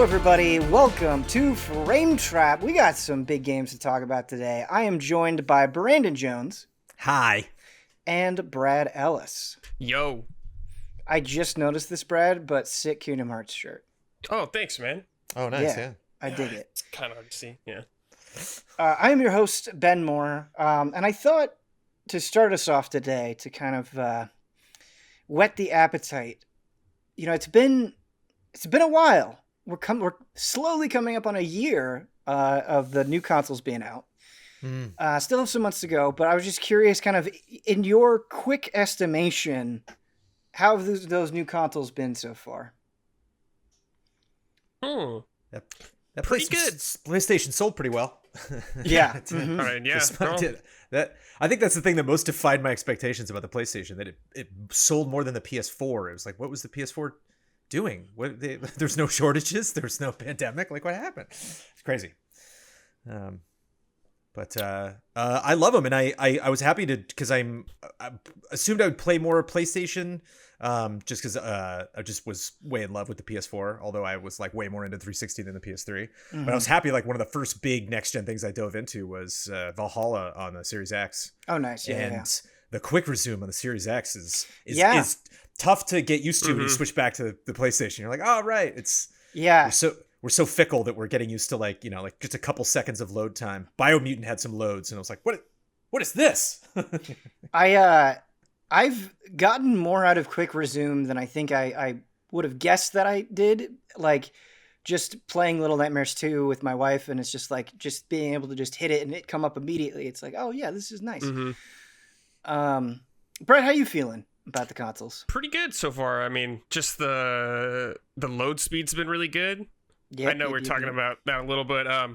everybody. Welcome to Frame Trap. We got some big games to talk about today. I am joined by Brandon Jones. Hi. And Brad Ellis. Yo. I just noticed this, Brad, but sick Kingdom Hearts shirt. Oh, thanks, man. Oh, nice, yeah. I dig it. It's kind of hard to see, yeah. I am your host, Ben Moore, and I thought to start us off today to kind of whet the appetite. You know, it's been a while. We're slowly coming up on a year of the new consoles being out. Still have some months to go, but I was just curious, kind of in your quick estimation, how have those new consoles been so far? That pretty good. PlayStation sold pretty well. Yeah. All right, yeah. I think that's the thing that most defied my expectations about the PlayStation, that it sold more than the PS4. It was like, what was the PS4 doing? There's no shortages. There's no pandemic. Like, what happened? It's crazy. But I love them, and I was happy because I assumed I would play more PlayStation, just because I just was way in love with the PS4, although I was like way more into 360 than the PS3. But I was happy, like one of the first big next gen things I dove into was Valhalla on the Series X. Oh, nice! Yeah, and the quick resume on the Series X is tough to get used to when you switch back to the PlayStation. You're like, oh right, we're so fickle that we're getting used to like just a couple seconds of load time. Biomutant had some loads, and I was like, what is this? I've gotten more out of quick resume than I think I would have guessed that I did. Like, just playing Little Nightmares 2 with my wife, and it's just like just being able to just hit it and it come up immediately. It's like, oh yeah, this is nice. Brett, how you feeling about the consoles? Pretty good so far. I mean, just the load speed's been really good. Yep, I know we're talking about that a little bit. I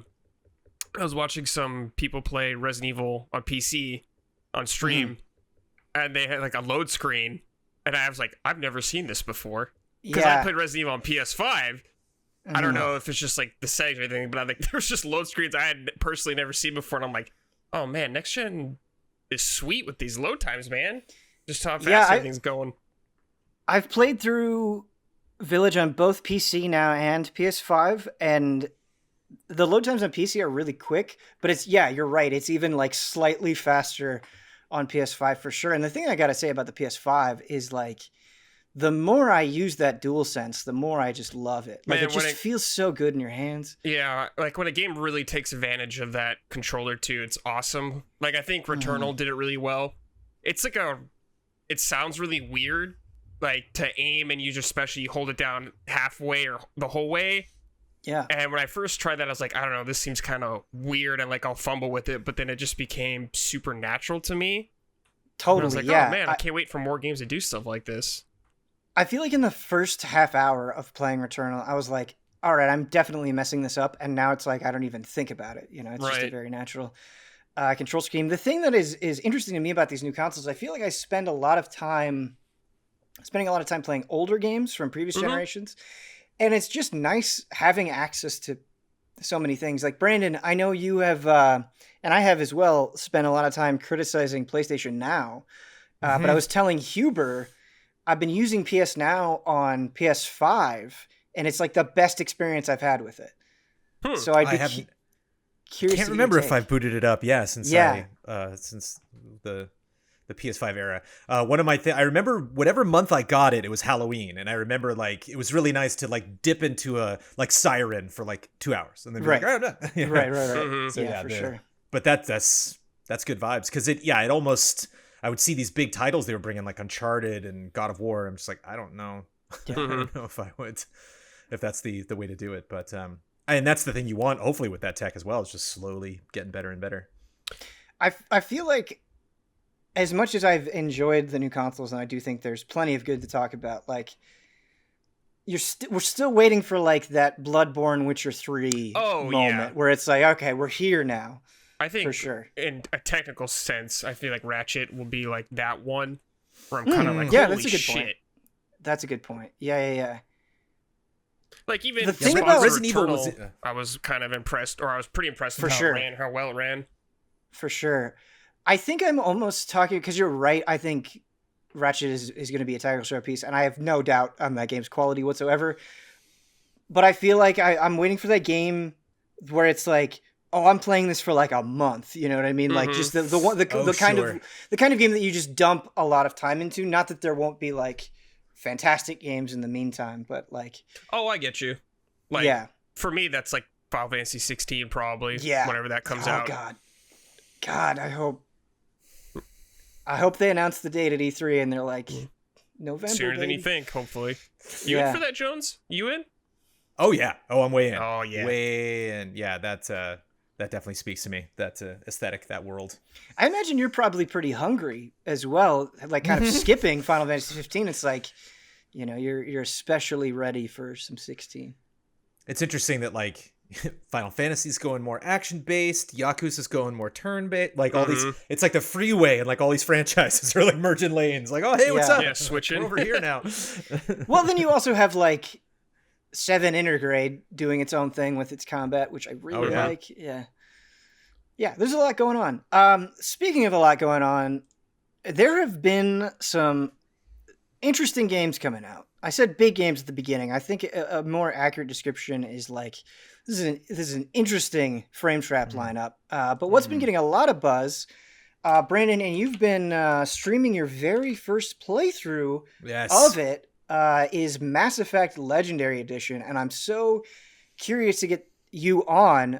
was watching some people play Resident Evil on PC on stream, and they had like a load screen, and I was like, I've never seen this before. Because I played Resident Evil on PS5. I don't know if it's just like the settings or anything, but I think there's just load screens I had personally never seen before, and I'm like, oh man, next gen is sweet with these load times, man. Just how fast everything's going. I've played through Village on both PC now and PS5, and the load times on PC are really quick, but you're right, it's even like slightly faster on PS5 for sure. And the thing I gotta say about the PS5 is like, the more I use that DualSense, the more I just love it. Like, it just feels so good in your hands. Yeah, like when a game really takes advantage of that controller too, it's awesome. Like, I think Returnal did it really well. It's like it sounds really weird, like to aim and use your special, you hold it down halfway or the whole way. Yeah. And when I first tried that, I was like, I don't know, this seems kind of weird, and like I'll fumble with it, but then it just became super natural to me. Totally, I was like, oh man, I can't wait for more games to do stuff like this. I feel like in the first half hour of playing Returnal, I was like, all right, I'm definitely messing this up, and now it's like I don't even think about it. You know, it's just a very natural control scheme. The thing that is interesting to me about these new consoles, I feel like I spending a lot of time playing older games from previous generations, and it's just nice having access to so many things. Like, Brandon, I know you have, and I have as well, spent a lot of time criticizing PlayStation Now, but I was telling Huber, I've been using PS Now on PS5, and it's like the best experience I've had with it. So I'd be curious. I can't remember if I've booted it up. Since the PS5 era. One of my I remember whatever month I got it, it was Halloween, and I remember like it was really nice to like dip into a like Siren for like 2 hours, and then be like, oh, no. Right. So for sure. But that's good vibes, because it almost. I would see these big titles they were bringing, like Uncharted and God of War. I'm just like, I don't know. I don't know if that's the way to do it. But and that's the thing you want, hopefully, with that tech as well, is just slowly getting better and better. I feel like, as much as I've enjoyed the new consoles, and I do think there's plenty of good to talk about, like, we're still waiting for like that Bloodborne Witcher 3 moment where it's like, okay, we're here now. I think, for sure, in a technical sense, I feel like Ratchet will be like that one where I'm kind of like, holy that's a good shit. Point. That's a good point. Yeah. Like, even the thing about Resident Evil, I was kind of impressed, or I was pretty impressed with how well it ran. For sure. I think I'm almost talking, because you're right, I think Ratchet is going to be a technical showpiece, and I have no doubt on that game's quality whatsoever. but I feel like I'm waiting for that game where it's like, oh, I'm playing this for like a month. You know what I mean? Like just the kind of game that you just dump a lot of time into. Not that there won't be like fantastic games in the meantime, but like. Oh, I get you. Like, yeah. For me, that's like Final Fantasy 16 probably. Yeah. Whenever that comes out. Oh God, I hope they announce the date at E3 and they're like November. Sooner than you think, hopefully. You in for that, Jones? You in? Oh yeah. Oh, I'm way in. Oh yeah. Way in. Yeah, that definitely speaks to me. That aesthetic, that world. I imagine you're probably pretty hungry as well. Like kind of skipping Final Fantasy 15. It's like, you know, you're especially ready for some 16. It's interesting that like Final Fantasy's going more action based, Yakuza's going more turn based. Like all these, it's like the freeway and like all these franchises are like merging lanes. Like, oh hey, what's up? Yeah, switching over here now. Well, then you also have like 7 Intergrade doing its own thing with its combat, which I really like. Yeah, there's a lot going on. Speaking of a lot going on, there have been some interesting games coming out. I said big games at the beginning. I think a more accurate description is like this is an interesting frame trap lineup. But what's been getting a lot of buzz, Brandon, and you've been streaming your very first playthrough of it, is Mass Effect Legendary Edition, and I'm so curious to get you on.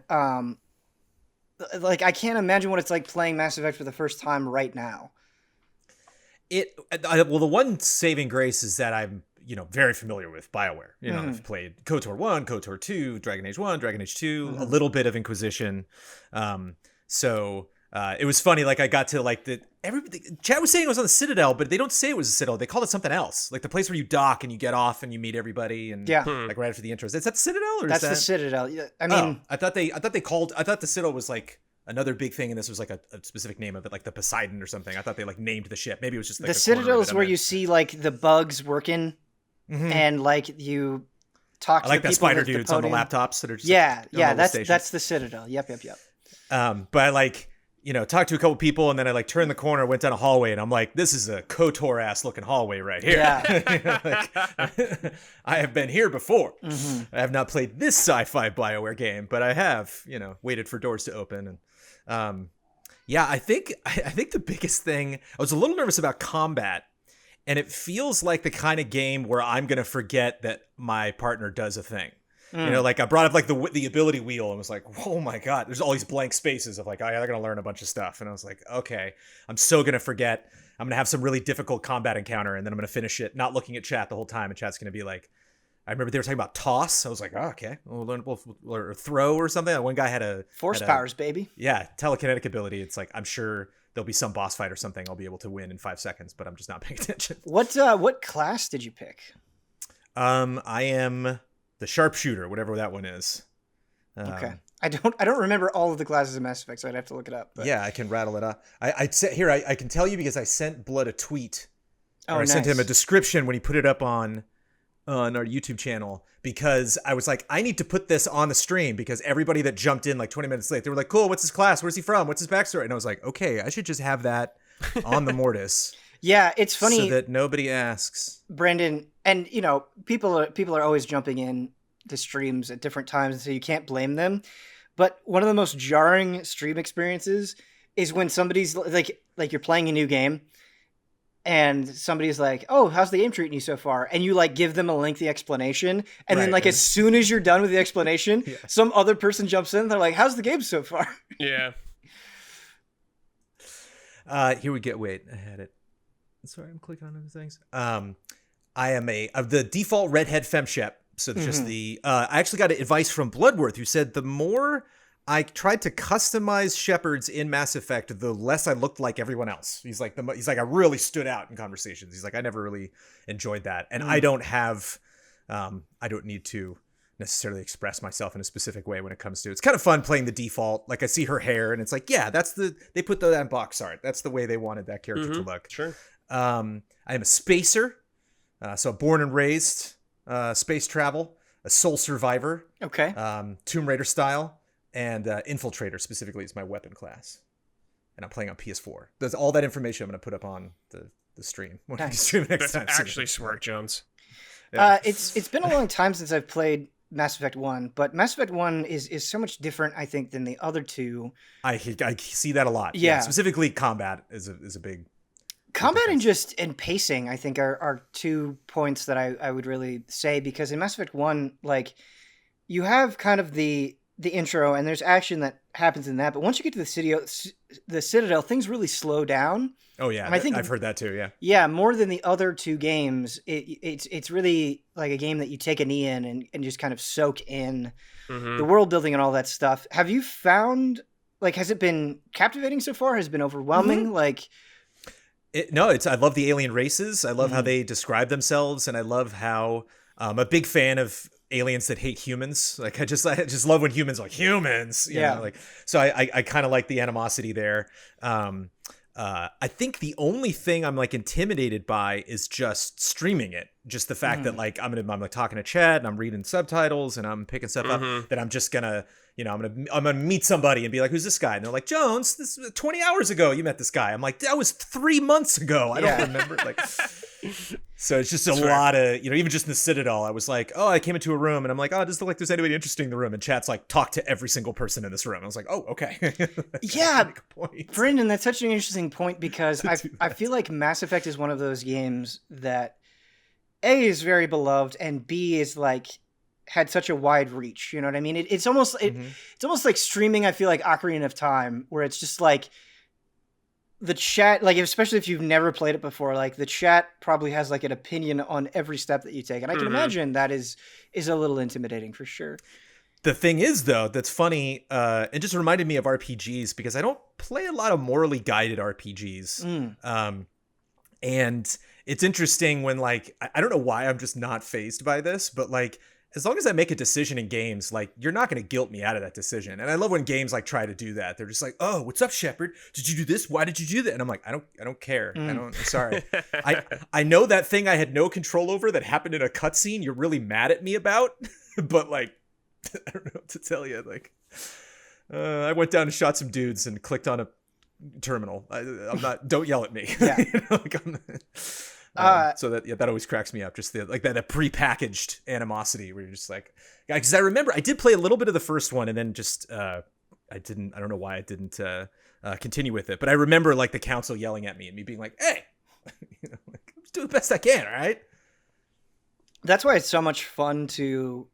Like I can't imagine what it's like playing Mass Effect for the first time right now. Well, the one saving grace is that I'm very familiar with BioWare. I've played KOTOR 1, KOTOR 2, Dragon Age 1, Dragon Age 2, a little bit of Inquisition. So it was funny. Like I got to like everybody. Chad was saying it was on the Citadel, but they don't say it was a Citadel. They call it something else. Like the place where you dock and you get off and you meet everybody and like right after the intros. Is that the Citadel or that's is that the Citadel? Yeah, I mean, I thought the Citadel was like another big thing, and this was like a specific name of it, like the Poseidon or something. I thought they like named the ship. Maybe it was just like the Citadel is where you see like the bugs working. And like you talk to like the that people spider dudes on the laptops that are just that's the Citadel. Yep. But I like talked to a couple people and then I like turned the corner, went down a hallway, and I'm like, this is a KOTOR ass looking hallway right here. Yeah. I have been here before. I have not played this sci-fi BioWare game, but I have waited for doors to open. And I think the biggest thing, I was a little nervous about combat. And it feels like the kind of game where I'm going to forget that my partner does a thing. Like I brought up like the ability wheel and was like, oh my God, there's all these blank spaces of like, I got to learn a bunch of stuff. And I was like, okay, I'm so going to forget. I'm going to have some really difficult combat encounter. And then I'm going to finish it, not looking at chat the whole time. And chat's going to be like, I remember they were talking about toss. I was like, oh, okay, we'll learn or throw or something. One guy had force powers, baby. Yeah. Telekinetic ability. It's like, I'm sure there'll be some boss fight or something I'll be able to win in 5 seconds, but I'm just not paying attention. What class did you pick? I am the sharpshooter, whatever that one is. Okay. I don't remember all of the classes of Mass Effect, so I'd have to look it up. But. Yeah, I can rattle it up. I can tell you because I sent Blood a tweet. I sent him a description when he put it up on our YouTube channel, because I was like, I need to put this on the stream because everybody that jumped in like 20 minutes late, they were like, cool, what's his class? Where's he from? What's his backstory? And I was like, okay, I should just have that on the Mortis. Yeah, it's funny. So that nobody asks. Brandon, and people are always jumping in to streams at different times, so you can't blame them. But one of the most jarring stream experiences is when somebody's like you're playing a new game and somebody's like, oh, how's the game treating you so far? And you like give them a lengthy explanation. And then like as soon as you're done with the explanation, some other person jumps in. They're like, how's the game so far? Yeah. Here we go. Wait, I had it. Sorry, I'm clicking on other things. I am of the default redhead femshep. So just I actually got advice from Bloodworth, who said the more I tried to customize Shepards in Mass Effect, the less I looked like everyone else. He's like, I really stood out in conversations. He's like, I never really enjoyed that. And I don't need to necessarily express myself in a specific way when it comes to it. It's kind of fun playing the default. Like I see her hair and it's like, yeah, they put that in box art. That's the way they wanted that character to look. Sure. I am a spacer. So born and raised, space travel, a soul survivor. Okay. Tomb Raider style. And Infiltrator specifically is my weapon class. And I'm playing on PS4. There's all that information I'm going to put up on the stream. When I stream next time. That's actually smart, Jones. Yeah. It's been a long time since I've played Mass Effect 1, but Mass Effect 1 is so much different, I think, than the other two. I see that a lot. Yeah. Specifically, combat is a big... Combat and pacing, I think, are 2 points that I would really say, because in Mass Effect 1, like, you have kind of the intro, and there's action that happens in that, but once you get to the Citadel, things really slow down. Oh yeah, and I think I've heard that too. Yeah, yeah, more than the other 2 games, it's really like a game that you take a knee in and just kind of soak in the world building and all that stuff. Have you found, like, has it been captivating so far? Has it been overwhelming? Like, I love the alien races. I love how they describe themselves, and I love how I'm a big fan of aliens that hate humans. Like I just love when humans are like humans. You know? Like, so I kind of like the animosity there. I think the only thing I'm like intimidated by is just streaming it. Just the fact that like I'm like talking to chat and I'm reading subtitles and I'm picking stuff up, that I'm just gonna, I'm gonna meet somebody and be like, who's this guy? And they're like, Jones, this 20 hours ago you met this guy. I'm like, that was 3 months ago. I don't remember. Like, so it's just a lot of, even just in the Citadel, I was like, oh, I came into a room and I'm like, oh, it doesn't look like there's anybody interesting in the room. And chat's like, talk to every single person in this room. I was like, oh, okay. Yeah, Brendan, that's such an interesting point, because I feel like Mass Effect is one of those games that A, is very beloved, and B, is like had such a wide reach. You know what I mean? It's almost like streaming. I feel like Ocarina of Time, where it's just like the chat, like especially if you've never played it before, like the chat probably has like an opinion on every step that you take, and I can imagine that is a little intimidating for sure. The thing is, though, that's funny, it just reminded me of RPGs, because I don't play a lot of morally guided RPGs. And it's interesting when, like, I don't know why I'm just not fazed by this, but like, as long as I make a decision in games, like, you're not going to guilt me out of that decision. And I love when games like try to do that. They're just like, oh, what's up, Shepard? Did you do this? Why did you do that? And I'm like, I don't care. I'm sorry. I know that thing I had no control over that happened in a cutscene you're really mad at me about, but like, I don't know what to tell you. Like, I went down and shot some dudes and clicked on a terminal. I'm not, don't yell at me. Yeah. So that always cracks me up. Just that prepackaged animosity where you're just like, yeah, because I remember I did play a little bit of the first one and then just, I don't know why I didn't continue with it, but I remember like the council yelling at me and me being like, hey, like, I'm just doing the best I can. All right. That's why it's so much fun to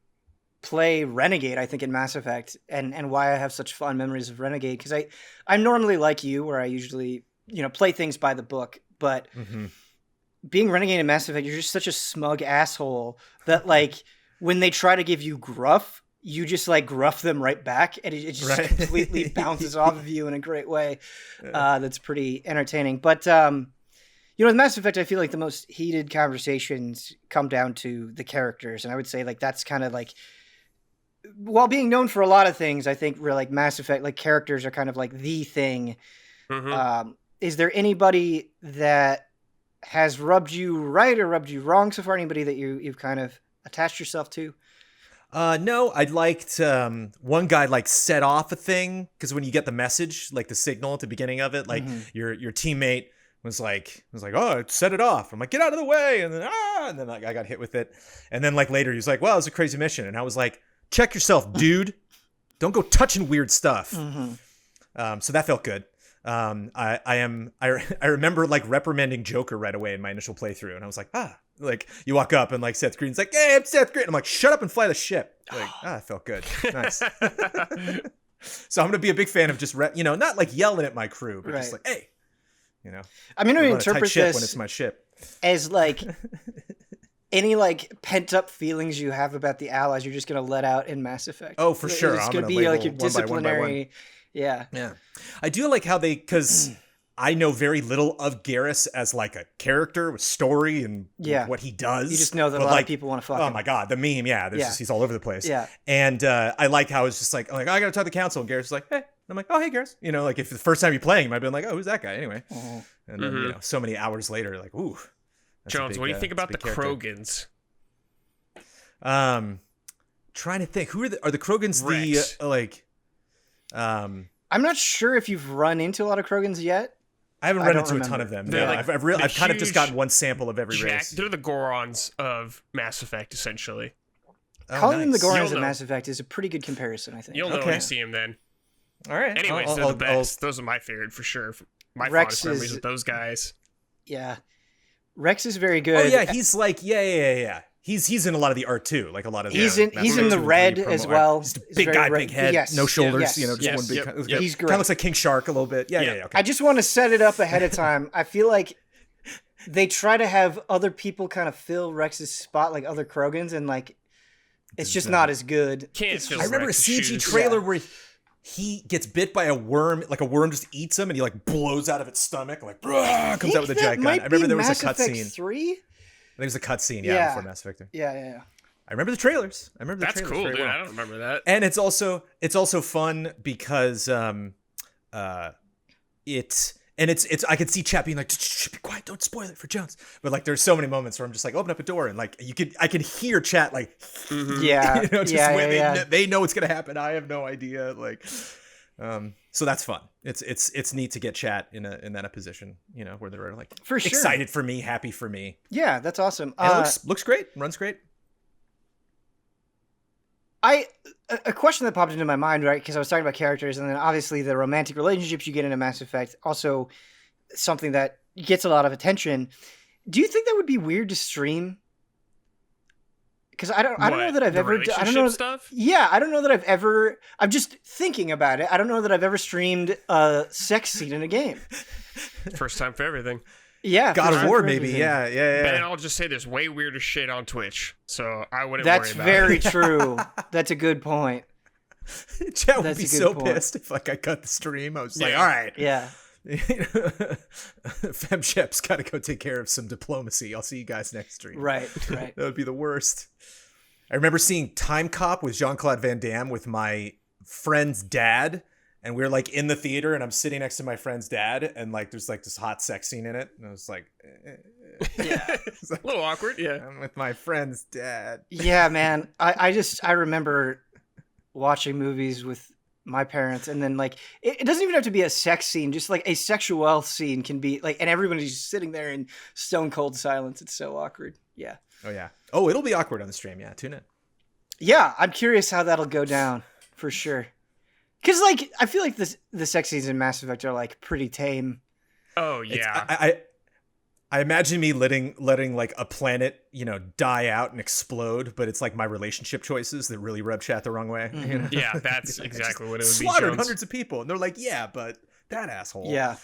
play Renegade, I think, in Mass Effect, and why I have such fond memories of Renegade, because I'm normally like you, where I usually play things by the book, but being Renegade in Mass Effect, you're just such a smug asshole that like when they try to give you gruff, you just like gruff them right back, and it just completely bounces off of you in a great way. That's pretty entertaining. But with Mass Effect, I feel like the most heated conversations come down to the characters, and I would say like that's kind of like, while being known for a lot of things, I think really like Mass Effect, like characters are kind of like the thing. Is there anybody that has rubbed you right or rubbed you wrong so far? Anybody that you've kind of attached yourself to? No, I'd liked one guy like set off a thing, because when you get the message, like the signal at the beginning of it, like your teammate was like, oh, set it off. I'm like, get out of the way, and then like, I got hit with it, and then like later he was like, well, it was a crazy mission, and I was like, check yourself, dude. Don't go touching weird stuff. So that felt good. I remember like reprimanding Joker right away in my initial playthrough, and I was like, like you walk up and like Seth Green's like, hey, I'm Seth Green. I'm like, shut up and fly the ship. Like, it felt good. Nice. So I'm gonna be a big fan of just not like yelling at my crew, but just like, hey, I'm gonna interpret this when it's my ship as like any like pent up feelings you have about the Allies, you're just gonna let out in Mass Effect. Oh, for sure. It's gonna be like your disciplinary. Yeah. I do like how because I know very little of Garrus as like a character with story and what he does. You just know that a lot of people want to fuck him. Oh my God, the meme, just, he's all over the place. Yeah. And I like how it's just like, I gotta talk to the council, and Garrus is like, hey. And I'm like, oh, hey, Garrus. Like if the first time you playing, you might be like, oh, who's that guy anyway? And then so many hours later, like, ooh. Jones, what do you think about the Krogans? Trying to think, who are the Krogans? Rex. I'm not sure if you've run into a lot of Krogans yet. I haven't run into a ton of them. No, like I've kind of just gotten one sample of every race. They're the Gorons of Mass Effect, essentially. Calling them the nice. Gorons in Mass Effect is a pretty good comparison, I think. You'll know when you see him then. All right. Anyways, they're the best. Those are my favorite for sure. My fondest memories with those guys. Yeah. Rex is very good. Oh yeah, he's like yeah. He's in a lot of the art too, like a lot of the he's in the red as well. He's a big guy, big head, no shoulders, you know, just one big. He's great. Kind of looks like King Shark a little bit. Yeah. Okay. I just want to set it up ahead of time. I feel like they try to have other people kind of fill Rex's spot, like other Krogans, and like it's just not as good. I remember a CG trailer where he gets bit by a worm, like a worm just eats him, and he like blows out of its stomach, like comes out with a giant gun. I remember there was a cutscene. 3? I think it was a cutscene, before Mass Effect 3. Yeah. I remember the trailers. That's cool, dude. Well. I don't remember that. And it's also fun because it's I could see chat being like, be quiet, don't spoil it for Jones. But like there's so many moments where I'm just like, open up a door, and like I can hear chat like they know what's gonna happen. I have no idea. Like so that's fun. It's neat to get chat in that position, you know, where they're like for sure excited for me, happy for me. Yeah, that's awesome. And it looks great, runs great. A question that popped into my mind, right? Because I was talking about characters, and then obviously the romantic relationships you get in a Mass Effect, also something that gets a lot of attention. Do you think that would be weird to stream? Because I don't know that I've ever. I don't know stuff. Yeah, I don't know that I've ever. I'm just thinking about it. I don't know that I've ever streamed a sex scene in a game. First time for everything. Yeah, God of War, maybe. Yeah. And I'll just say there's way weirder shit on Twitch, so I wouldn't worry about it. That's very true. That's a good point. Chat would be so pissed if like I cut the stream. I was like, all right. Yeah. FemShep's got to go take care of some diplomacy. I'll see you guys next stream. Right. That would be the worst. I remember seeing Time Cop with Jean-Claude Van Damme with my friend's dad. And we were like in the theater, and I'm sitting next to my friend's dad, and like there's like this hot sex scene in it, and I was like, it's like, a little awkward. Yeah, I'm with my friend's dad. Yeah, man. I remember watching movies with my parents, and then like it doesn't even have to be a sex scene, just like a sexual scene can be like, and everybody's just sitting there in stone cold silence. It's so awkward. Yeah. Oh yeah. Oh, it'll be awkward on the stream. Yeah, tune in. Yeah, I'm curious how that'll go down for sure. Because, like, I feel like the sex scenes in Mass Effect are, like, pretty tame. Oh, yeah. I imagine me letting like, a planet, you know, die out and explode, but it's, like, my relationship choices that really rub chat the wrong way. Mm-hmm. You know? Yeah, that's exactly what it would be, slaughtered hundreds of people. And they're like, yeah, but that asshole. Yeah.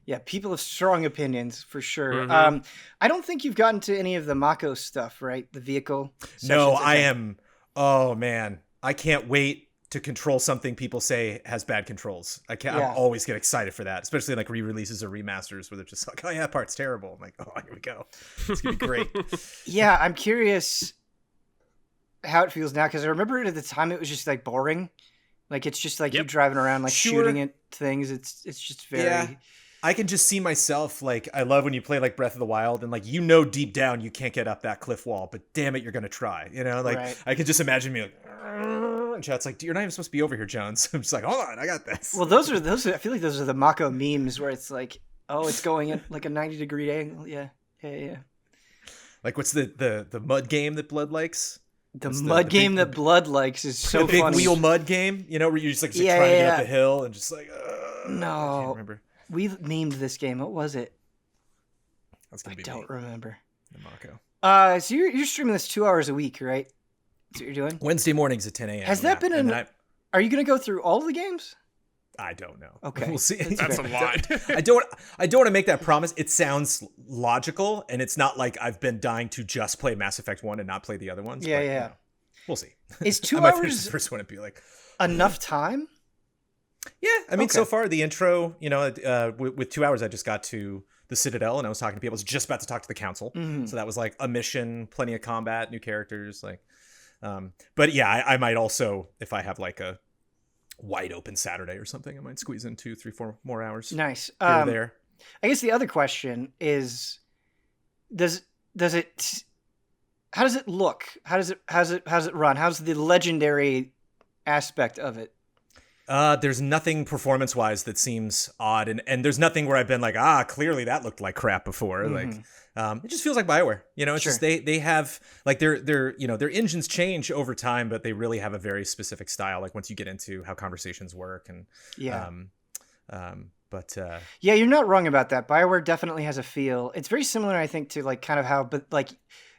Yeah, people have strong opinions, for sure. Mm-hmm. I don't think you've gotten to any of the Mako stuff, right? The vehicle sections. No, I am. Oh, man. I can't wait to control something people say has bad controls. I always get excited for that, especially like re-releases or remasters where they're just like, oh yeah, that part's terrible. I'm like, oh, here we go. It's gonna be great. Yeah, I'm curious how it feels now, because I remember at the time it was just like boring. Like it's just like you driving around like shooting at things. It's just very. Yeah. I can just see myself, like, I love when you play like Breath of the Wild and like, you know, deep down you can't get up that cliff wall, but damn it, you're gonna try. You know, like I can just imagine me like. And chat's like, you're not even supposed to be over here, Jones. I'm just like, hold on, I got this. Well, those are I feel like those are the Mako memes where it's like, oh, it's going at like a 90-degree angle. Yeah. Like, what's the mud game that Blood likes? The mud game that Blood likes is so funny. Big wheel mud game, you know, where you're just like trying to get up the hill and just like, no. I can't remember. We've memed this game. What was it? I don't remember. The Mako. So you're streaming this 2 hours a week, right? That's what you're doing? Wednesday mornings at 10 a.m. Has that been are you going to go through all of the games? I don't know. Okay. We'll see. That's a lot. I don't want to make that promise. It sounds logical, and it's not like I've been dying to just play Mass Effect 1 and not play the other ones. Yeah. You know, we'll see. Is 2 I hours might finish the first one and be like enough time? Yeah, I mean, so far the intro, you know, with 2 hours, I just got to the Citadel and I was talking to people. I was just about to talk to the Council, so that was like a mission, plenty of combat, new characters, like. But yeah, I might also, if I have like a wide open Saturday or something, I might squeeze in 2, 3, 4 more hours. Nice. Here or there. I guess the other question is, how does it look? How does it run? How's the legendary aspect of it? There's nothing performance-wise that seems odd, and there's nothing where I've been like, clearly that looked like crap before. Like, it just feels like BioWare. It's just they have like their engines change over time, but they really have a very specific style. Like once you get into how conversations work, and yeah, you're not wrong about that. BioWare definitely has a feel. It's very similar, I think, to like kind of how, but like.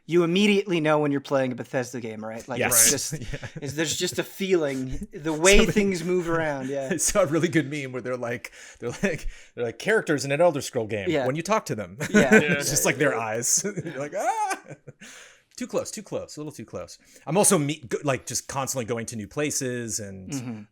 You immediately know when you're playing a Bethesda game, right? Like it's just, there's just a feeling, the way things move around. Yeah, I saw a really good meme where they're like characters in an Elder Scroll game. Yeah. When you talk to them, it's just like their eyes. You're like too close, a little too close. I'm also just constantly going to new places and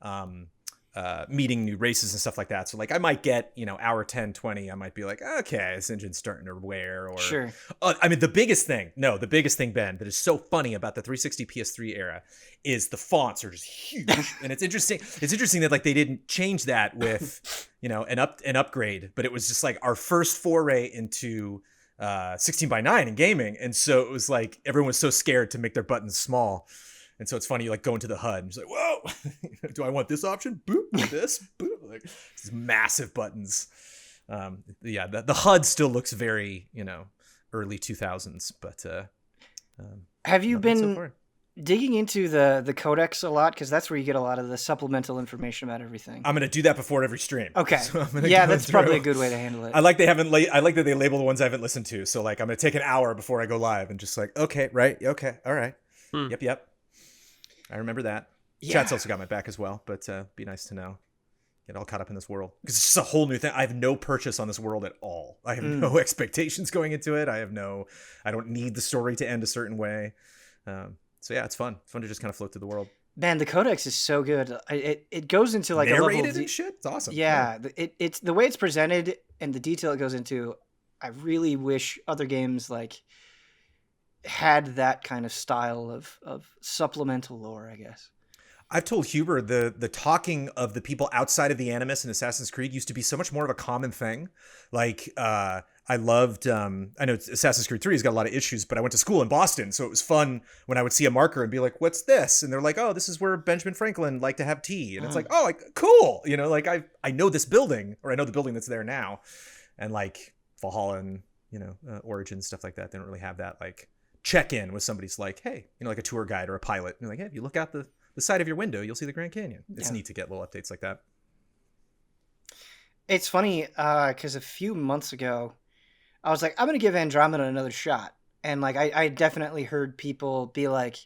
meeting new races and stuff like that. So like I might get, hour 10, 20, I might be like, okay, this engine's starting to wear. Or sure. I mean, the biggest thing, Ben, that is so funny about the 360 PS3 era is the fonts are just huge. And it's interesting that like they didn't change that with, an upgrade, but it was just like our first foray into 16:9 in gaming. And so it was like everyone was so scared to make their buttons small. And so it's funny, you like go into the HUD and it's like, whoa, do I want this option? Boop, this, boop. Like these massive buttons. The HUD still looks very, early 2000s, but have you been digging into the codex a lot? Because that's where you get a lot of the supplemental information about everything. I'm gonna do that before every stream. Okay, so that's probably a good way to handle it. I like I like that they label the ones I haven't listened to. So like I'm gonna take an hour before I go live and just like, okay, right, okay, all right, yep. I remember that. Yeah. Chat's also got my back as well, but be nice to know. Get all caught up in this world. Because it's just a whole new thing. I have no purchase on this world at all. I have no expectations going into it. I don't need the story to end a certain way. So yeah, it's fun. It's fun to just kind of float through the world. Man, the codex is so good. It goes into like narrated a level and shit. It's awesome. Yeah, it's the way it's presented and the detail it goes into. I really wish other games like had that kind of style of supplemental lore, I guess. I've told Huber the talking of the people outside of the Animus in Assassin's Creed used to be so much more of a common thing. Like I loved I know Assassin's Creed 3 has got a lot of issues, but I went to school in Boston, so it was fun when I would see a marker and be like, what's this? And they're like, oh, this is where Benjamin Franklin liked to have tea. And it's like, oh, like cool. Like I know this building, or I know the building that's there now. And like Valhalla and Origin, stuff like that, they don't really have that like check in with somebody's like, hey, like a tour guide or a pilot. And you're like, hey, if you look out the side of your window, you'll see the Grand Canyon. It's neat to get little updates like that. It's funny because a few months ago, I was like, I'm going to give Andromeda another shot. And like, I definitely heard people be like,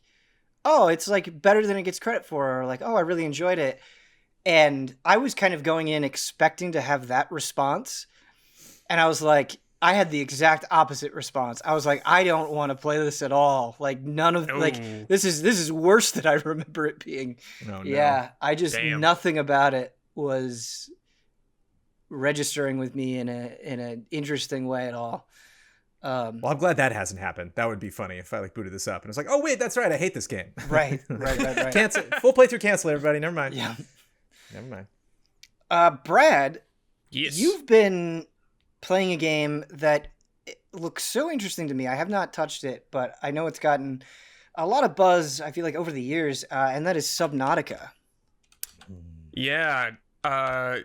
oh, it's like better than it gets credit for. Or like, oh, I really enjoyed it. And I was kind of going in expecting to have that response. And I was like, I had the exact opposite response. I was like, I don't want to play this at all. Like none of like this is worse than I remember it being. No. Yeah, I just nothing about it was registering with me in an interesting way at all. Well, I'm glad that hasn't happened. That would be funny if I like booted this up and it's like, oh wait, that's right, I hate this game. Right. Cancel, full playthrough cancel, everybody. Never mind. Yeah. Never mind. Brad, yes, you've been playing a game that looks so interesting to me. I have not touched it, but I know it's gotten a lot of buzz, I feel like, over the years, and that is Subnautica. Yeah. I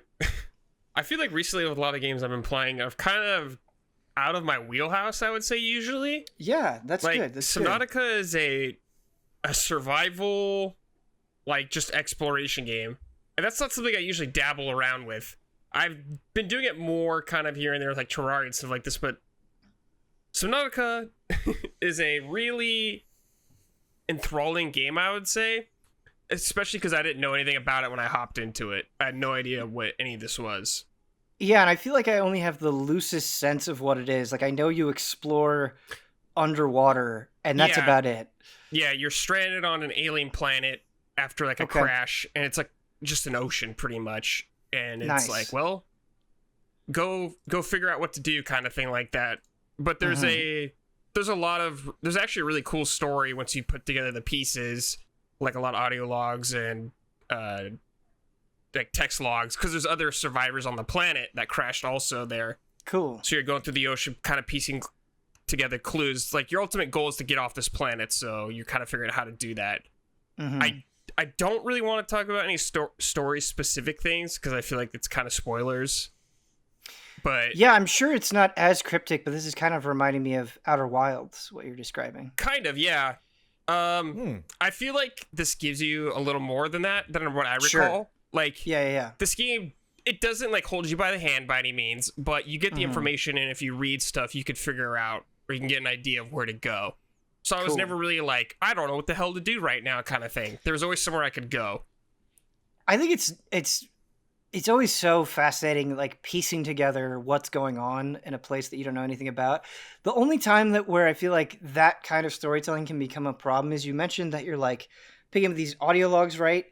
feel like recently with a lot of games I've been playing, I've kind of out of my wheelhouse, I would say, usually. Yeah, that's like, good. That's Subnautica good. is a survival, like, just exploration game. And that's not something I usually dabble around with. I've been doing it more kind of here and there with like Terraria and stuff like this, but Subnautica is a really enthralling game, I would say, especially because I didn't know anything about it when I hopped into it. I had no idea what any of this was. Yeah, and I feel like I only have the loosest sense of what it is. Like, I know you explore underwater, and that's about it. Yeah, you're stranded on an alien planet after like a crash, and it's like just an ocean pretty much. And it's like, well, go figure out what to do, kind of thing like that. But there's there's actually a really cool story once you put together the pieces, like a lot of audio logs and like text logs, because there's other survivors on the planet that crashed also there. Cool. So you're going through the ocean, kind of piecing together clues. Like your ultimate goal is to get off this planet, so you're kind of figuring out how to do that. don't really want to talk about any story specific things because I feel like it's kind of spoilers. But yeah, I'm sure it's not as cryptic, but this is kind of reminding me of Outer Wilds, what you're describing. Kind of, yeah. I feel like this gives you a little more than that, than what I recall. Sure. Like, yeah. This game, it doesn't like hold you by the hand by any means, but you get the information, and if you read stuff, you could figure out, or you can get an idea of where to go. So I was never really like, I don't know what the hell to do right now kind of thing. There was always somewhere I could go. I think it's always so fascinating, like piecing together what's going on in a place that you don't know anything about. The only time where I feel like that kind of storytelling can become a problem is you mentioned that you're like picking up these audio logs, right?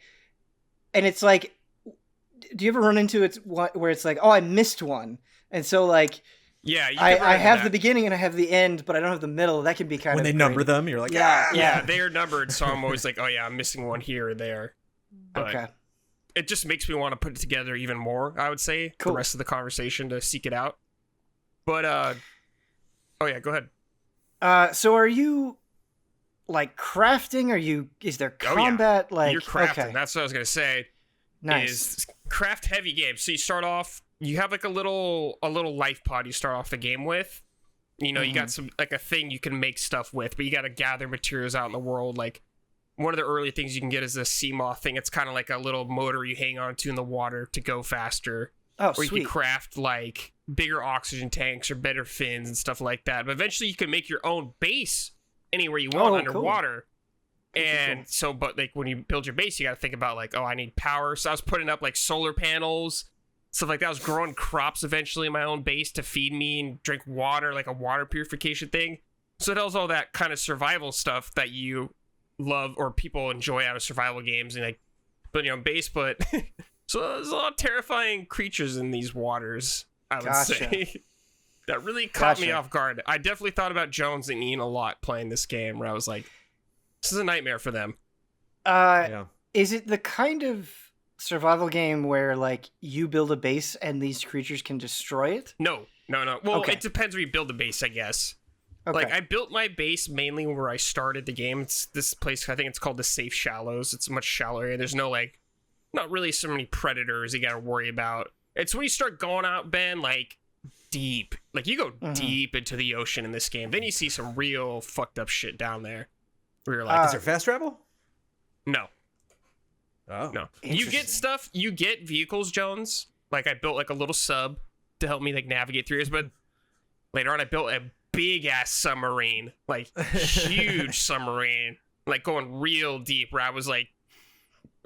And it's like, do you ever run into it where it's like, oh, I missed one, and so like. Yeah, I have the beginning and I have the end, but I don't have the middle. That can be kind of when they number them, you're like, yeah, they are numbered, so I'm always like, oh yeah, I'm missing one here or there. But okay. It just makes me want to put it together even more, I would say, the rest of the conversation to seek it out. But oh yeah, go ahead. So are you like crafting? Is there combat? Oh, yeah. Like you're crafting. Okay. That's what I was gonna say. Nice. Is craft heavy game. So you start off. You have like a little life pod you start off the game with. You know, you got some like a thing you can make stuff with, but you got to gather materials out in the world. Like one of the early things you can get is a sea moth thing. It's kind of like a little motor you hang on to in the water to go faster. Oh, or sweet. you can craft like bigger oxygen tanks or better fins and stuff like that. But eventually you can make your own base anywhere you want underwater. Cool. And so, but like when you build your base, you got to think about like, oh, I need power. So I was putting up like solar panels, stuff like that. I was growing crops eventually in my own base to feed me and drink water, like a water purification thing. So it does all that kind of survival stuff that you love or people enjoy out of survival games and like building your own base. But so there's a lot of terrifying creatures in these waters, I would say. That really caught me off guard. I definitely thought about Jones and Ian a lot playing this game where I was like, this is a nightmare for them. Is it the kind of survival game where like you build a base and these creatures can destroy it? No. Well, it depends where you build the base, I guess. Okay. Like I built my base mainly where I started the game. It's this place, I think it's called the Safe Shallows. It's a much shallower area. There's no like, not really so many predators you gotta worry about. It's when you start going out, Ben, like deep. Like you go deep into the ocean in this game. Then you see some real fucked up shit down there. Where you're like, is there fast travel? No. Oh. No. You get stuff, you get vehicles, Jones. Like I built like a little sub to help me like navigate through this, but later on I built a big ass submarine, like huge submarine, like going real deep where I was like,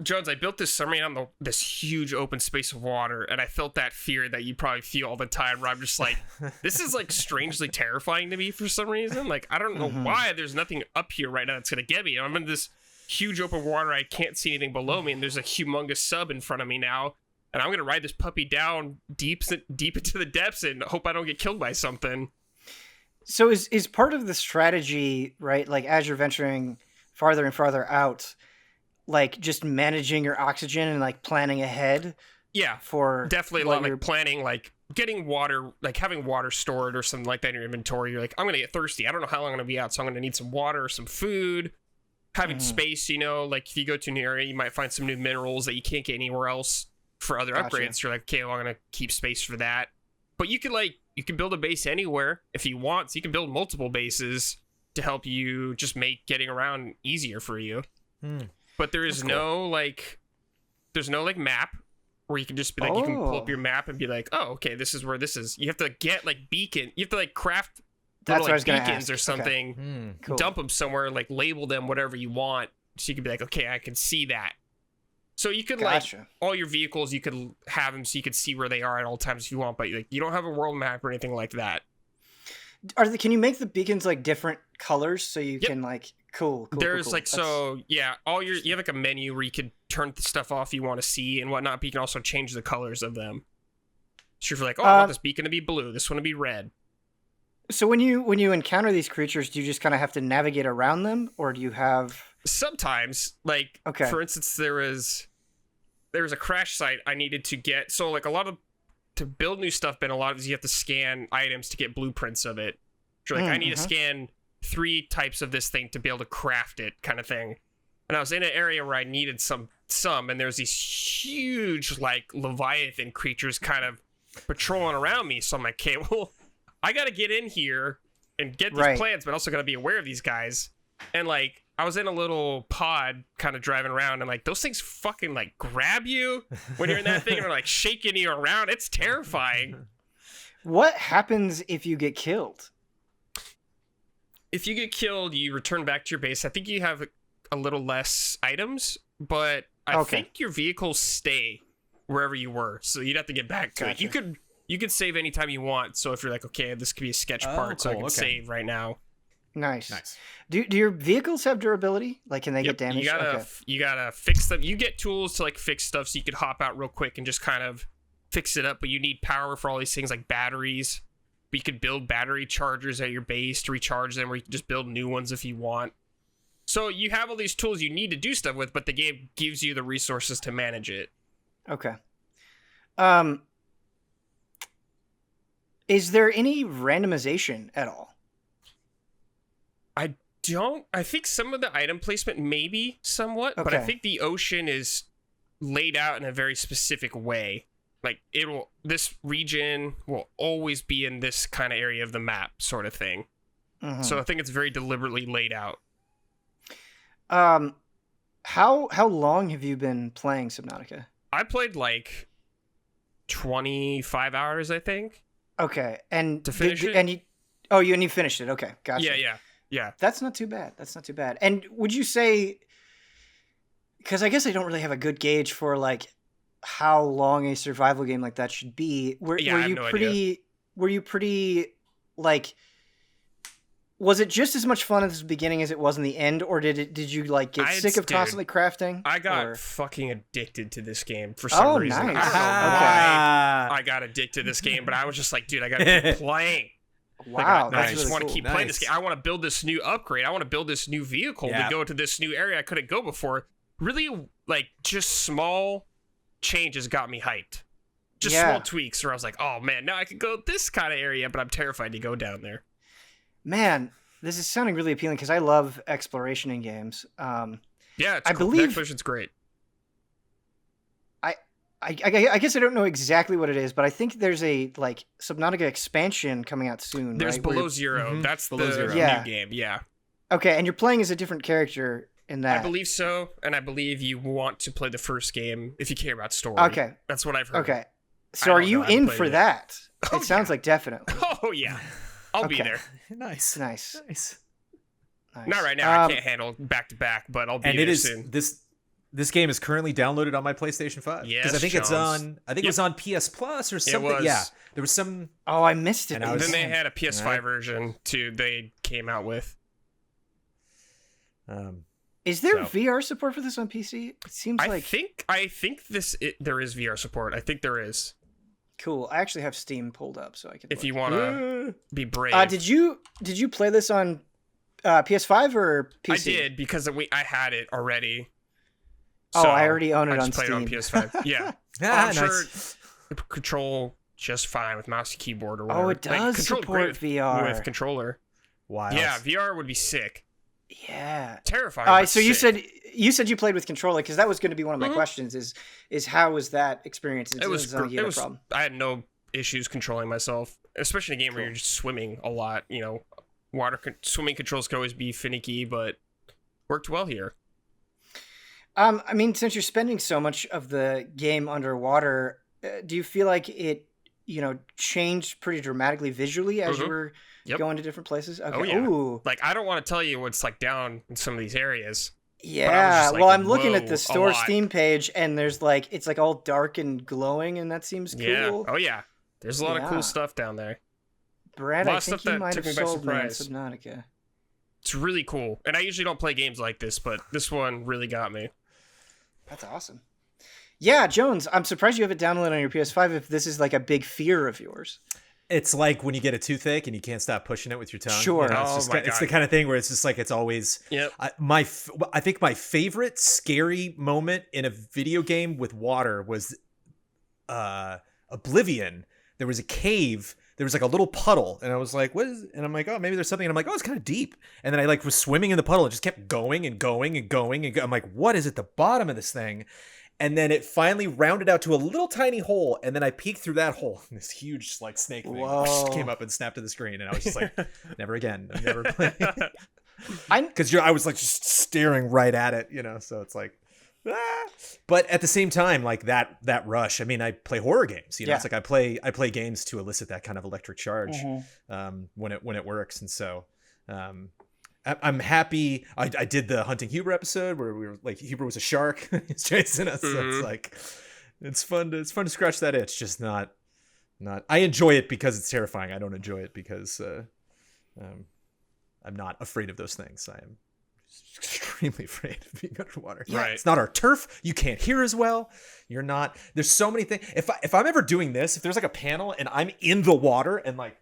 Jones, I built this submarine on this huge open space of water, and I felt that fear that you probably feel all the time where I'm just like, this is like strangely terrifying to me for some reason. Like, I don't know why there's nothing up here right now that's going to get me. I'm in this huge open water. I can't see anything below me, and there's a humongous sub in front of me now, and I'm going to ride this puppy down deep into the depths and hope I don't get killed by something. So is part of the strategy, right, like as you're venturing farther and farther out, like just managing your oxygen and like planning ahead? Yeah, for definitely a lot like planning, like getting water, like having water stored or something like that in your inventory. You're like, I'm going to get thirsty. I don't know how long I'm going to be out, so I'm going to need some water or some food. Having space, you know, like if you go to a new area, you might find some new minerals that you can't get anywhere else for other upgrades. You're like, okay, well, I'm going to keep space for that. But you can build a base anywhere if you want. So you can build multiple bases to help you just make getting around easier for you. But there is no map where you can just be like, you can pull up your map and be like, oh, okay, this is where this is. You have to get like beacon. You have to like craft little like beacons or something. Okay. Cool. Dump them somewhere, like label them whatever you want. So you can be like, okay, I can see that. So you could like all your vehicles, you could have them so you could see where they are at all times if you want, but like you don't have a world map or anything like that. Can you make the beacons like different colors so you can like cool. There's like so yeah, you have like a menu where you could turn the stuff off you want to see and whatnot, but you can also change the colors of them. So if you're like, oh, I want this beacon to be blue, this one to be red. So when you encounter these creatures, do you just kind of have to navigate around them, or do you have? Sometimes, like for instance, there was a crash site I needed to get. So like to build new stuff, but a lot of you have to scan items to get blueprints of it. So like I need to scan 3 types of this thing to be able to craft it, kind of thing. and I was in an area where I needed some, and there's these huge like Leviathan creatures kind of patrolling around me. So I'm like, okay, well, I got to get in here and get these plants, but also got to be aware of these guys. And like, I was in a little pod kind of driving around, and like those things fucking like grab you when you're in that thing and they're like shaking you around. It's terrifying. What happens if you get killed? If you get killed, you return back to your base. I think you have a little less items, but I think your vehicles stay wherever you were. So you'd have to get back to it. You could save anytime you want. So if you're like, okay, this could be a sketch part, so I can save right now. Nice. Do your vehicles have durability? Like, can they get damaged? You gotta fix them. You get tools to like fix stuff, so you could hop out real quick and just kind of fix it up. But you need power for all these things like batteries. But you could build battery chargers at your base to recharge them, or you can just build new ones if you want. So you have all these tools you need to do stuff with, but the game gives you the resources to manage it. Okay. Is there any randomization at all? I think some of the item placement maybe somewhat, but I think the ocean is laid out in a very specific way. Like this region will always be in this kind of area of the map, sort of thing. Mm-hmm. So I think it's very deliberately laid out. How long have you been playing Subnautica? I played like 25 hours, I think. Okay, and to finish it, and you finished it. Okay, gotcha. Yeah. That's not too bad. And would you say, because I guess I don't really have a good gauge for like how long a survival game like that should be. Were you pretty like, was it just as much fun at the beginning as it was in the end, or did you like get sick of constantly crafting? I got fucking addicted to this game for some reason. Nice. I don't know why I got addicted to this game, but I was just like, dude, I gotta keep playing. Wow, I just want to keep playing this game. I want to build this new upgrade. I want to build this new vehicle to go to this new area I couldn't go before. Really, like, just small changes got me hyped. Just small tweaks where I was like, oh man, now I could go this kind of area, but I'm terrified to go down there. Man, this is sounding really appealing because I love exploration in games. It's cool. The exploration's great. I guess I don't know exactly what it is, but I think there's a like Subnautica expansion coming out soon. There's right? Below Zero. Mm-hmm. That's Below Zero. New game. Yeah. Okay, and you're playing as a different character in that. I believe so, and I believe you want to play the first game if you care about story. Okay, that's what I've heard. Okay, so are you in for that? It sounds like definitely. Oh yeah, I'll be there. Nice. Not right now. I can't handle back to back, but I'll be there soon. This game is currently downloaded on my PlayStation 5. Yes, because I think it's on. I think it was on PS Plus or something. It was. Yeah, there was some. Oh, I missed it. And then they had a PS5 version too. They came out with. Is there VR support for this on PC? It seems like. I think there is VR support. I think there is. Cool. I actually have Steam pulled up, so I can. If you want to be brave. Did you play this on PS5 or PC? I did because I had it already. So I already own it on Steam. I just played it on PS5. Yeah. I'm sure it control just fine with mouse and keyboard or whatever. Oh, it does support VR. With controller. Wow. Yeah, VR would be sick. Yeah. Terrifying. So you said you played with controller, because that was going to be one of my questions is how was that experience? It was problem. I had no issues controlling myself, especially in a game where you're just swimming a lot. You know, swimming controls can always be finicky, but worked well here. I mean, since you're spending so much of the game underwater, do you feel like it, changed pretty dramatically visually as you were going to different places? Okay. Oh, yeah. Ooh. Like, I don't want to tell you what's like down in some of these areas. Yeah. Well, I'm looking at the store Steam page, and there's like, it's like all dark and glowing, and that seems cool. Yeah. Oh yeah. There's a lot of cool stuff down there. Brad, I think you might have sold me on Subnautica. It's really cool, and I usually don't play games like this, but this one really got me. That's awesome. Yeah, Jones, I'm surprised you have it downloaded on your PS5 if this is like a big fear of yours. It's like when you get a toothache and you can't stop pushing it with your tongue. Sure. It's the kind of thing where it's just like it's always. Yep. I think my favorite scary moment in a video game with water was Oblivion. There was a cave there was like a little puddle, and I was like, what is it? And I'm like, oh, maybe there's something, and I'm like, oh, it's kind of deep. And then I like was swimming in the puddle and just kept going and going and going and I'm like, what is at the bottom of this thing? And then it finally rounded out to a little tiny hole, and then I peeked through that hole, and this huge like snake thing came up and snapped to the screen, and I was just like, never again, I'm never playing. Because I was like just staring right at it, you know. So it's like, but at the same time, like that rush. I mean, I play horror games, you know. It's like I play games to elicit that kind of electric charge when it works, and so. I'm happy. I did the Hunting Huber episode where we were like Huber was a shark. He's chasing us. So it's like it's fun to scratch that itch. Just not. I enjoy it because it's terrifying. I don't enjoy it because I'm not afraid of those things. I am extremely afraid of being underwater. Yeah, right. It's not our turf. You can't hear as well. You're not. There's so many things. If I'm ever doing this, if there's like a panel and I'm in the water and like.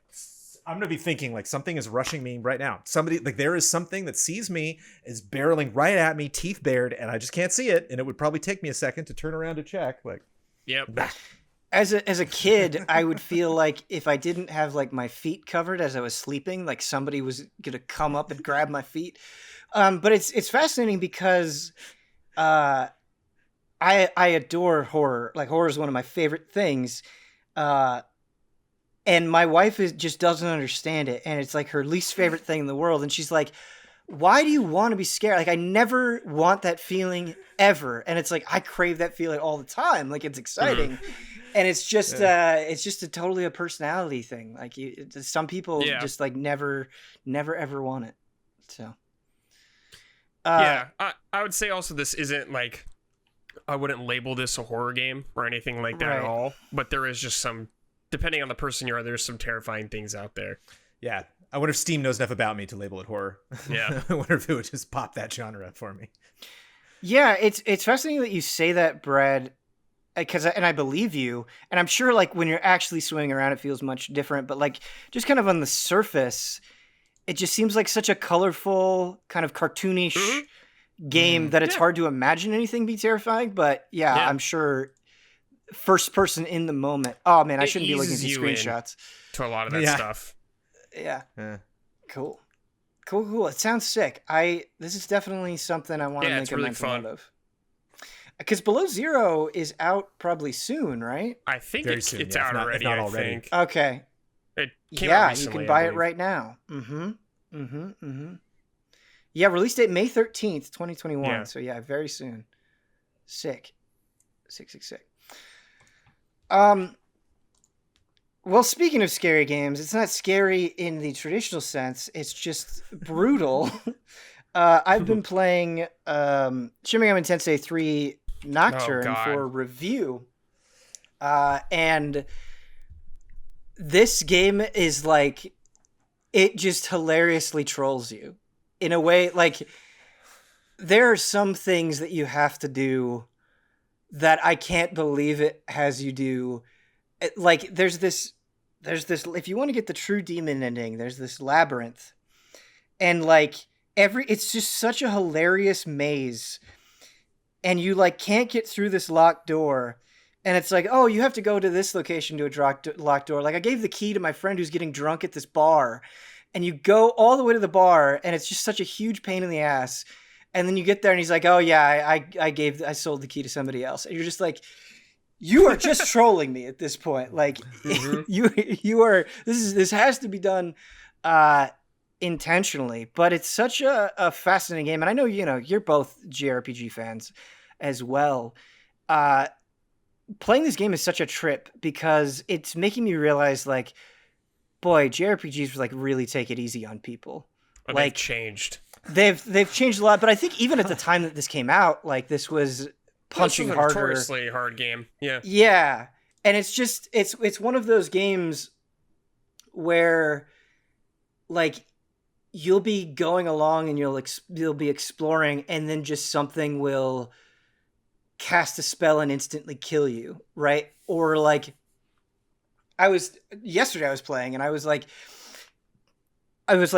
I'm going to be thinking like something is rushing me right now. Somebody like there is something that sees me, is barreling right at me, teeth bared, and I just can't see it. And it would probably take me a second to turn around to check. Like, yep. As a kid, I would feel like if I didn't have like my feet covered as I was sleeping, like somebody was going to come up and grab my feet. But it's fascinating because I adore horror. Like horror is one of my favorite things. And my wife just doesn't understand it. And it's like her least favorite thing in the world. And she's like, why do you want to be scared? Like, I never want that feeling ever. And it's like, I crave that feeling all the time. Like, it's exciting. And it's just a totally a personality thing. Like some people just like never ever want it. So. I would say also this isn't like, I wouldn't label this a horror game or anything like that at all. But there is just some, depending on the person you are, there's some terrifying things out there. Yeah. I wonder if Steam knows enough about me to label it horror. Yeah. I wonder if it would just pop that genre for me. Yeah, it's fascinating that you say that, Brad, and I believe you. And I'm sure like when you're actually swimming around, it feels much different. But like just kind of on the surface, it just seems like such a colorful, kind of cartoonish game that it's hard to imagine anything be terrifying. But yeah. I'm sure... first person in the moment. Oh man, I shouldn't be looking at these screenshots. To a lot of that stuff. Yeah. Cool. It sounds sick. This is definitely something I want to make a mental note of. Because Below Zero is out probably soon, right? I think it's out already. If not already. I think. Okay. It came out recently, you can buy it right now. Yeah, release date May 13th, 2021. Yeah. So yeah, very soon. Sick. Well, speaking of scary games, it's not scary in the traditional sense. It's just brutal. I've been playing Shin Megami Tensei 3 Nocturne for review. And this game is like, it just hilariously trolls you. In a way, like, there are some things that you have to do that I can't believe it has you do. Like there's this, if you want to get the true demon ending, there's this labyrinth, and like it's just such a hilarious maze, and you like can't get through this locked door, and it's like, oh, you have to go to this location to a locked door. Like I gave the key to my friend who's getting drunk at this bar, and you go all the way to the bar, and it's just such a huge pain in the ass. And then you get there and he's like, oh yeah, I sold the key to somebody else. And you're just like, you are just trolling me at this point. Like you are, this has to be done intentionally, but it's such a fascinating game. And I know, you're both JRPG fans as well. Playing this game is such a trip because it's making me realize like, boy, JRPGs like really take it easy on people. Like they've changed. They've changed a lot, but I think even at the time that this came out, like this was punching harder. Notoriously hard game. Yeah. Yeah. And it's just it's one of those games where like you'll be going along and you'll be exploring, and then just something will cast a spell and instantly kill you, right? Or like yesterday I was playing and I was like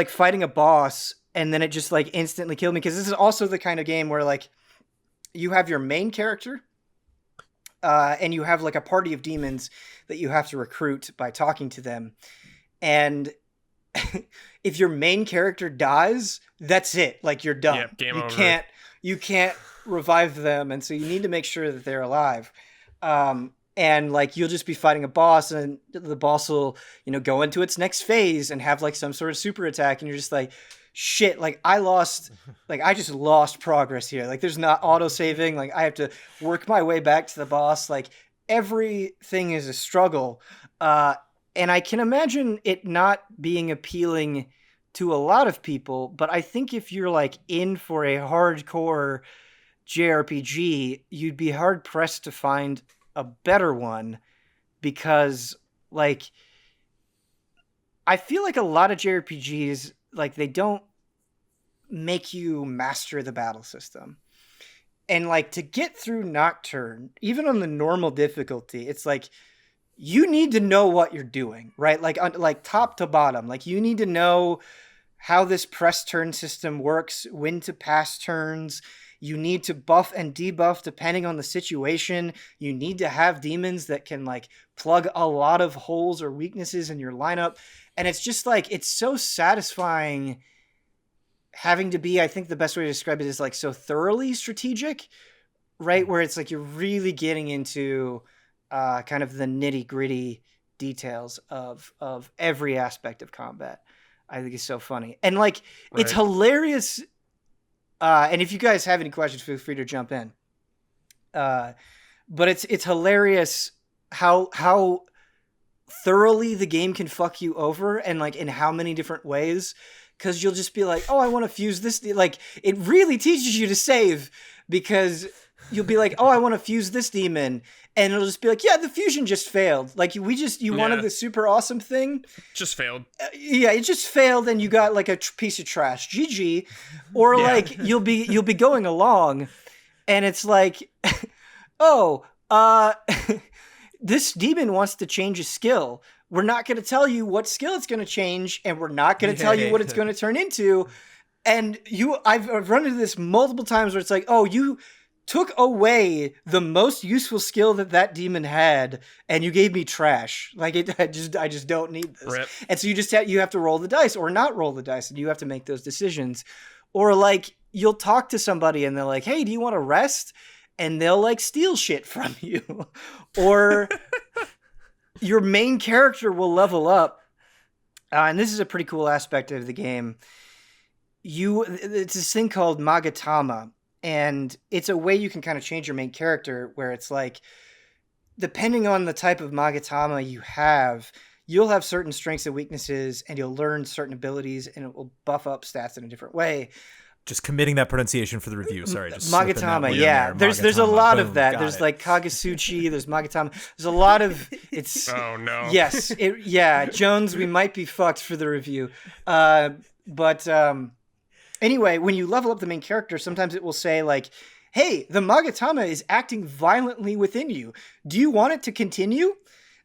fighting a boss, and then it just like instantly killed me, because this is also the kind of game where like you have your main character and you have like a party of demons that you have to recruit by talking to them. and if your main character dies, that's it. Like, you're done. Yep, game you over. You can't revive them, and so you need to make sure that they're alive. And like, you'll just be fighting a boss, and the boss will, you know, go into its next phase and have like some sort of super attack, and you're just like, shit, like I just lost progress here. Like, there's not auto saving. Like, I have to work my way back to the boss. Like, everything is a struggle. And I can imagine it not being appealing to a lot of people, but I think if you're like in for a hardcore JRPG, you'd be hard pressed to find a better one, because like, I feel like a lot of JRPGs, like, they don't make you master the battle system. And like, to get through Nocturne, even on the normal difficulty, it's like, you need to know what you're doing, right? Like top to bottom, like, you need to know how this press turn system works, when to pass turns. You need to buff and debuff depending on the situation. You need to have demons that can like plug a lot of holes or weaknesses in your lineup. And it's just like, it's so satisfying having to be, I think the best way to describe it is like, so thoroughly strategic, right? Where it's like, you're really getting into kind of the nitty gritty details of every aspect of combat. I think is so funny. And like, right. It's hilarious. And if you guys have any questions, feel free to jump in. But it's hilarious how thoroughly the game can fuck you over, and like in how many different ways. Cause you'll just be like, oh, I want to fuse this. Like, it really teaches you to save, because you'll be like, oh, I want to fuse this demon. And it'll just be like, yeah, the fusion just failed. Like, you wanted the super awesome thing. Just failed. Yeah, it just failed, and you got like a piece of trash. GG. Or like, you'll be going along, and it's like, oh, this demon wants to change a skill. We're not going to tell you what skill it's going to change, and we're not going to tell you what it's going to turn into. And I've run into this multiple times where it's like, oh, you took away the most useful skill that demon had, and you gave me trash. Like, I just don't need this. Rip. And so you have to roll the dice or not roll the dice, and you have to make those decisions. Or like, you'll talk to somebody and they're like, hey, do you want to rest? And they'll like steal shit from you. Or your main character will level up. And this is a pretty cool aspect of the game. It's this thing called Magatama. And it's a way you can kind of change your main character, where it's like, depending on the type of Magatama you have, you'll have certain strengths and weaknesses, and you'll learn certain abilities, and it will buff up stats in a different way. Just committing that pronunciation for the review. Sorry, just Magatama, yeah. There's a lot of that. There's like Kagasuchi, there's Magatama. There's a lot of it's. Oh no. Yes, Jones, we might be fucked for the review. Anyway, when you level up the main character, sometimes it will say like, hey, the Magatama is acting violently within you. Do you want it to continue?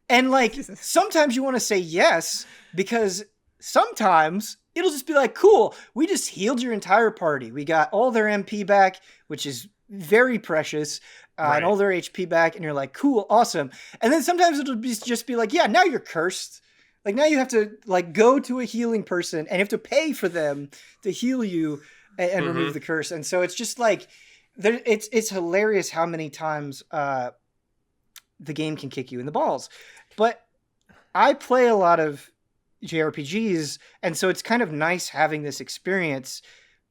And like, sometimes you want to say yes, because sometimes it'll just be like, cool, we just healed your entire party. We got all their MP back, which is very precious, right. And all their HP back. And you're like, cool, awesome. And then sometimes it'll just be like, yeah, now you're cursed. Like, now you have to like go to a healing person, and you have to pay for them to heal you and remove the curse. And so it's just like, it's hilarious how many times the game can kick you in the balls. But I play a lot of JRPGs, and so it's kind of nice having this experience,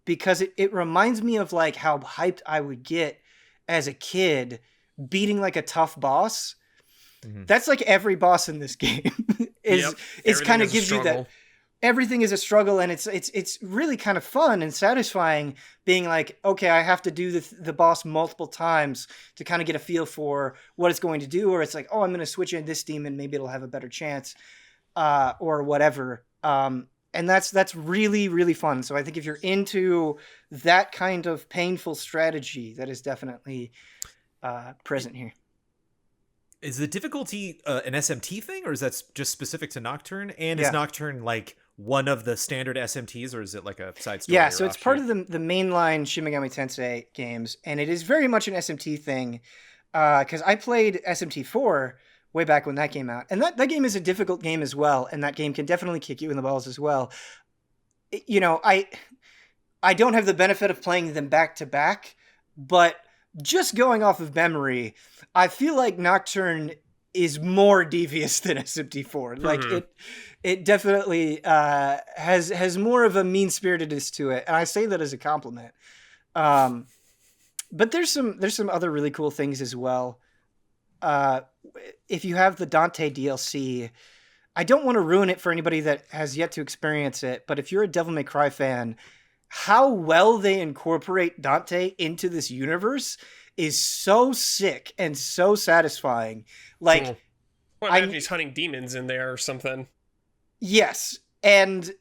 because it reminds me of like how hyped I would get as a kid beating like a tough boss. That's like every boss in this game it's kind of gives you that everything is a struggle, and it's really kind of fun and satisfying being like, okay, I have to do the boss multiple times to kind of get a feel for what it's going to do, or it's like, oh, I'm going to switch in this demon, maybe it'll have a better chance, or whatever. And that's really, really fun. So I think if you're into that kind of painful strategy, that is definitely present here. Is the difficulty an SMT thing, or is that just specific to Nocturne? And is Nocturne like one of the standard SMTs, or is it like a side story? Yeah, so it's part of the mainline Shin Megami Tensei games, and it is very much an SMT thing. Because I played SMT4, way back when that came out. And that game is a difficult game as well, and that game can definitely kick you in the balls as well. You know, I don't have the benefit of playing them back to back, but just going off of memory, I feel like Nocturne is more devious than SMT4. Like it definitely has more of a mean-spiritedness to it, and I say that as a compliment. But there's some other really cool things as well. If you have the Dante DLC, I don't want to ruin it for anybody that has yet to experience it, but if you're a Devil May Cry fan, how well they incorporate Dante into this universe is so sick and so satisfying. Like, cool. Well, I imagine he's hunting demons in there or something. Yes, and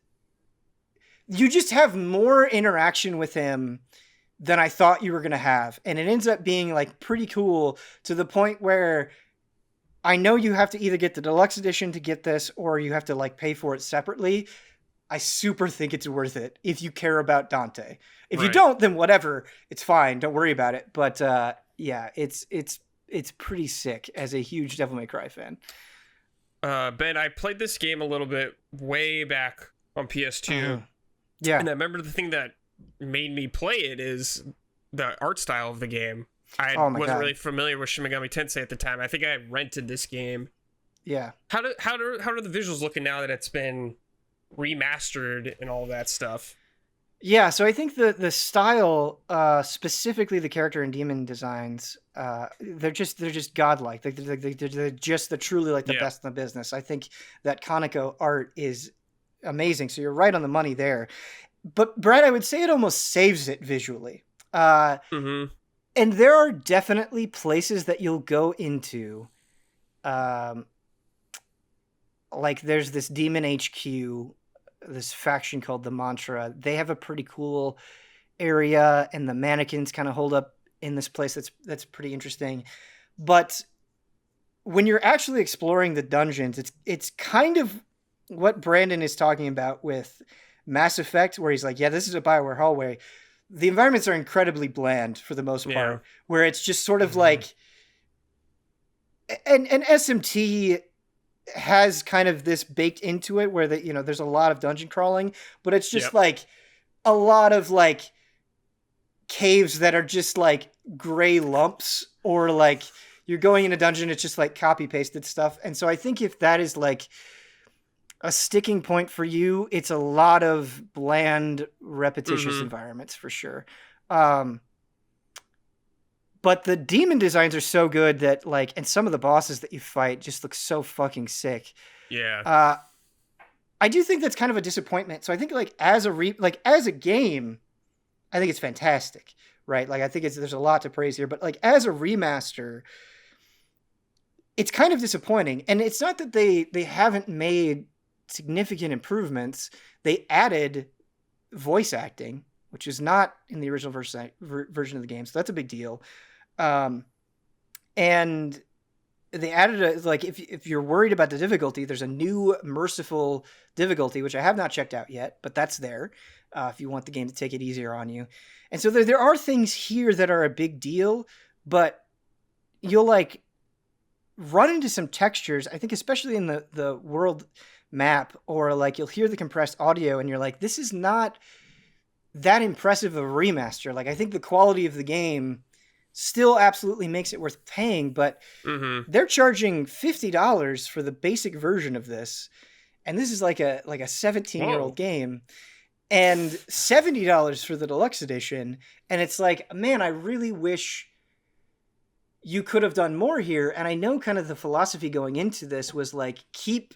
you just have more interaction with him than I thought you were going to have. And it ends up being like pretty cool to the point where I know you have to either get the deluxe edition to get this or you have to like pay for it separately. I super think it's worth it if you care about Dante. If you don't, then whatever, it's fine. Don't worry about it. But yeah, it's pretty sick as a huge Devil May Cry fan. Ben, I played this game a little bit way back on PS2. Yeah. And I remember the thing that made me play it is the art style of the game. I wasn't really familiar with Shin Megami Tensei at the time. I think I rented this game. Yeah. How do the visuals looking now that it's been remastered and all that stuff? Yeah, so I think the style, specifically the character and demon designs, they're just godlike. They're just the truly like the best in the business. I think that Kaneko art is amazing. So you're right on the money there. But Brad, I would say it almost saves it visually. And there are definitely places that you'll go into. Like there's this Demon HQ, this faction called the Mantra. They have a pretty cool area, and the mannequins kind of hold up in this place that's pretty interesting. But when you're actually exploring the dungeons, it's kind of what Brandon is talking about with Mass Effect, where he's like, yeah, this is a BioWare hallway. The environments are incredibly bland for the most part, where it's just sort of like, and SMT has kind of this baked into it where there's a lot of dungeon crawling, but it's just like a lot of like caves that are just like gray lumps, or like you're going in a dungeon, it's just like copy pasted stuff. And so I think if that is like a sticking point for you, it's a lot of bland, repetitious environments for sure. But the demon designs are so good that like, and some of the bosses that you fight just look so fucking sick. Yeah. I do think that's kind of a disappointment. So I think like as a game, I think it's fantastic, right? Like I think there's a lot to praise here, but like as a remaster, it's kind of disappointing. And it's not that they haven't made significant improvements. They added voice acting, which is not in the original version of the game. So that's a big deal. And they added if you're worried about the difficulty, there's a new merciful difficulty, which I have not checked out yet, but that's there if you want the game to take it easier on you. And so there are things here that are a big deal, but you'll like run into some textures, I think especially in the world map, or like you'll hear the compressed audio and you're like, this is not that impressive of a remaster. Like I think the quality of the game still absolutely makes it worth paying, but they're charging $50 for the basic version of this, and this is like a 17-year-old game, and $70 for the deluxe edition. And it's like, man, I really wish you could have done more here. And I know kind of the philosophy going into this was like, keep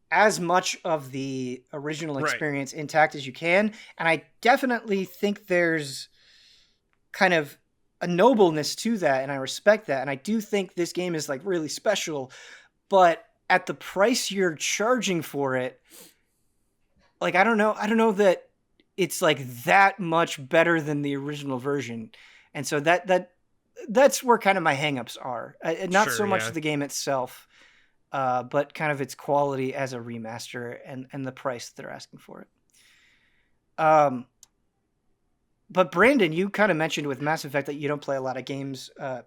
as much of the original experience intact as you can. And I definitely think there's kind of a nobleness to that, and I respect that. And I do think this game is like really special, but at the price you're charging for it, like I don't know that it's like that much better than the original version. And so that's where kind of my hangups are. Not so much the game itself, but kind of its quality as a remaster and the price that they're asking for it. But Brandon, you kind of mentioned with Mass Effect that you don't play a lot of games, a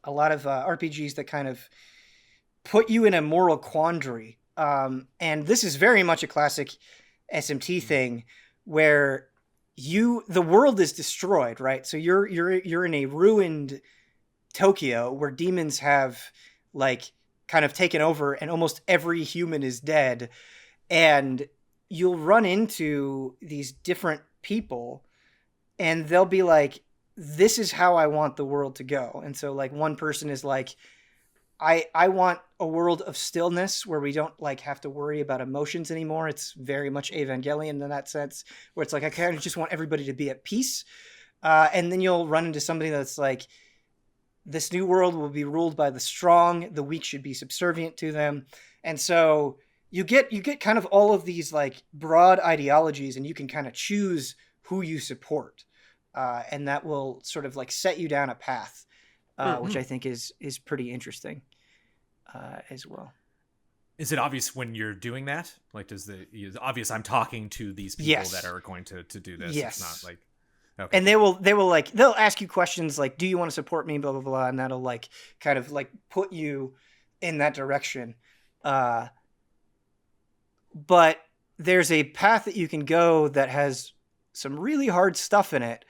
lot of RPGs that kind of put you in a moral quandary. And this is very much a classic SMT thing where the world is destroyed, right? So you're in a ruined Tokyo where demons have like kind of taken over and almost every human is dead. And you'll run into these different people and they'll be like, this is how I want the world to go. And so like one person is like, I want a world of stillness where we don't like have to worry about emotions anymore. It's very much Evangelion in that sense, where it's like, I kind of just want everybody to be at peace. And then you'll run into somebody that's like, this new world will be ruled by the strong. The weak should be subservient to them. And so you get kind of all of these like broad ideologies and you can kind of choose who you support. And that will sort of like set you down a path, which I think is pretty interesting as well. Is it obvious when you're doing that? Like, is obvious I'm talking to these people that are going to do this? Yes. It's not like, okay. And they will like, they'll ask you questions like, do you want to support me? Blah, blah, blah. And that'll like kind of like put you in that direction. But there's a path that you can go that has some really hard stuff in it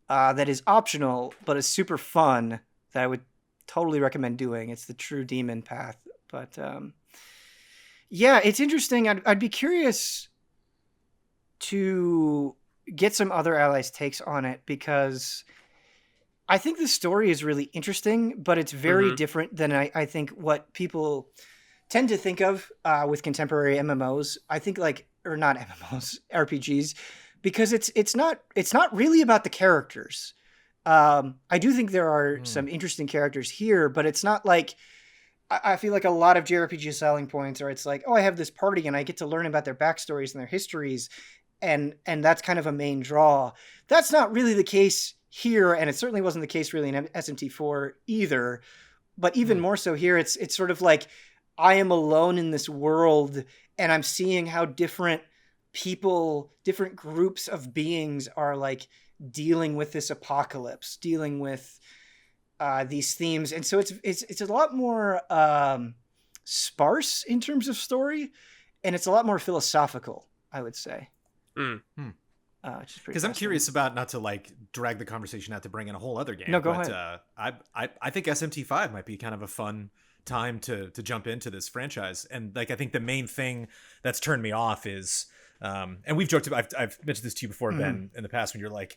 that is optional, but is super fun that I would totally recommend doing. It's the true demon path. But yeah, it's interesting. I'd be curious to get some other allies' takes on it because I think the story is really interesting, but it's very different than I think what people tend to think of with contemporary MMOs. I think like, or not MMOs, RPGs, because it's not really about the characters. I do think there are some interesting characters here, but it's not like, I feel like a lot of JRPG selling points are it's like, oh, I have this party and I get to learn about their backstories and their histories. And that's kind of a main draw. That's not really the case here. And it certainly wasn't the case really in SMT4 either. But even more so here, it's sort of like, I am alone in this world and I'm seeing how different people, different groups of beings are like dealing with this apocalypse, dealing with these themes. And so it's a lot more sparse in terms of story, and it's a lot more philosophical, I would say. Because I'm curious about, not to like drag the conversation out to bring in a whole other game. No, go ahead. I think SMT5 might be kind of a fun time to jump into this franchise. And like, I think the main thing that's turned me off is, and we've joked about, I've mentioned this to you before, Ben, in the past, when you're like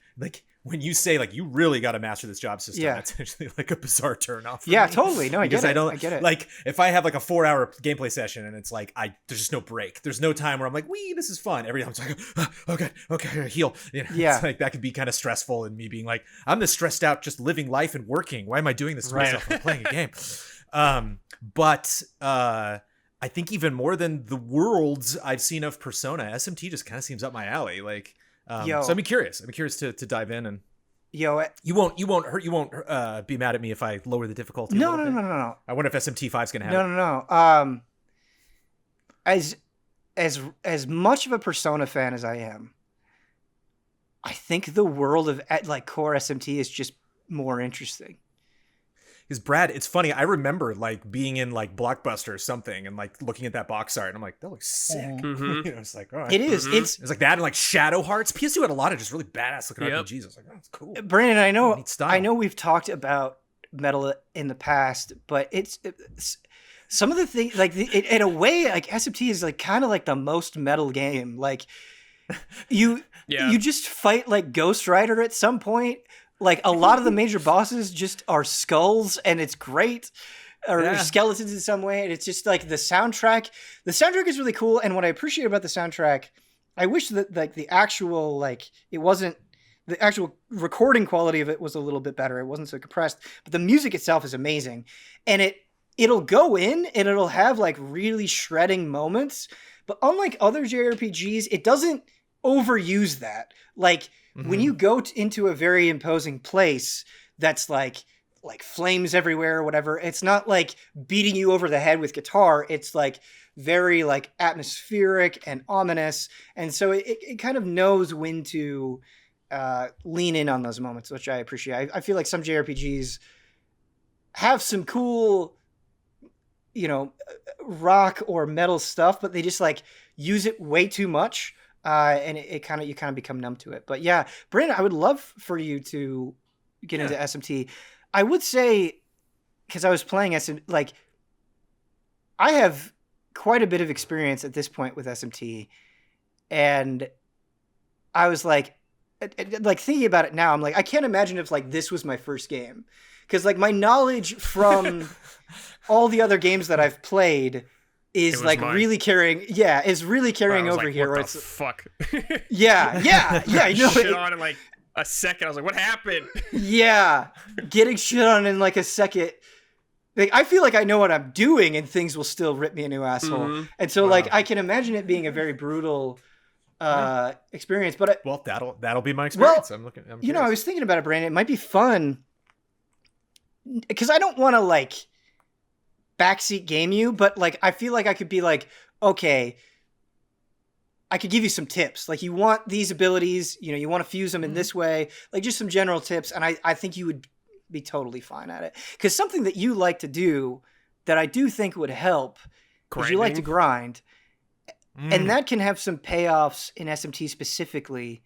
when you say like, you really got to master this job system, that's actually like a bizarre turn off. Yeah, me. Totally. No, I get it. I get it. Like if I have like a 4-hour gameplay session and it's like, there's just no break. There's no time where I'm like, this is fun. Every time it's like, okay, heal. You know, yeah. It's like that could be kind of stressful, and me being like, I'm this stressed out just living life and working. Why am I doing this to myself? I'm playing a game. But I think even more than the worlds I've seen of Persona, SMT just kind of seems up my alley. Like, so I'm curious. I'm curious to dive in, and you won't be mad at me if I lower the difficulty. No. I wonder if SMT5 is gonna have No. As much of a Persona fan as I am, I think the world of like core SMT is just more interesting. Because Brad, it's funny, I remember like being in like Blockbuster or something and like looking at that box art and I'm like, that looks sick. You know, it's like, all right. It is. It's like that and like Shadow Hearts. PS2 had a lot of just really badass looking RPGs. I was like, oh, that's cool. Brandon, I know we've talked about metal in the past, but it's some of the things like in a way, like SMT is like kind of like the most metal game. Like you just fight like Ghost Rider at some point. Like a lot of the major bosses just are skulls, and it's great, or skeletons in some way. And it's just like the soundtrack. The soundtrack is really cool, and what I appreciate about the soundtrack, I wish that like the actual the actual recording quality of it was a little bit better. It wasn't so compressed, but the music itself is amazing, and it'll go in and it'll have like really shredding moments. But unlike other JRPGs, it doesn't overuse that. Like. When you go into a very imposing place that's like flames everywhere or whatever, it's not like beating you over the head with guitar. It's like very like atmospheric and ominous. And so it kind of knows when to lean in on those moments, which I appreciate. I feel like some JRPGs have some cool rock or metal stuff, but they just like use it way too much. And you kind of become numb to it. But yeah, Brandon, I would love for you to get into SMT. I would say, because I was playing like I have quite a bit of experience at this point with SMT, and I was like thinking about it now, I'm like, I can't imagine if like this was my first game, because like my knowledge from all the other games that I've played is like mine. Really carrying over like, here. What where the it's fuck? yeah. Shit on in like a second. I was like, what happened? Yeah, getting shit on in like a second. Like, I feel like I know what I'm doing, and things will still rip me a new asshole. Mm-hmm. And so, like, I can imagine it being a very brutal experience. But that'll be my experience. Well, I was thinking about it, Brandon. It might be fun because I don't want to like backseat game you, but like I feel like I could be like, okay, I could give you some tips. Like, you want these abilities, you want to fuse them in this way, like just some general tips, and I think you would be totally fine at it, because something that you like to do that I do think would help is you like to grind, and that can have some payoffs in SMT specifically,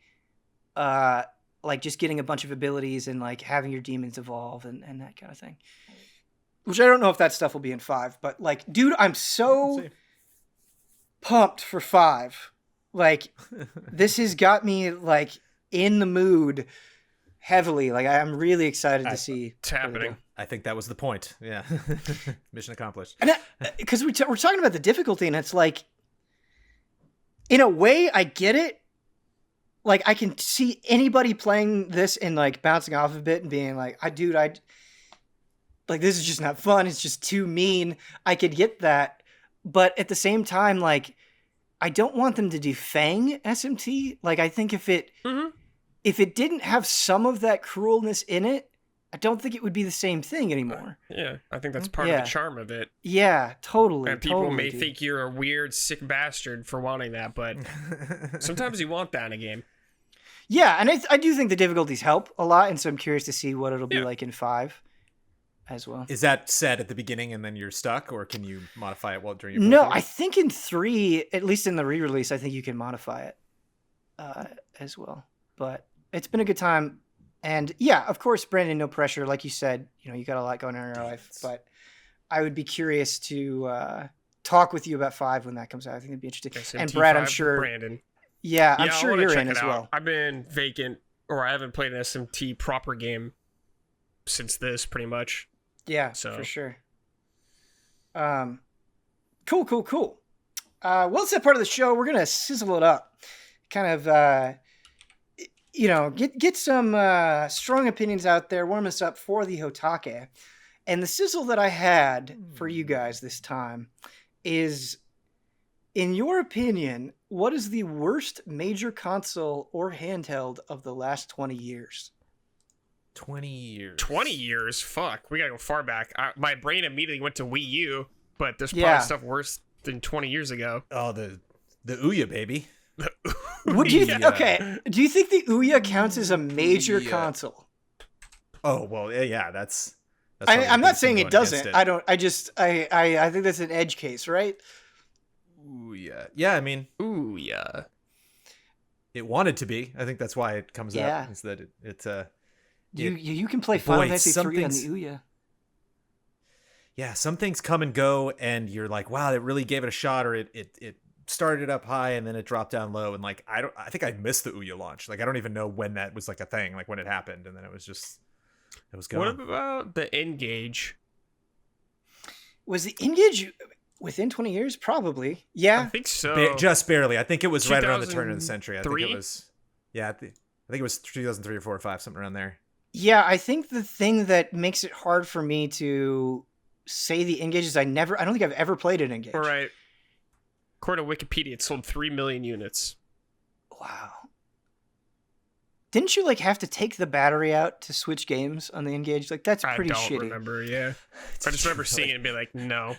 like just getting a bunch of abilities and like having your demons evolve and that kind of thing. Which I don't know if that stuff will be in 5, but like, dude, I'm so pumped for 5. Like, this has got me like in the mood heavily. Like, I'm really excited to see it's happening. I think that was the point. Yeah. Mission accomplished. And because we're talking about the difficulty, and it's like, in a way, I get it. Like, I can see anybody playing this and like bouncing off a bit and being like, like, this is just not fun. It's just too mean. I could get that. But at the same time, like, I don't want them to defang SMT. Like, I think if it didn't have some of that cruelness in it, I don't think it would be the same thing anymore. Yeah, I think that's part of the charm of it. Yeah, totally. And people may think you're a weird, sick bastard for wanting that, but sometimes you want that in a game. Yeah, and I do think the difficulties help a lot, and so I'm curious to see what it'll be like in 5 as well. Is that set at the beginning and then you're stuck, or can you modify it during your No, I think in 3, at least in the re-release, I think you can modify it as well. But it's been a good time. And yeah, of course, Brandon, no pressure. Like you said, you got a lot going on in your life. But I would be curious to talk with you about 5 when that comes out. I think it'd be interesting. SMT and Brad, I'm sure. Brandon. Yeah, I'm sure you're in as well. I've been vacant, or I haven't played an SMT proper game since this, pretty much. Yeah, for sure. Cool. Well, it's that part of the show. We're going to sizzle it up. Kind of, get some strong opinions out there, warm us up for the HOTTAKE. And the sizzle that I had for you guys this time is, in your opinion, what is the worst major console or handheld of the last 20 years? 20 years. 20 years? Fuck. We gotta go far back. My brain immediately went to Wii U, but there's probably stuff worse than 20 years ago. Oh, the Ouya, baby. What do you okay, do you think the Ouya counts as a major console? Oh, well, yeah, that's I'm not saying it doesn't. I think that's an edge case, right? Ouya. Yeah, I mean, Ouya. It wanted to be. I think that's why it comes up, is that you can play Final Fantasy 3 on the Ouya. Yeah, some things come and go, and you're like, wow, it really gave it a shot, or it started up high and then it dropped down low, and like I think I missed the Ouya launch. Like, I don't even know when that was like a thing, like when it happened, and then it was going. What about the N-Gage? Was the N-Gage within 20 years? Probably. Yeah, I think so. Just barely. I think it was right around the turn of the century. I think it was. Yeah, I think it was 2003 or 4 or 5, something around there. Yeah, I think the thing that makes it hard for me to say the N-Gage is I don't think I've ever played an N-Gage. All right. According to Wikipedia, it sold 3 million units. Wow. Didn't you like have to take the battery out to switch games on the N-Gage? Like, that's pretty shitty. I don't remember, yeah. I just remember seeing it and being like, no.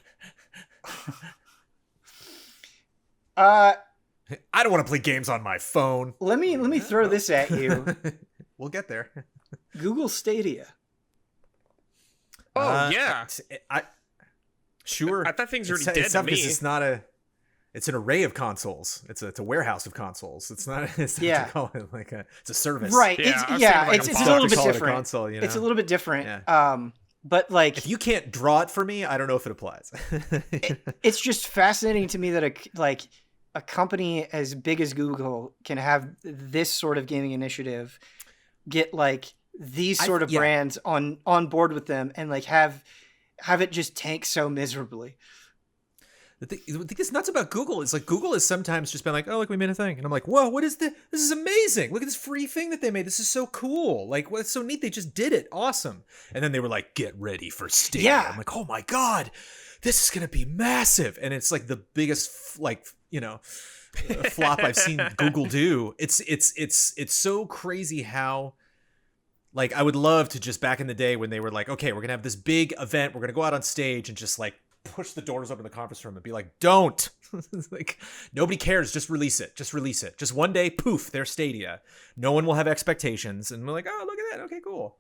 I don't want to play games on my phone. Let me throw this at you. We'll get there. Google Stadia. Oh, yeah. Sure. I thought things were already dead tough to me. It's not a. It's an array of consoles. It's a warehouse of consoles. It's not. It's not to call it like it's a service. Right. Yeah, it's a little bit different. Console, you know? It's a little bit different. Yeah. But like, if you can't draw it for me, I don't know if it applies. It's just fascinating to me that a company as big as Google can have this sort of gaming initiative, get like these sort of brands on board with them, and like have it just tank so miserably. The thing that's nuts about Google is like Google has sometimes just been like, oh, look, we made a thing. And I'm like, whoa, what is this? This is amazing. Look at this free thing that they made. This is so cool. Like, well, it's so neat. They just did it. Awesome. And then they were like, get ready for Stadia. Yeah. I'm like, oh my God, this is going to be massive. And it's like the biggest, flop I've seen Google do. It's so crazy how, like, I would love to just back in the day when they were like, okay, we're going to have this big event. We're going to go out on stage and just like, push the doors open in the conference room and be like, don't. Like, nobody cares. Just release it. Just one day, poof, there's Stadia. No one will have expectations. And we're like, oh, look at that. Okay, cool.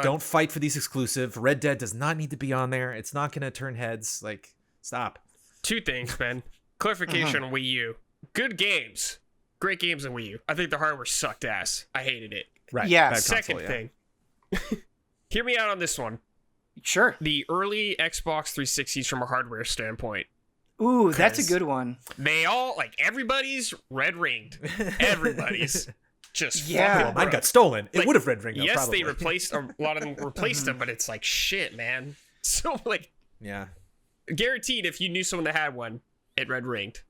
Don't fight for these exclusive. Red Dead does not need to be on there. It's not going to turn heads. Like, stop. 2 things, Ben. Clarification on Wii U. Good games. Great games on Wii U. I think the hardware sucked ass. I hated it. Right. Yeah. Second thing. Hear me out on this one. Sure. The early Xbox 360s from a hardware standpoint. Ooh, that's a good one. They all, like, everybody's red ringed. Everybody's just well, mine got stolen. It would have red ringed. Yes, probably. they replaced a lot of them replaced them, but it's like shit, man. So like, yeah, guaranteed if you knew someone that had one, it red ringed.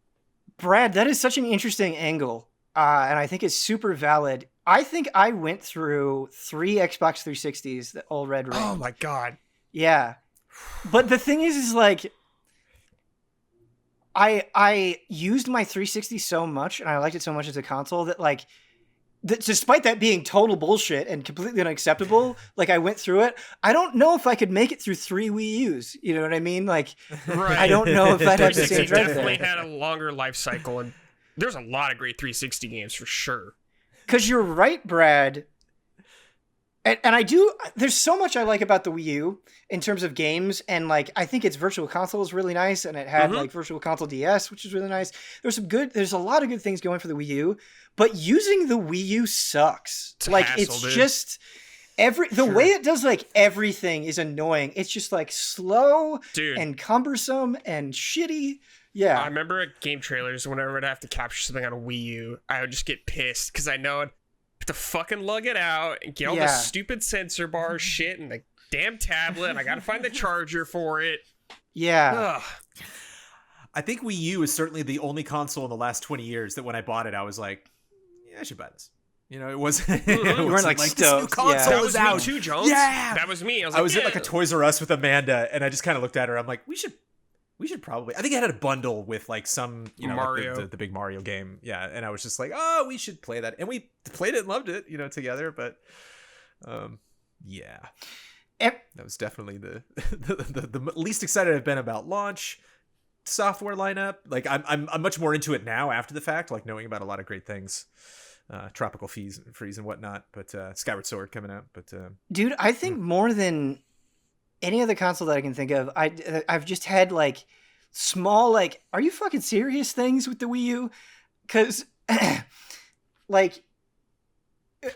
Brad, that is such an interesting angle, and I think it's super valid. I think I went through 3 Xbox 360s that all red ringed. Oh my God. Yeah. But the thing is like, I used my 360 so much and I liked it so much as a console that like, despite that being total bullshit and completely unacceptable, like I went through it. I don't know if I could make it through 3 Wii U's. You know what I mean? Like, right. I don't know if I'd have the same drive. Definitely had a longer life cycle, and there's a lot of great 360 games for sure. Because you're right, Brad. And I do, there's so much I like about the Wii U in terms of games. And like, I think its Virtual Console is really nice. And it had like Virtual Console DS, which is really nice. There's a lot of good things going for the Wii U, but using the Wii U sucks. It's like, hassle, it's dude. Just the way it does like everything is annoying. It's just like slow and cumbersome and shitty. Yeah. I remember at game trailers, whenever I'd have to capture something on a Wii U, I would just get pissed because I know I'd have to fucking lug it out and get all the stupid sensor bar shit and the damn tablet, and I gotta find the charger for it. Yeah. Ugh. I think Wii U is certainly the only console in the last 20 years that when I bought it, I was like, yeah, I should buy this. You know, it wasn't. You weren't like this new console That was out. me too, Jones. Yeah, that was me. I was at like a Toys R Us with Amanda, and I just kind of looked at her. I'm like, we should probably. I think it had a bundle with like some, you know, Mario, like the big Mario game. Yeah, and I was just like, oh, we should play that, and we played it and loved it, you know, together. But, yeah, that was definitely the least excited I've been about launch software lineup. Like I'm much more into it now after the fact, like knowing about a lot of great things. Tropical Freeze and whatnot, but Skyward Sword coming out. But dude, I think more than any other console that I can think of, I've just had like small, like, are you fucking serious things with the Wii U? Because like,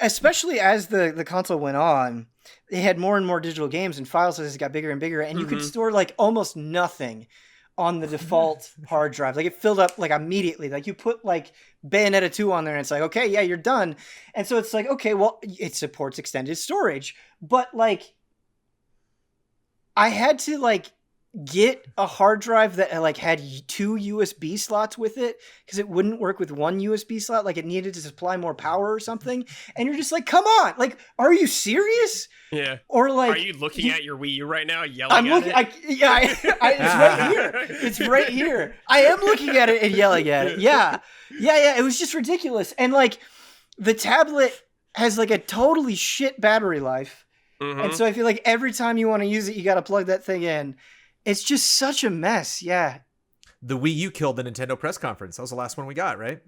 especially as the console went on, they had more and more digital games and file sizes got bigger and bigger, and you could store like almost nothing on the default hard drive. Like it filled up like immediately. Like you put like Bayonetta 2 on there and it's like, okay, yeah, you're done. And so it's like, okay, well, it supports extended storage. But like, I had to like get a hard drive that like had 2 USB slots with it because it wouldn't work with 1 USB slot. Like it needed to supply more power or something. And you're just like, come on, like, are you serious? Yeah. Or like, are you looking at your Wii U right now, yelling at it? It's right here. It's right here. I am looking at it and yelling at it. Yeah. It was just ridiculous. And like, the tablet has like a totally shit battery life. And so I feel like every time you want to use it, you got to plug that thing in. It's just such a mess. Yeah. The Wii U killed the Nintendo press conference. That was the last one we got, right?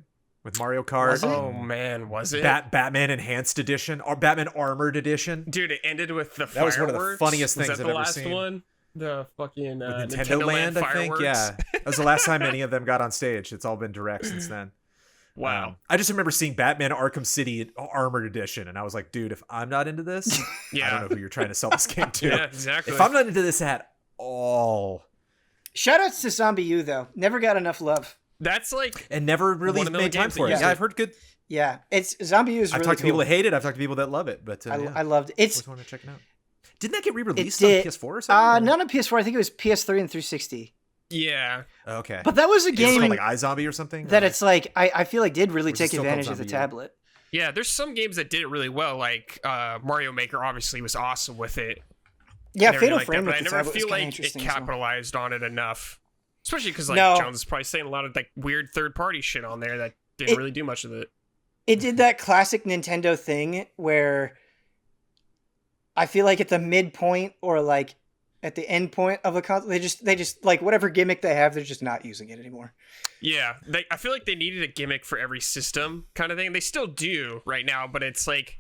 With Mario Kart. Oh man, was it? Batman Enhanced Edition or Batman Armored Edition? Dude, it ended with the fireworks. That was one of the funniest things I've ever seen. Was that the last one? the fucking With Nintendo Land I think. fireworks. Yeah, that was the last time any of them got on stage. It's all been direct since then. Wow. I just remember seeing Batman Arkham City Armored Edition, and I was like, dude, if I'm not into this, I don't know who you're trying to sell this game to. Yeah, exactly. If I'm not into this at all. Shoutouts to Zombie U, though. Never got enough love. That's like... And never really made time for it. Yeah, I've heard good... Yeah, it's Zombie U is really I've talked cool. to people that hate it. I've talked to people that love it, but I loved it. It's... I want to check it out. Didn't that get re-released on PS4 or something? Not on PS4. I think it was PS3 and 360. Yeah. Okay. But that was a game... like iZombie or something? That it's like, I feel like did really take advantage of the tablet. Yeah, there's some games that did it really well, like Mario Maker obviously was awesome with it. Yeah, Fatal Frame with the tablet, but I never feel like it capitalized on it enough. Especially because Jones is probably saying a lot of like weird third-party shit on there that didn't really do much of it. It did that classic Nintendo thing where I feel like at the midpoint or like at the end point of a console, they just like whatever gimmick they have, they're just not using it anymore. Yeah, I feel like they needed a gimmick for every system kind of thing. They still do right now, but it's like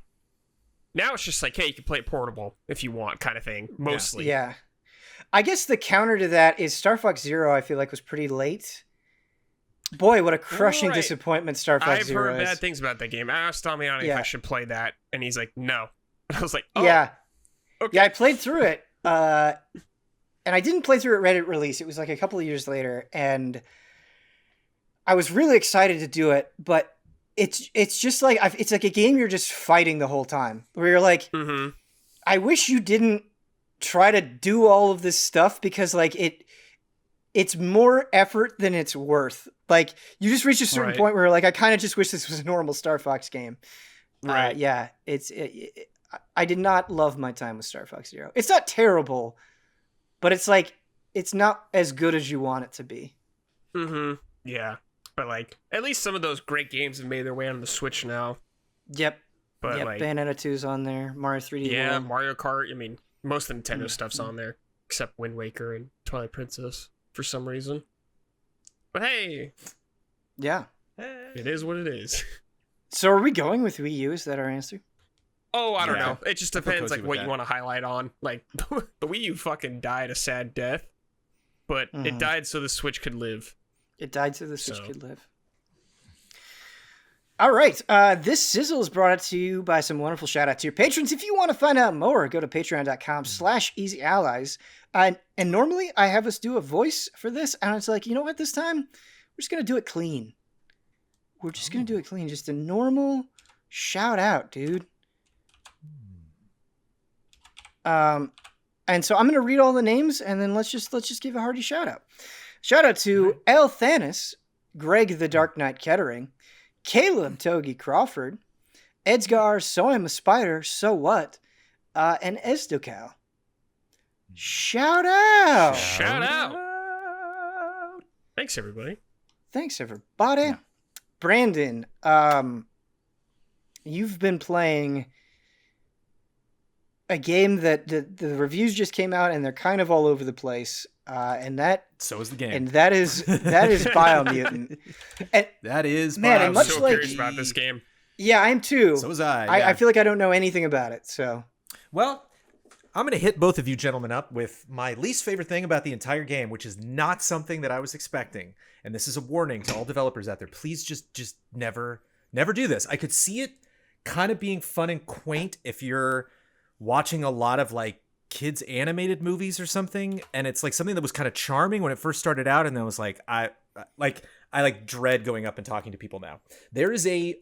now it's just like, hey, you can play it portable if you want, kind of thing. Mostly, yeah. I guess the counter to that is Star Fox Zero. I feel like was pretty late. Boy, what a crushing disappointment Star Fox Zero is. I've heard bad things about that game. I asked Damiani if I should play that, and he's like, no. And I was like, oh. Yeah. Okay. Yeah, I played through it. And I didn't play through it Reddit release. It was like a couple of years later, and I was really excited to do it, but it's just like it's like a game you're just fighting the whole time. Where you're like, I wish you didn't try to do all of this stuff because like it's more effort than it's worth. Like you just reach a certain point where like I kind of just wish this was a normal Star Fox game. Right. Yeah. I did not love my time with Star Fox Zero. It's not terrible, but it's like it's not as good as you want it to be. Yeah. But like at least some of those great games have made their way on the Switch now. Yep. But like Bayonetta 2's on there. Mario 3D Yeah, World. Mario Kart. I mean, most of the Nintendo stuff's on there, except Wind Waker and Twilight Princess for some reason. But hey. Yeah. It is what it is. So are we going with Wii U? Is that our answer? Oh, I don't know. It just depends like what you want to highlight on. Like the Wii U fucking died a sad death, but it died so the Switch could live. It died so the Switch could live. All right. This Sizzle is brought to you by some wonderful shout out to your patrons. If you want to find out more, go to patreon.com/easyallies. And normally I have us do a voice for this. And it's like, you know what? This time we're just going to do it clean. We're just going to do it clean. Just a normal shout out, dude. And so I'm going to read all the names and then let's just give a hearty shout out. Shout out to Elthanas, Greg TheDarkKnight Kettering, Caleb Togi Crawford, Edsgar, So I'm a Spider, So What, and Esdoccal. Shout out! Shout out! Thanks, everybody. Thanks, everybody. Yeah. Brandon, you've been playing a game that the reviews just came out and they're kind of all over the place. And that so is the game, and that is Biomutant. And that is man. I'm so curious about this game. Yeah, I am too. So was I. Yeah. I feel like I don't know anything about it. So, well, I'm going to hit both of you gentlemen up with my least favorite thing about the entire game, which is not something that I was expecting. And this is a warning to all developers out there. Please just never do this. I could see it kind of being fun and quaint if you're watching a lot of like kids animated movies or something, and it's like something that was kind of charming when it first started out, and then was like I dread going up and talking to people now. There is a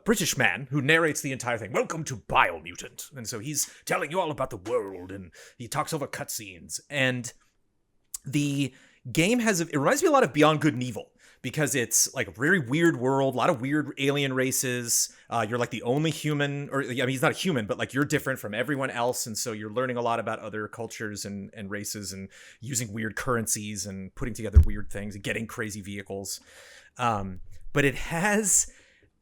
British man who narrates the entire thing. Welcome to Biomutant, and so he's telling you all about the world, and he talks over cutscenes. And the game it reminds me a lot of Beyond Good and Evil, because it's like a very weird world, a lot of weird alien races. You're like the only human, or I mean, he's not a human, but like you're different from everyone else. And so you're learning a lot about other cultures and races and using weird currencies and putting together weird things and getting crazy vehicles. But it has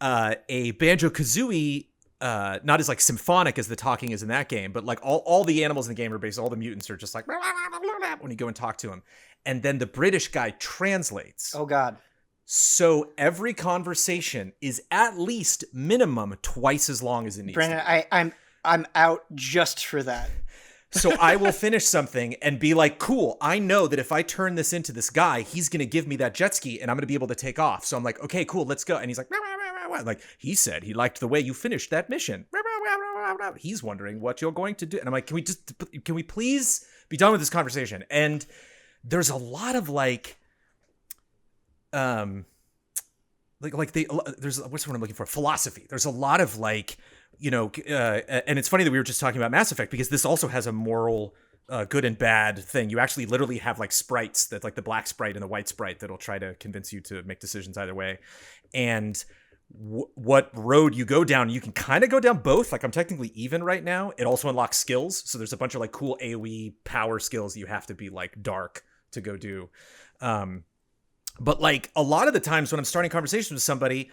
a Banjo-Kazooie, not as like symphonic as the talking is in that game, but like all the animals in the game are based, all the mutants are just like when you go and talk to them. And then the British guy translates. Oh God. So every conversation is at least minimum twice as long as it needs. Brandon, I'm out just for that. So I will finish something and be like, cool, I know that if I turn this into this guy, he's going to give me that jet ski and I'm going to be able to take off. So I'm like, okay, cool, let's go. And he's like, rah, rah, rah, rah. Like, he said he liked the way you finished that mission. Rah, rah, rah, rah, rah. He's wondering what you're going to do. And I'm like, can we please be done with this conversation? And there's a lot of like there's what's the word I'm looking for? Philosophy. There's a lot of like, and it's funny that we were just talking about Mass Effect because this also has a moral good and bad thing. You actually literally have like sprites that like the black sprite and the white sprite that'll try to convince you to make decisions either way. And what road you go down, you can kind of go down both. Like I'm technically even right now. It also unlocks skills. So there's a bunch of like cool AoE power skills that you have to be like dark to go do. But like a lot of the times when I'm starting conversations with somebody,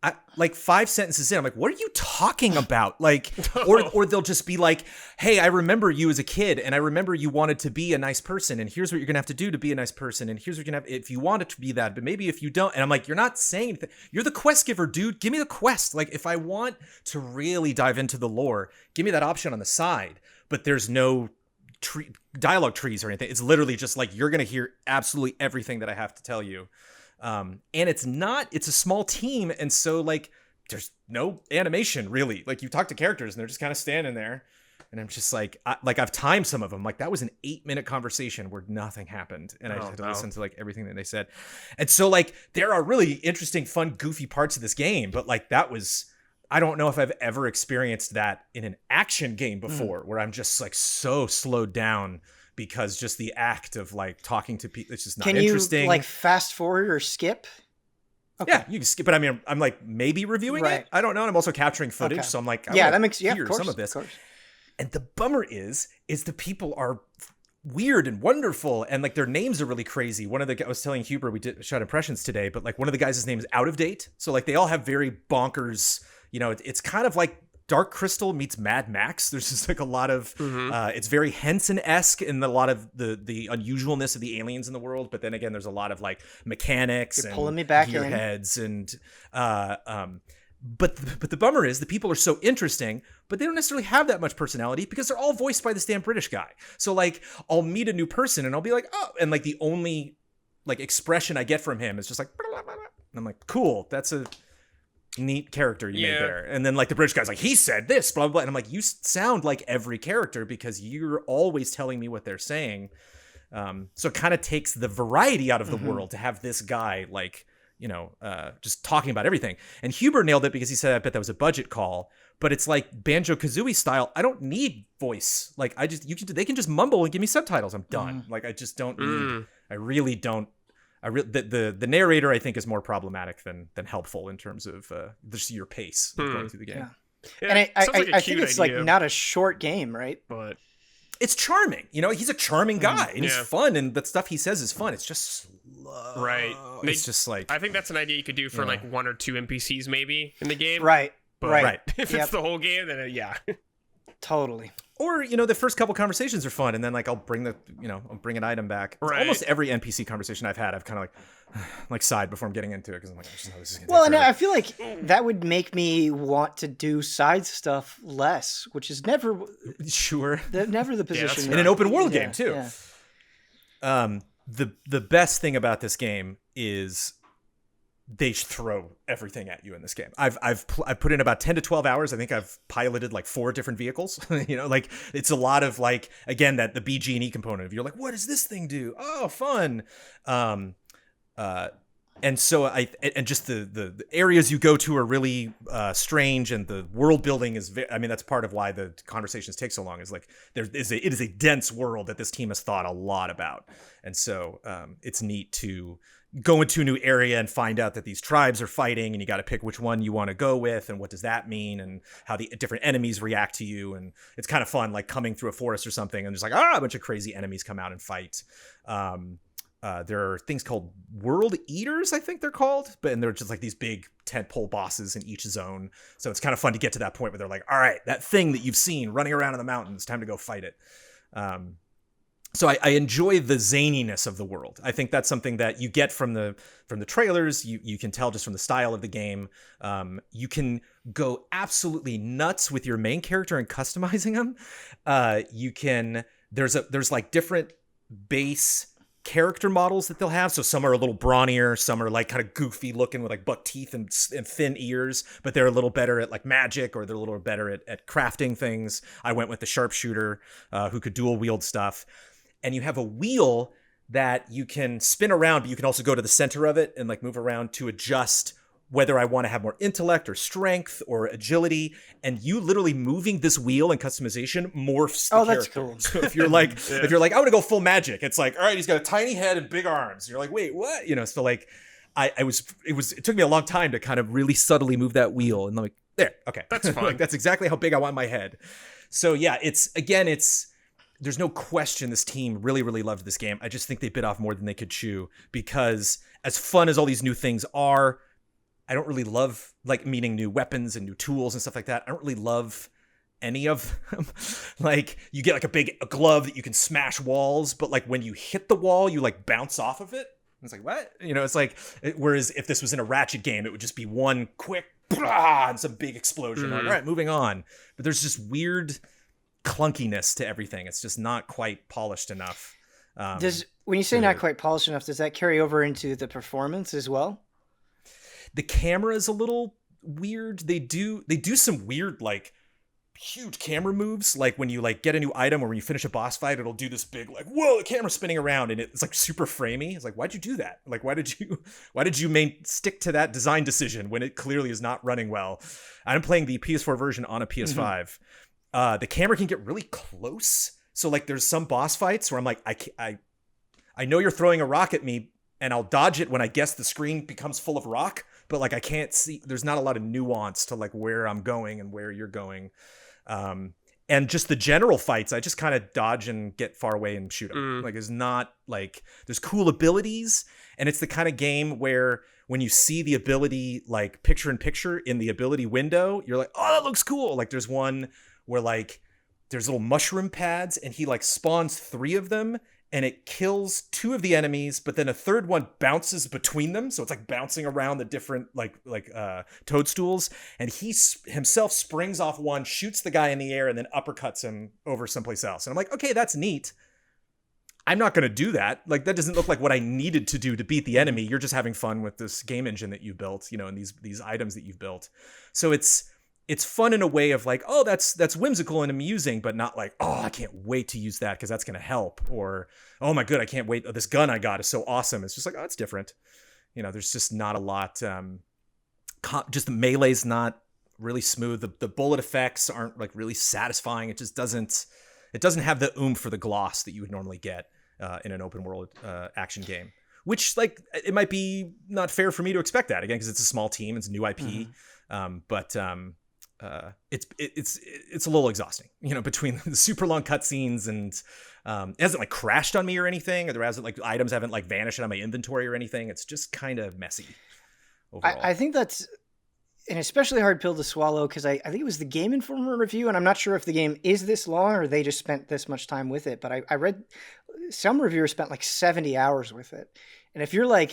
I, like 5 sentences in, I'm like, what are you talking about? Like, or they'll just be like, hey, I remember you as a kid and I remember you wanted to be a nice person and here's what you're going to have to do to be a nice person. And here's what you're going to have, if you want it to be that, but maybe if you don't. And I'm like, you're not saying anything. You're the quest giver, dude. Give me the quest. Like if I want to really dive into the lore, give me that option on the side, but there's no dialogue trees or anything. It's literally just like, you're going to hear absolutely everything that I have to tell you. And it's a small team. And so like, there's no animation really. Like you talk to characters and they're just kind of standing there. And I'm just like, I've timed some of them. Like that was an 8-minute conversation where nothing happened. And I just had to listen to like everything that they said. And so like, there are really interesting, fun, goofy parts of this game. But like, I don't know if I've ever experienced that in an action game before where I'm just like so slowed down because just the act of like talking to people, it's just not interesting. Can you like fast forward or skip? Okay. Yeah, you can skip it. I mean, I'm like maybe reviewing it. I don't know. And I'm also capturing footage. So I'm like, that makes hear some of this. And the bummer is the people are weird and wonderful. And like their names are really crazy. I was telling Huber, we shot impressions today, but like one of the guys' name is Out of Date. So like they all have very bonkers, it's kind of like Dark Crystal meets Mad Max. There's just like a lot of, it's very Henson-esque in a lot of the unusualness of the aliens in the world. But then again, there's a lot of like mechanics and pulling me back gearheads and, but the bummer is the people are so interesting, but they don't necessarily have that much personality because they're all voiced by this damn British guy. So like I'll meet a new person and I'll be like, oh, and like the only like expression I get from him is just like, blah, blah, blah. And I'm like, cool, that's a neat character you made there. And then like the British guy's like, he said this, blah, blah, blah. And I'm like, you sound like every character because you're always telling me what they're saying. So it kind of takes the variety out of the world to have this guy like, just talking about everything. And Huber nailed it because he said, I bet that was a budget call, but it's like Banjo-Kazooie style. I don't need voice. Like they can just mumble and give me subtitles. I'm done. Like I just don't need, I really don't. The narrator I think is more problematic than helpful in terms of just your pace going through the game. Yeah, and I think it's like not a short game, right? But it's charming. He's a charming guy and he's fun, and the stuff he says is fun. It's just slow. Right. It's just like, I think that's an idea you could do for like 1 or 2 NPCs maybe in the game. Right. But right. If it's the whole game, then Totally. Or, the first couple conversations are fun, and then like I'll bring an item back. Right. Almost every NPC conversation I've had, I've kind of like sighed before I'm getting into it because I'm like, I just know this is gonna and I feel like that would make me want to do side stuff less, which is never never the position in an open world game too. Yeah. The best thing about this game is they throw everything at you in this game. I've put in about 10 to 12 hours. I think I've piloted like 4 different vehicles. Like it's a lot of like, again, that the BG&E component of you're like, what does this thing do? Oh, fun. And so and just the areas you go to are really strange, and the world building is that's part of why the conversations take so long, is like it is a dense world that this team has thought a lot about. And so it's neat to go into a new area and find out that these tribes are fighting, and you got to pick which one you want to go with and what does that mean and how the different enemies react to you. And it's kind of fun, like coming through a forest or something and just like a bunch of crazy enemies come out and fight. There are things called World Eaters, I think they're called, and they're just like these big tentpole bosses in each zone. So it's kind of fun to get to that point where they're like, all right, that thing that you've seen running around in the mountains, time to go fight it. so I enjoy the zaniness of the world. I think that's something that you get from the trailers. You can tell just from the style of the game. You can go absolutely nuts with your main character and customizing them. There's like different base character models that they'll have. So some are a little brawnier, some are like kind of goofy looking with like buck teeth and thin ears, but they're a little better at like magic, or they're a little better at crafting things. I went with the sharpshooter who could dual wield stuff. And you have a wheel that you can spin around, but you can also go to the center of it and like move around to adjust whether I want to have more intellect or strength or agility. And you literally moving this wheel and customization morphs the character. That's cool. So if you're like, I want to go full magic, it's like, all right, he's got a tiny head and big arms. You're like, wait, what? So like, it took me a long time to kind of really subtly move that wheel. And I'm like, there, okay. That's fine. Like, that's exactly how big I want my head. So yeah, there's no question this team really, really loved this game. I just think they bit off more than they could chew, because as fun as all these new things are, I don't really love like meeting new weapons and new tools and stuff like that. I don't really love any of them. Like you get like a glove that you can smash walls, but like when you hit the wall, you like bounce off of it. It's like, what? It's like, whereas if this was in a Ratchet game, it would just be one quick and some big explosion. Like, all right, moving on. But there's just weird clunkiness to everything. It's just not quite polished enough. When you say not quite polished enough, does that carry over into the performance as well? The camera is a little weird. They do some weird like huge camera moves, like when you like get a new item or when you finish a boss fight, it'll do this big like, whoa, the camera's spinning around, and it's like super framey. It's like, why'd you do that? Like, why did you stick to that design decision when it clearly is not running well? I'm playing the PS4 version on a PS5. The camera can get really close. So like there's some boss fights where I'm like, I know you're throwing a rock at me and I'll dodge it when I guess the screen becomes full of rock, but like I can't see, there's not a lot of nuance to like where I'm going and where you're going. And just the general fights, I just kind of dodge and get far away and shoot them. Like it's not like, there's cool abilities, and it's the kind of game where when you see the ability like picture in picture in the ability window, you're like, oh, that looks cool. Like there's one where like there's little mushroom pads and he like spawns 3 of them and it kills 2 of the enemies, but then a third one bounces between them. So it's like bouncing around the different like toadstools, and he himself springs off one, shoots the guy in the air, and then uppercuts him over someplace else. And I'm like, okay, that's neat. I'm not going to do that. Like that doesn't look like what I needed to do to beat the enemy. You're just having fun with this game engine that you built, and these items that you've built. So it's fun in a way of like, oh, that's whimsical and amusing, but not like, oh, I can't wait to use that because that's going to help. Or, oh my good, I can't wait. Oh, this gun I got is so awesome. It's just like, oh, it's different. There's just not a lot. Just the melee's not really smooth. The bullet effects aren't like really satisfying. It just doesn't have the oomph for the gloss that you would normally get in an open world action game. Which like it might be not fair for me to expect that again because it's a small team, it's a new IP, but it's a little exhausting, between the super long cutscenes and it hasn't like crashed on me or anything, or there hasn't like items haven't like vanished out of my inventory or anything. It's just kind of messy overall. I think that's an especially hard pill to swallow because I think it was the Game Informer review, and I'm not sure if the game is this long or they just spent this much time with it, but I read some reviewers spent like 70 hours with it. And if you're like,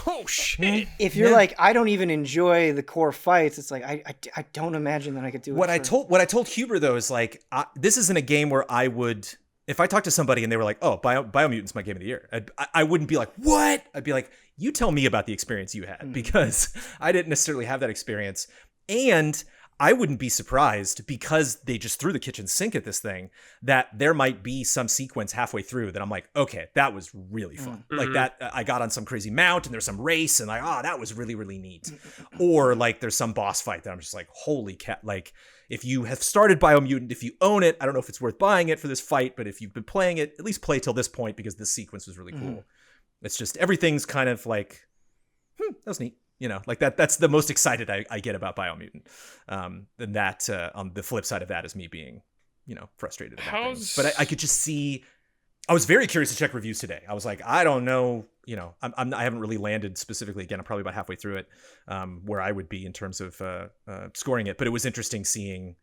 oh shit, if you're like, I don't even enjoy the core fights, it's like I don't imagine that I could do it. What I told Huber though is like, this isn't a game where I would, if I talked to somebody and they were like, oh, Biomutant's my game of the year, I wouldn't be like, what? I'd be like, you tell me about the experience you had, because I didn't necessarily have that experience. And I wouldn't be surprised, because they just threw the kitchen sink at this thing, that there might be some sequence halfway through that I'm like, okay, that was really fun. Like that, I got on some crazy mount and there's some race and like, that was really, really neat. Or like there's some boss fight that I'm just like, holy cat. Like if you have started Biomutant, if you own it, I don't know if it's worth buying it for this fight, but if you've been playing it, at least play till this point, because this sequence was really cool. It's just, everything's kind of like, that was neat. Like that's the most excited I get about Biomutant. And that on the flip side of that is me being, frustrated about things. But I could just see, I was very curious to check reviews today. I was like, I don't know, I haven't really landed specifically. Again, I'm probably about halfway through it, where I would be in terms of scoring it. But it was interesting seeing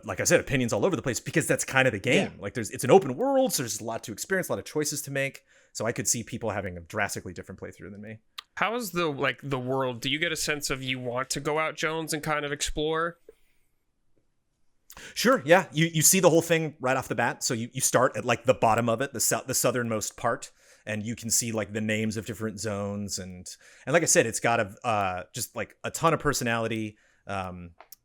like I said, opinions all over the place because that's kind of the game. Like it's an open world, so there's a lot to experience, a lot of choices to make. So I could see people having a drastically different playthrough than me. How is the world? Do you get a sense of you want to go out, Jones, and kind of explore? Sure, yeah. You see the whole thing right off the bat. So you start at like the bottom of it, the southernmost part, and you can see like the names of different zones, and like I said, it's got just like a ton of personality,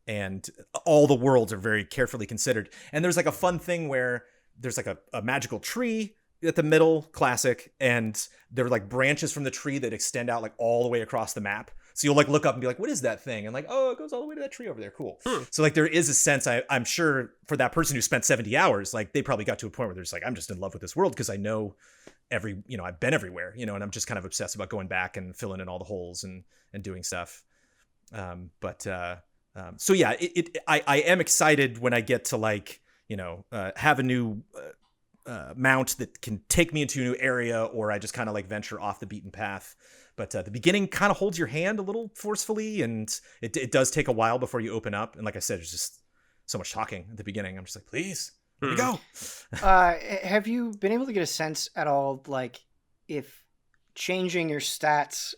and all the worlds are very carefully considered. And there's like a fun thing where there's like a magical tree at the middle, classic, and there are like branches from the tree that extend out like all the way across the map. So you'll like look up and be like, what is that thing? And like, oh, it goes all the way to that tree over there. Cool. So like there is a sense, I'm sure for that person who spent 70 hours, like they probably got to a point where they're just like, I'm just in love with this world because I know I've been everywhere, and I'm just kind of obsessed about going back and filling in all the holes and doing stuff. So yeah, I am excited when I get to like, have a new mount that can take me into a new area, or I just kind of like venture off the beaten path. But the beginning kind of holds your hand a little forcefully, and it does take a while before you open up. And like I said, there's just so much talking at the beginning. I'm just like, please, here we go. Have you been able to get a sense at all, like, if changing your stats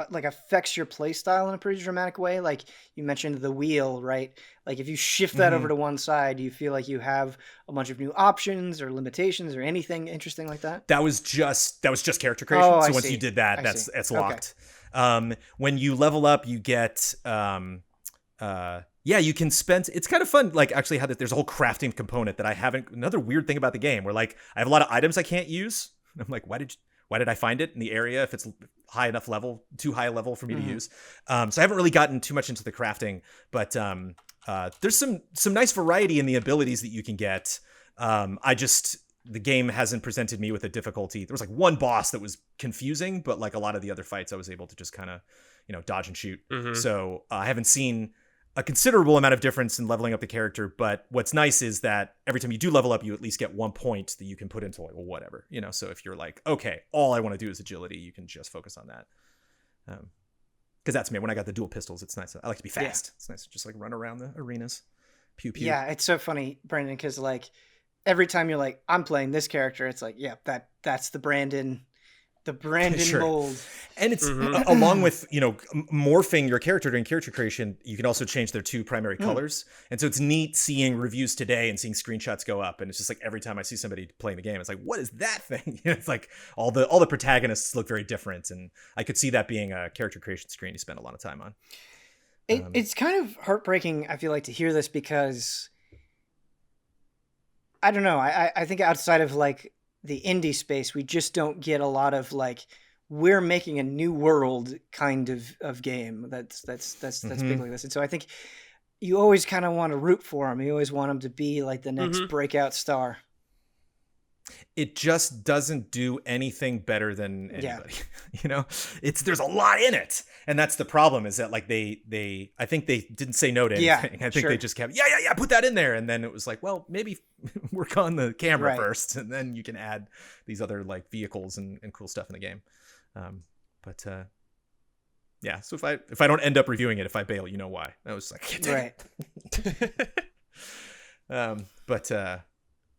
like affects your play style in a pretty dramatic way? Like you mentioned the wheel, right? Like if you shift that over to one side, do you feel like you have a bunch of new options or limitations or anything interesting like that? That was just character creation. So once you did that, it's locked. Okay. When you level up, you get you can spend. It's kind of fun. Like actually, there's a whole crafting component that I haven't. Another weird thing about the game, where like I have a lot of items I can't use. I'm like, why did I find it in the area if it's high enough level, too high a level for me to use? So I haven't really gotten too much into the crafting, but there's some nice variety in the abilities that you can get. The game hasn't presented me with a difficulty. There was like one boss that was confusing, but like a lot of the other fights I was able to just kind of, dodge and shoot. So I haven't seen a considerable amount of difference in leveling up the character, but what's nice is that every time you do level up, you at least get 1 point that you can put into like whatever, so if you're like, okay, all I want to do is agility, you can just focus on that. Because that's me. When I got the dual pistols, it's nice. I like to be fast. Yeah. It's nice to just like run around the arenas. Pew, pew. Yeah, it's so funny, Brandon, because like every time you're like, I'm playing this character, it's like, yeah, that's the Brandon mold. And it's along with morphing your character during character creation, you can also change their two primary colors. And so it's neat seeing reviews today and seeing screenshots go up, and it's just like every time I see somebody playing the game, it's like, what is that thing? It's like all the protagonists look very different, and I could see that being a character creation screen you spend a lot of time on. It's kind of heartbreaking, I feel like, to hear this, because I don't know, I think outside of like the indie space, we just don't get a lot of like, we're making a new world kind of game that's big like this. And so I think you always kind of want to root for them. You always want them to be like the next breakout star. It just doesn't do anything better than anybody. There's a lot in it, and that's the problem. Is that like they I think they didn't say no to anything. I think they just kept put that in there, and then it was like, well, maybe work on the camera first, and then you can add these other like vehicles and cool stuff in the game. So if I don't end up reviewing it, if I bail, you know why. I was like,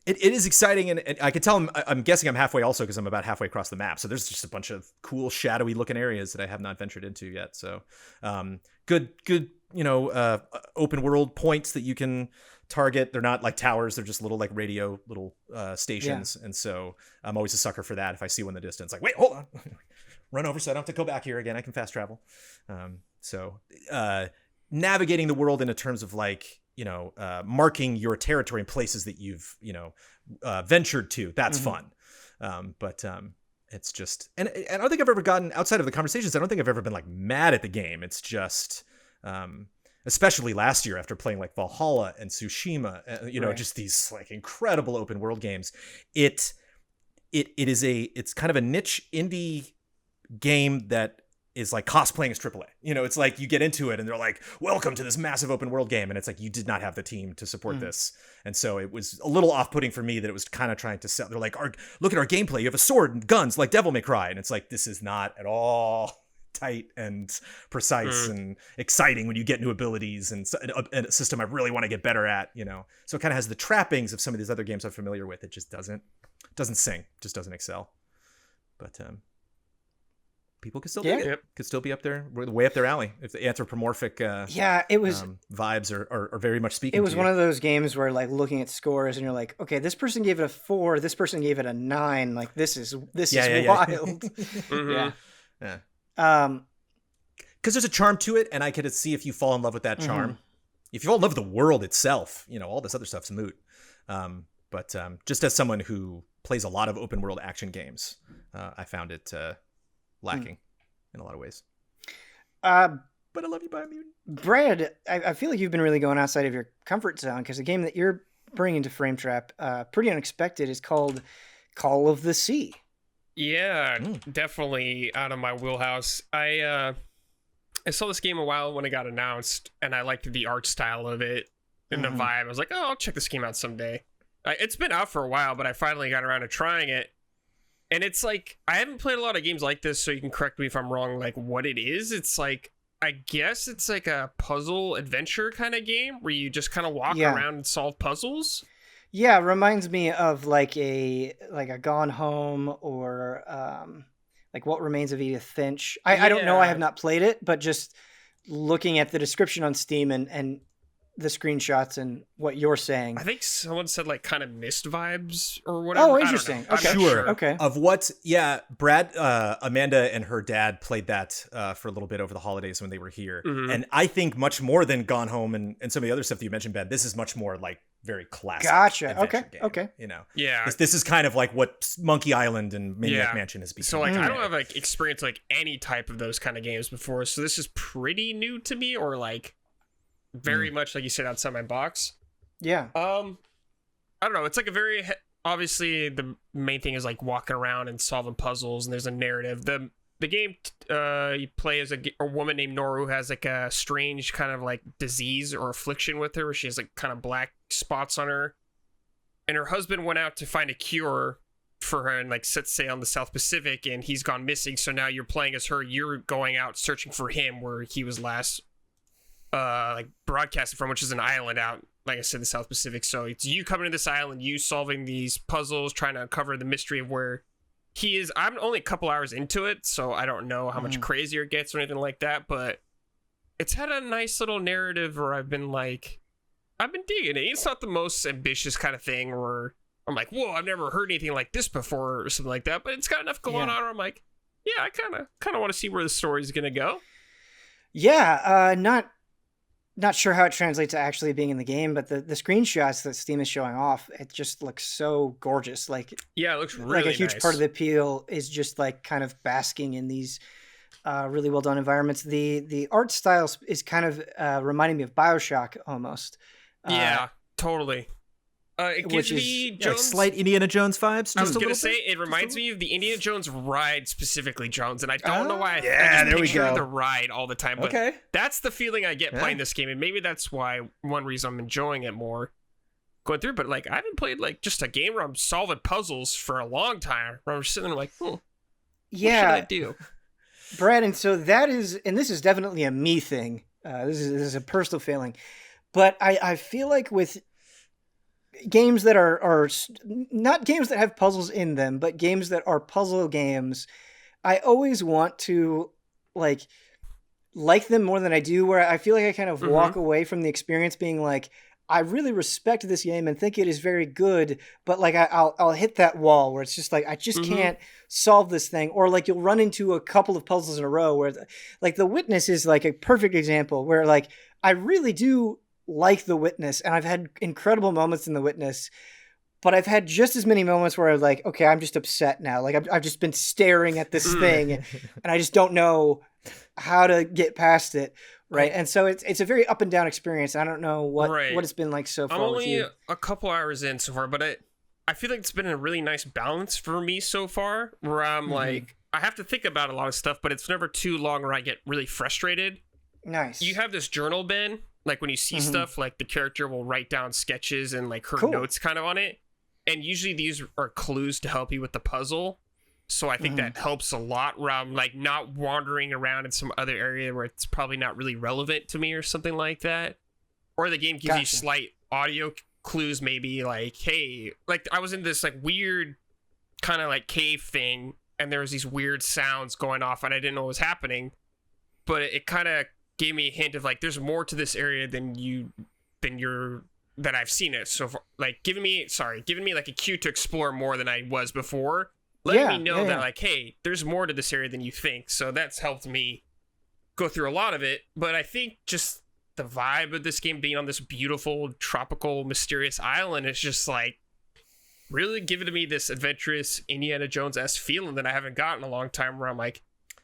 It is exciting, and I can tell I'm guessing I'm halfway also because I'm about halfway across the map. So there's just a bunch of cool shadowy looking areas that I have not ventured into yet. So good open world points that you can target. They're not like towers. They're just little like radio little stations. And so I'm always a sucker for that. If I see one in the distance, like, wait, hold on, run over so I don't have to go back here again. I can fast travel. Navigating the world in terms of like, marking your territory in places that you've, ventured to. That's fun. It's just, and I don't think I've ever gotten outside of the conversations. I don't think I've ever been like mad at the game. It's just, especially last year after playing like Valhalla and Tsushima, just these like incredible open world games. It's kind of a niche indie game that is like cosplaying as AAA. It's like you get into it and they're like, welcome to this massive open world game. And it's like, you did not have the team to support this. And so it was a little off-putting for me that it was kind of trying to sell. They're like, look at our gameplay. You have a sword and guns like Devil May Cry. And it's like, this is not at all tight and precise and exciting when you get new abilities and a system I really want to get better at, So it kind of has the trappings of some of these other games I'm familiar with. It just doesn't sing, just doesn't excel. But people could still dig it. Could still be up there, way up their alley. If the anthropomorphic it was vibes are very much speaking. It was one of those games where like looking at scores and you're like, okay, this person gave it a 4, this person gave it a 9. Like this is wild. Mm-hmm. Yeah. Because there's a charm to it, and I could see if you fall in love with that charm. Mm-hmm. If you fall in love with the world itself, all this other stuff's moot. But just as someone who plays a lot of open world action games, I found it lacking in a lot of ways. But I love you, Biomutant. Brad, I feel like you've been really going outside of your comfort zone, because the game that you're bringing to Frame Trap, pretty unexpected, is called Call of the Sea. Yeah, definitely out of my wheelhouse. I saw this game a while when it got announced, and I liked the art style of it and the vibe. I was like, oh, I'll check this game out someday. It's been out for a while, but I finally got around to trying it. And it's like, I haven't played a lot of games like this, so you can correct me if I'm wrong, like what it is. It's like, I guess it's like a puzzle adventure kind of game where you just kind of walk around and solve puzzles. Yeah, it reminds me of like a Gone Home or like What Remains of Edith Finch. I don't know, I have not played it, but just looking at the description on Steam and the screenshots and what you're saying. I think someone said like kind of Mist vibes or whatever. Oh, interesting. Okay. Sure. Okay. Of what? Yeah, Brad, Amanda and her dad played that for a little bit over the holidays when they were here. Mm-hmm. And I think much more than Gone Home and some of the other stuff that you mentioned, Ben, this is much more like very classic. Gotcha. Okay. Game, okay. Yeah. This is kind of like what Monkey Island and Maniac Mansion has become. So like, I don't have like experience like any type of those kind of games before. So this is pretty new to me, or like very much like you said, outside my box. Yeah. I don't know. It's like a very obviously the main thing is like walking around and solving puzzles, and there's a narrative. The game you play as a woman named Leroux who has like a strange kind of like disease or affliction with her, where she has like kind of black spots on her, and her husband went out to find a cure for her and like set sail in the South Pacific, and he's gone missing. So now you're playing as her. You're going out searching for him where he was last like broadcasted from, which is an island out, like I said, the South Pacific. So it's you coming to this island, you solving these puzzles, trying to uncover the mystery of where he is. I'm only a couple hours into it, so I don't know how much crazier it gets or anything like that, but it's had a nice little narrative where I've been digging it. It's not the most ambitious kind of thing where I'm like, whoa, I've never heard anything like this before or something like that, but it's got enough going on where I'm like, yeah, I kind of want to see where the story's gonna go. Yeah, not sure how it translates to actually being in the game, but the screenshots that Steam is showing off, it just looks so gorgeous. Like, yeah, it looks really like a huge nice. part of the appeal is just like kind of basking in these really well done environments. The art style is kind of reminding me of BioShock almost. Yeah, totally. It gives me like slight Indiana Jones vibes. I was going to say, it reminds me of the Indiana Jones ride specifically, Jones, and I don't know why I there we go. the ride all the time, but that's the feeling I get playing this game, and maybe that's why one reason I'm enjoying it more going through. But like, I haven't played like just a game where I'm solving puzzles for a long time, where I'm sitting there like, what should I do? Brad, and so this is definitely a me thing. This is a personal feeling, but I feel like with games that are not games that have puzzles in them, but games that are puzzle games, I always want to like them more than I do, where I feel like I kind of walk away from the experience being like, I really respect this game and think it is very good, but like I'll hit that wall where it's just like, I just can't solve this thing. Or like you'll run into a couple of puzzles in a row where like The Witness is like a perfect example where like I really do like The Witness, and I've had incredible moments in The Witness, but I've had just as many moments where I'm like, okay, I'm just upset now. Like I've just been staring at this thing and I just don't know how to get past it. Right. And so it's a very up and down experience. I don't know what it's been like so far. I'm with you. a couple hours in so far, but I feel like it's been a really nice balance for me so far, where I'm like, I have to think about a lot of stuff, but it's never too long where I get really frustrated. Nice. You have this journal, Ben. Like when you see stuff, like the character will write down sketches and like her notes kind of on it. And usually these are clues to help you with the puzzle. So I think that helps a lot where I'm like not wandering around in some other area where it's probably not really relevant to me or something like that. Or the game gives you slight audio clues, maybe like, hey, like I was in this like weird kind of like cave thing and there was these weird sounds going off and I didn't know what was happening. But it kind of gave me a hint of like there's more to this area than I've seen it so far. Like giving me like a cue to explore more than I was before. Letting me know that, like, hey, there's more to this area than you think. So that's helped me go through a lot of it. But I think just the vibe of this game being on this beautiful, tropical, mysterious island is just, like, really giving me this adventurous Indiana Jones-esque feeling that I haven't gotten in a long time where I'm like,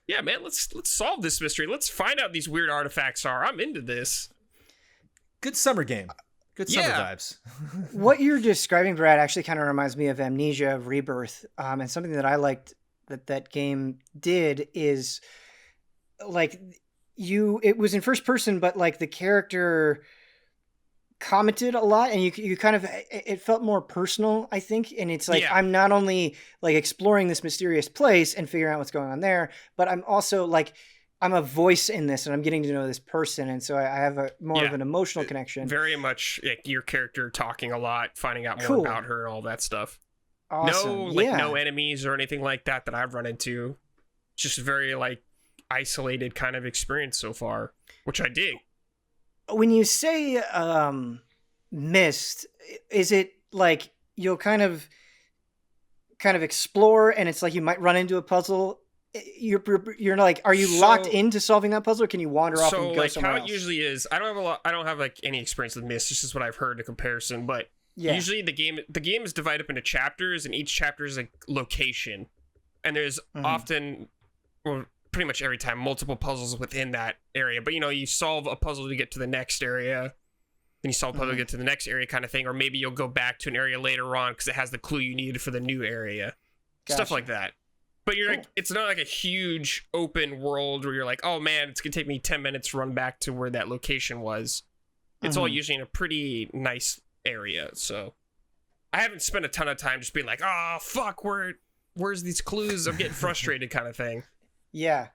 yeah, man, let's solve this mystery. Let's find out these weird artifacts are. I'm into this. Good summer game. Good summer vibes. What you're describing, Brad, actually kind of reminds me of Amnesia Rebirth. And something that I liked that game did is like it was in first person, but like the character commented a lot and you kind of, it felt more personal, I think. And it's like, I'm not only like exploring this mysterious place and figuring out what's going on there, but I'm also like, I'm a voice in this and I'm getting to know this person. And so I have a more of an emotional connection. Very much like your character talking a lot, finding out more about her and all that stuff. Awesome. No enemies or anything like that I've run into. Just very like isolated kind of experience so far, which I dig. When you say mist, is it like you'll kind of explore and it's like you might run into a puzzle? You're like, are you locked into solving that puzzle, or can you wander off and go somewhere else? How it usually is, I don't have like any experience with Myst. This is what I've heard in comparison, but usually the game is divided up into chapters, and each chapter is a location, and there's often, well, pretty much every time, multiple puzzles within that area. But you solve a puzzle to get to the next area, then you solve a puzzle to get to the next area, kind of thing, or maybe you'll go back to an area later on because it has the clue you needed for the new area, stuff like that. But you're like, it's not like a huge open world where you're like, oh man, it's gonna take me 10 minutes to run back to where that location was. It's all usually in a pretty nice area. So I haven't spent a ton of time just being like, oh fuck, where's these clues? I'm getting frustrated kind of thing. Yeah.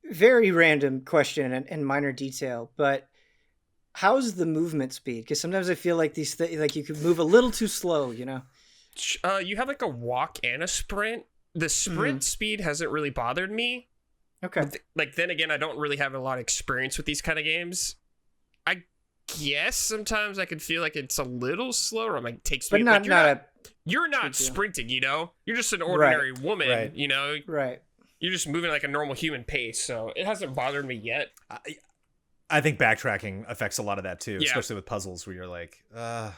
Very random question and minor detail, but how's the movement speed? Because sometimes I feel like these like you could move a little too slow, You have like a walk and a sprint. The sprint speed hasn't really bothered me. Okay. Like then again, I don't really have a lot of experience with these kind of games. I guess sometimes I could feel like it's a little slower. I'm like, it takes me. But you're not sprinting, You're just an ordinary woman, Right. Right. You're just moving like a normal human pace, so it hasn't bothered me yet. I think backtracking affects a lot of that too, especially with puzzles where you're like,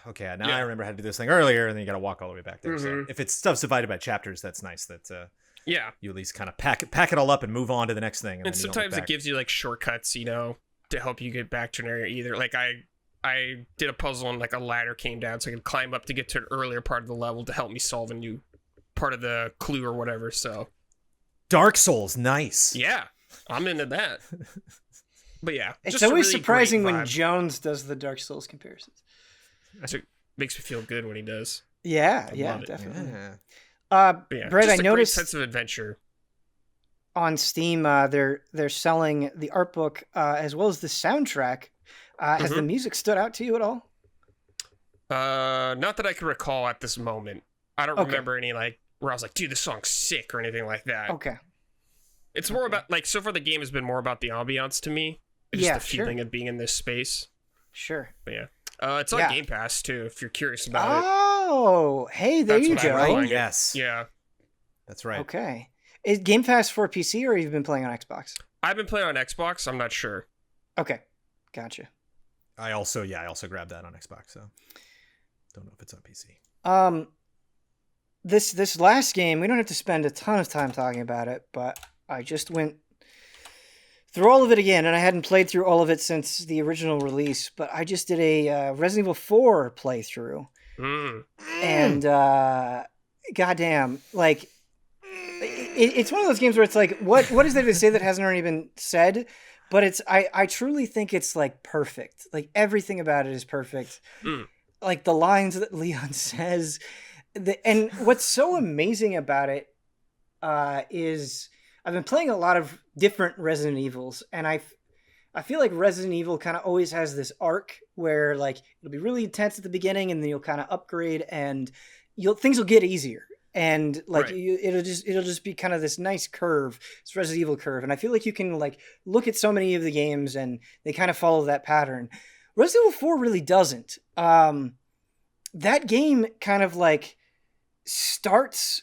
okay, now I remember how to do this thing earlier, and then you got to walk all the way back there. So if it's stuff's divided by chapters, that's nice. That you at least kind of pack it all up and move on to the next thing. And sometimes it gives you like shortcuts, to help you get back to an area. Either like I did a puzzle and like a ladder came down, so I could climb up to get to an earlier part of the level to help me solve a new part of the clue or whatever. So Dark Souls, nice. Yeah, I'm into that. But yeah, it's always really surprising when Jones does the Dark Souls comparisons. That's what makes me feel good when he does. Yeah, definitely. Yeah. Brett, I noticed great sense of adventure. On Steam, they're selling the art book as well as the soundtrack. Has the music stood out to you at all? Not that I can recall at this moment. I don't remember any like where I was like, dude, this song's sick or anything like that. Okay. It's more about like so far the game has been more about the ambiance to me. Just the feeling of being in this space. Sure. But yeah. It's on Game Pass too, if you're curious about it. Oh, hey, there you go. Yes. Yeah. That's right. Okay. Is Game Pass for PC or have you been playing on Xbox? I've been playing on Xbox. I'm not sure. Okay. Gotcha. I also grabbed that on Xbox, so don't know if it's on PC. This last game, we don't have to spend a ton of time talking about it, but I just went through all of it again, and I hadn't played through all of it since the original release, but I just did a Resident Evil 4 playthrough. And goddamn, like it's one of those games where it's like, what is there to say that hasn't already been said? But it's I truly think it's like perfect. Like everything about it is perfect. Like the lines that Leon says, And what's so amazing about it is I've been playing a lot of different Resident Evils, and I feel like Resident Evil kind of always has this arc where like it'll be really intense at the beginning, and then you'll kind of upgrade, and things will get easier, and like it'll just be kind of this nice curve, this Resident Evil curve. And I feel like you can like look at so many of the games, and they kind of follow that pattern. Resident Evil 4 really doesn't. That game kind of like starts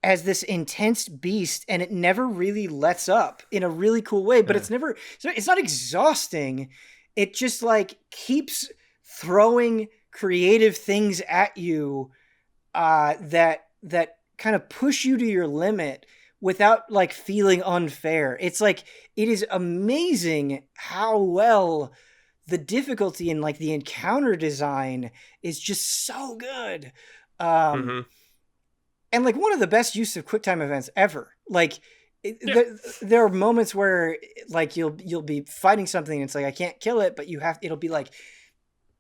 as this intense beast, and it never really lets up in a really cool way, but it's not exhausting. It just like keeps throwing creative things at you that kind of push you to your limit without like feeling unfair. It's like, it is amazing how well the difficulty and like the encounter design is just so good. And like one of the best use of QuickTime events ever. Like there are moments where like you'll be fighting something and it's like, I can't kill it, but it'll be like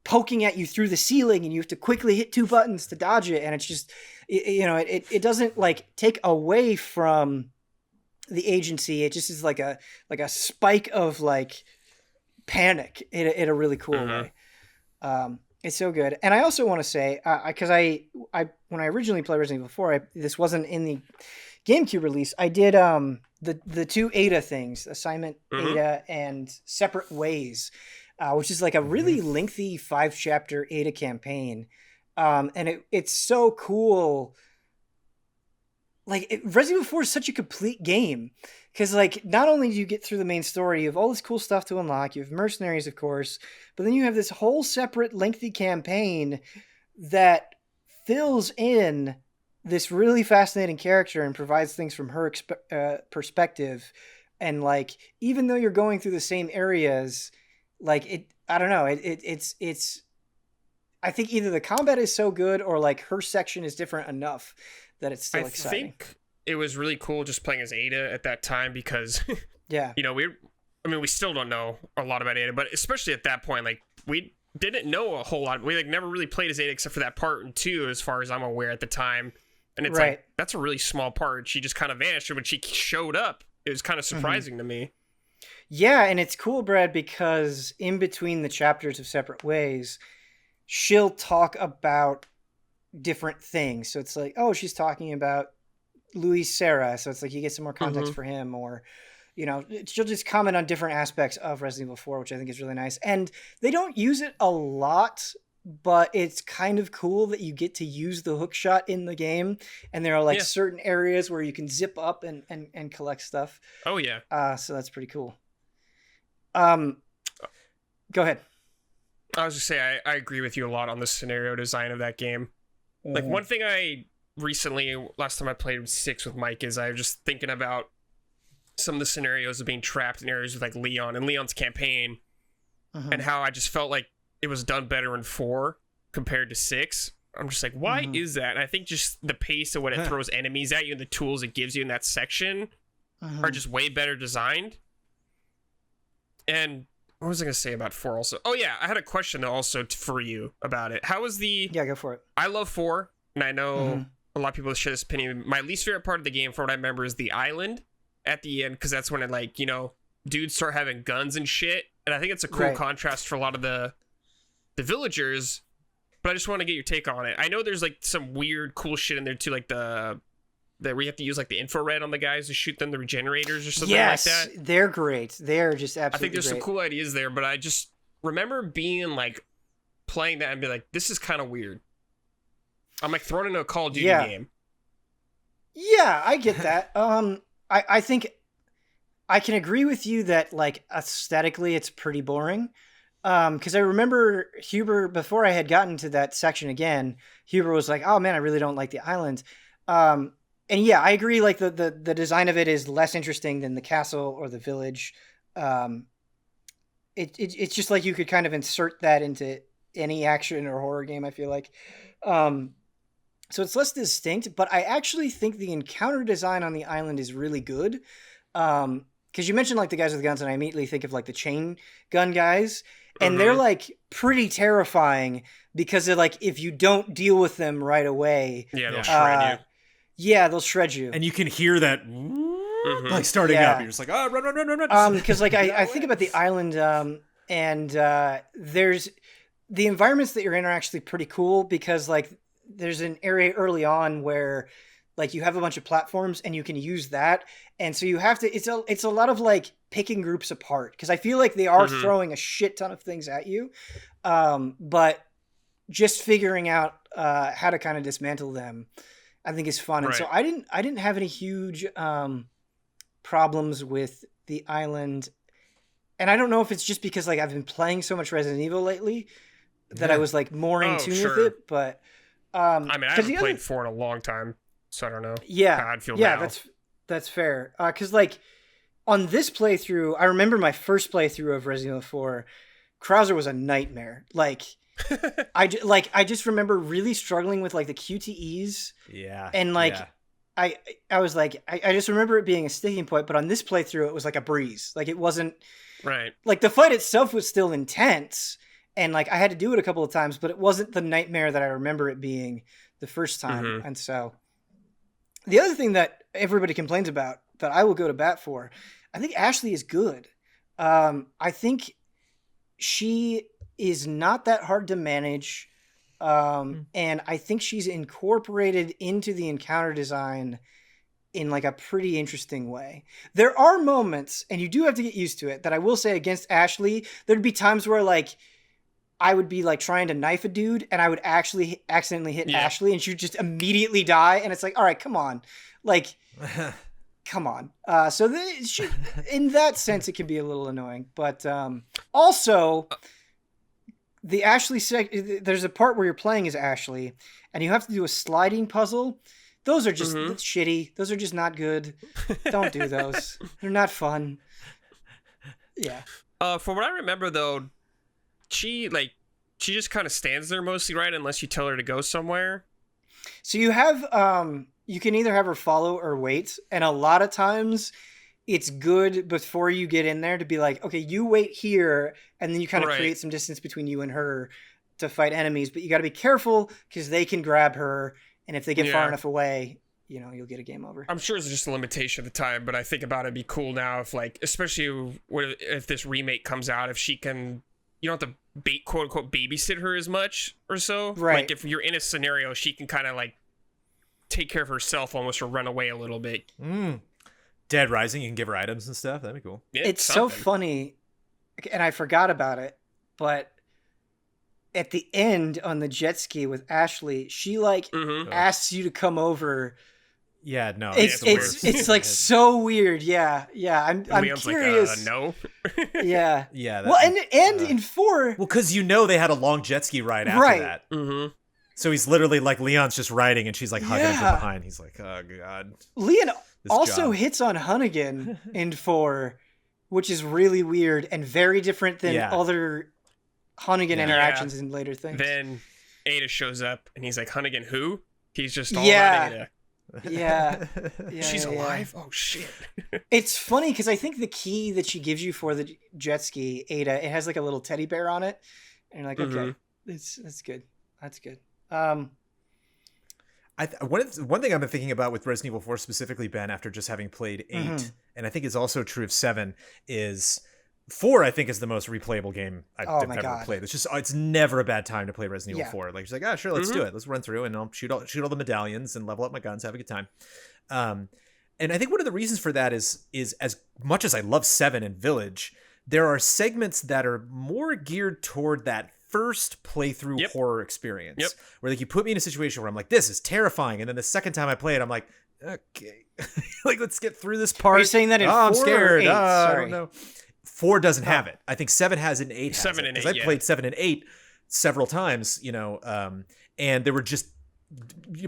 poking at you through the ceiling, and you have to quickly hit 2 buttons to dodge it. And it's just, it doesn't like take away from the agency. It just is like a spike of like panic in a really cool way. It's so good. And I also want to say, because I when I originally played Resident Evil 4, this wasn't in the GameCube release. I did the 2 Ada things, Assignment Ada and Separate Ways, which is like a really lengthy 5-chapter Ada campaign. And it's so cool. Like Resident Evil 4 is such a complete game, because like not only do you get through the main story, you have all this cool stuff to unlock, you have mercenaries, of course, but then you have this whole separate lengthy campaign that fills in this really fascinating character and provides things from her perspective. And like, even though you're going through the same areas, like I don't know, it's I think either the combat is so good or like her section is different enough that it's still exciting. I think it was really cool just playing as Ada at that time, because we still don't know a lot about Ada, but especially at that point, like we didn't know a whole lot. We like never really played as Ada except for that part in 2, as far as I'm aware at the time. And it's like, that's a really small part. She just kind of vanished, and when she showed up, it was kind of surprising to me. Yeah, and it's cool, Brad, because in between the chapters of Separate Ways, she'll talk about different things. So it's like, oh, she's talking about Luis Serra, so it's like you get some more context for him, or she'll just comment on different aspects of Resident Evil 4, which I think is really nice. And they don't use it a lot, but it's kind of cool that you get to use the hook shot in the game, and there are like certain areas where you can zip up and collect stuff. Oh yeah. So that's pretty cool. Go ahead. I was just say I agree with you a lot on the scenario design of that game. Like one thing I recently, last time I played 6 with Mike, is I was just thinking about some of the scenarios of being trapped in areas with like Leon and Leon's campaign, and how I just felt like it was done better in 4 compared to 6. I'm just like, why is that? And I think just the pace of what it throws enemies at you and the tools it gives you in that section are just way better designed. And what was I going to say about 4 also? Oh yeah, I had a question also for you about it. How was the... Yeah, go for it. I love 4, and I know a lot of people share this opinion. My least favorite part of the game, from what I remember, is the island at the end, because that's when it, like, dudes start having guns and shit. And I think it's a cool contrast for a lot of the villagers, but I just want to get your take on it. I know there's like some weird cool shit in there too, like that we have to use like the infrared on the guys to shoot them, the regenerators or something like that. Yes, they're great. They're just absolutely I think there's great. some cool ideas there, but I just remember being like playing that and be like, this is kind of weird. I'm like thrown into a Call of Duty game. Yeah, I get that. I think I can agree with you that like aesthetically it's pretty boring. Because I remember Huber, before I had gotten to that section again, Huber was like, oh man, I really don't like the island. And yeah, I agree. Like the design of it is less interesting than the castle or the village. It's just like you could kind of insert that into any action or horror game, I feel like. So it's less distinct, but I actually think the encounter design on the island is really good. Because you mentioned like the guys with guns, and I immediately think of like the chain gun guys, and they're like pretty terrifying because they're like, if you don't deal with them right away, they'll shred you. Yeah, they'll shred you. And you can hear that like starting up. You're just like, oh, run. Because like I think about the island, and there's the environments that you're in are actually pretty cool because like there's an area early on where like you have a bunch of platforms and you can use that, and so you have to. It's a lot of like picking groups apart because I feel like they are throwing a shit ton of things at you, but just figuring out how to kind of dismantle them, I think is fun. And so I didn't have any huge problems with the island, and I don't know if it's just because like I've been playing so much Resident Evil lately that I was like more in tune with it. But I mean, I haven't played 4 in a long time, so I don't know. Yeah, I'd feel now. That's fair. Because like on this playthrough, I remember my first playthrough of Resident Evil 4. Krauser was a nightmare. Like I just remember really struggling with like the QTEs. Yeah, and like. Yeah. I was like, I just remember it being a sticking point, but on this playthrough, it was like a breeze. Like it wasn't like the fight itself was still intense, and like I had to do it a couple of times, but it wasn't the nightmare that I remember it being the first time. And so the other thing that everybody complains about that I will go to bat for, I think Ashley is good. I think she is not that hard to manage. And I think she's incorporated into the encounter design in like a pretty interesting way. There are moments, and you do have to get used to it, that I will say against Ashley, there'd be times where like I would be like trying to knife a dude and I would actually accidentally hit Ashley and she would just immediately die. And it's like, all right, come on. Like, come on. So in that sense, it can be a little annoying, but also... The Ashley there's a part where you're playing as Ashley and you have to do a sliding puzzle. Those are just shitty. Those are just not good. Don't do those. They're not fun. Yeah. From what I remember though, she just kind of stands there mostly, right? Unless you tell her to go somewhere. So you have you can either have her follow or wait, and a lot of times it's good before you get in there to be like, okay, you wait here, and then you kind of create some distance between you and her to fight enemies. But you got to be careful because they can grab her, and if they get far enough away, you know, you'll get a game over. I'm sure it's just a limitation of the time, but I think about it'd be cool now if, like, especially if this remake comes out, if she can, you don't have to quote unquote babysit her as much or so. Right. Like if you're in a scenario, she can kind of like take care of herself almost or run away a little bit. Dead Rising, you can give her items and stuff. That'd be cool. Yeah, it's so funny, and I forgot about it, but at the end on the jet ski with Ashley, she like asks you to come over. Yeah, no, it's like so weird. Yeah. I'm curious. Like, no. Yeah. Well, and in 4, well, because they had a long jet ski ride after that. So he's literally like Leon's just riding, and she's like hugging him from behind. He's like, oh god. Leon also hits on Hunnigan in 4, which is really weird and very different than other Hunnigan interactions in later things. Then Ada shows up, and he's like, Hunnigan who? He's just all about Ada. Yeah. She's alive? Oh, shit. It's funny, because I think the key that she gives you for the jet ski, Ada, it has like a little teddy bear on it. And you're like, okay, that's good. That's good. One thing I've been thinking about with Resident Evil 4 specifically, Ben, after just having played 8, and I think it's also true of 7, is 4, I think, is the most replayable game I've ever played. It's never a bad time to play Resident Evil 4. Like, she's like, sure, let's do it. Let's run through and I'll shoot all the medallions and level up my guns, have a good time. And I think one of the reasons for that is as much as I love 7 and Village, there are segments that are more geared toward that first playthrough horror experience where like you put me in a situation where I'm like, this is terrifying, and then the second time I play it I'm like, okay, like let's get through this part. Are you saying that in 4 I'm scared. 8? I don't know. 4 doesn't have it. I think 7 has it and 8 has 7 it. and 8, I played 7 and 8 several times, and they were just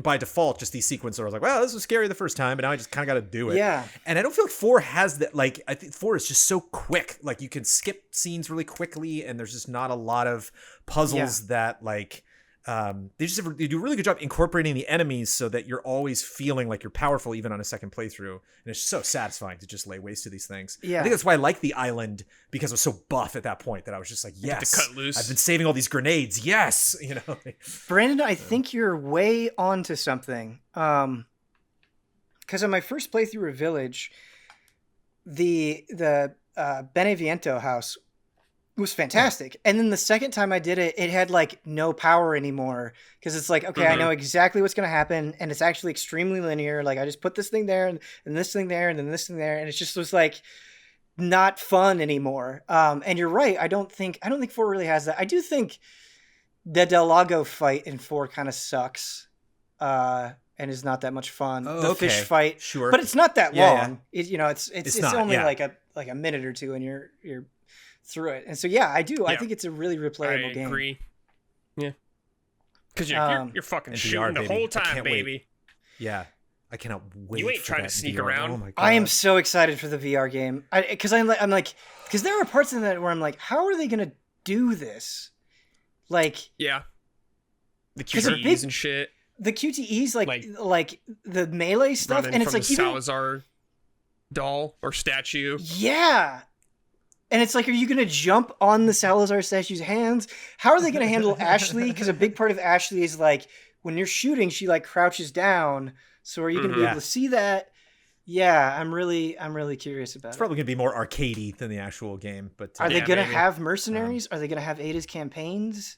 by default just these sequences where I was like, wow, this was scary the first time, but now I just kind of got to do it. Yeah. And I don't feel like 4 has that. Like, I think 4 is just so quick. Like, you can skip scenes really quickly, and there's just not a lot of puzzles that like they do a really good job incorporating the enemies so that you're always feeling like you're powerful even on a second playthrough, and it's so satisfying to just lay waste to these things. I think that's why I like the island, because I was so buff at that point that I was just like, yes, to cut loose. I've been saving all these grenades, yes. Brandon, I think you're way onto something, because on my first playthrough of Village, the Beneviento house was fantastic. And then the second time I did it, it had like no power anymore, because it's like, okay, I know exactly what's going to happen, and it's actually extremely linear. Like, I just put this thing there and this thing there and then this thing there, and it just was like not fun anymore. And you're right. I don't think 4 really has that. I do think the Del Lago fight in 4 kind of sucks, and is not that much fun. The fish fight, sure, but it's not that long. Yeah. It's only like a minute or two, and you're through it. And so I do. I think it's a really replayable game. I agree. Yeah, because you're fucking shooting the whole time, baby. Wait. Yeah, I cannot wait. You ain't trying to sneak around. Oh my God. I am so excited for the VR game, because I'm like, because there are parts in that where I'm like, how are they gonna do this? Like, the QTEs and shit. The QTEs, like the melee stuff, and it's like the Salazar doll or statue. Yeah. And it's like, are you going to jump on the Salazar statue's hands? How are they going to handle Ashley? Because a big part of Ashley is like, when you're shooting, she like crouches down. So are you going to be able to see that? Yeah, I'm really curious about it. It's probably going to be more arcadey than the actual game. But are they going to have mercenaries? Are they going to have Ada's campaigns?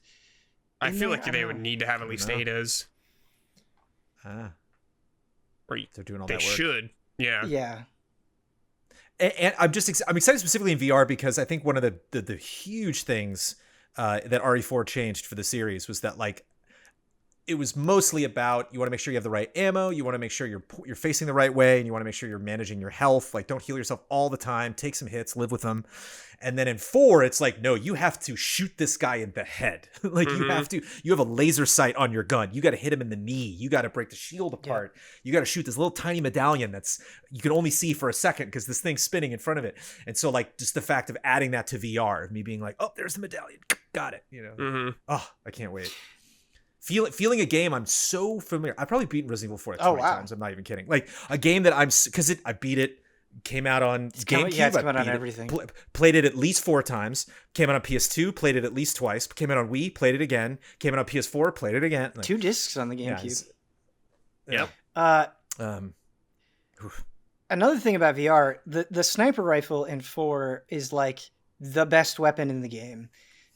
I feel like they would need to have at least Ada's. They're doing all that work. They should. Yeah. Yeah. And I'm excited specifically in VR because I think one of the huge things that RE4 changed for the series was that, like, it was mostly about, you want to make sure you have the right ammo, you want to make sure you're facing the right way, and you want to make sure you're managing your health. Like, don't heal yourself all the time, take some hits, live with them. And then in 4, it's like, no, you have to shoot this guy in the head. Like, you have a laser sight on your gun. You got to hit him in the knee. You got to break the shield apart. Yeah. You got to shoot this little tiny medallion that's you can only see for a second because this thing's spinning in front of it. And so, like, just the fact of adding that to VR, me being like, oh, there's the medallion. Got it. Oh, I can't wait. Feeling a game I'm so familiar. I've probably beaten Resident Evil 4 like 20 times. I'm not even kidding. Like, a game that I beat it. Came out on GameCube. It's come out on everything. Played it at least 4 times. Came out on PS2. Played it at least twice. Came out on Wii. Played it again. Came out on PS4. Played it again. Like, 2 discs on the GameCube. Yep. Another thing about VR, the sniper rifle in 4 is like the best weapon in the game.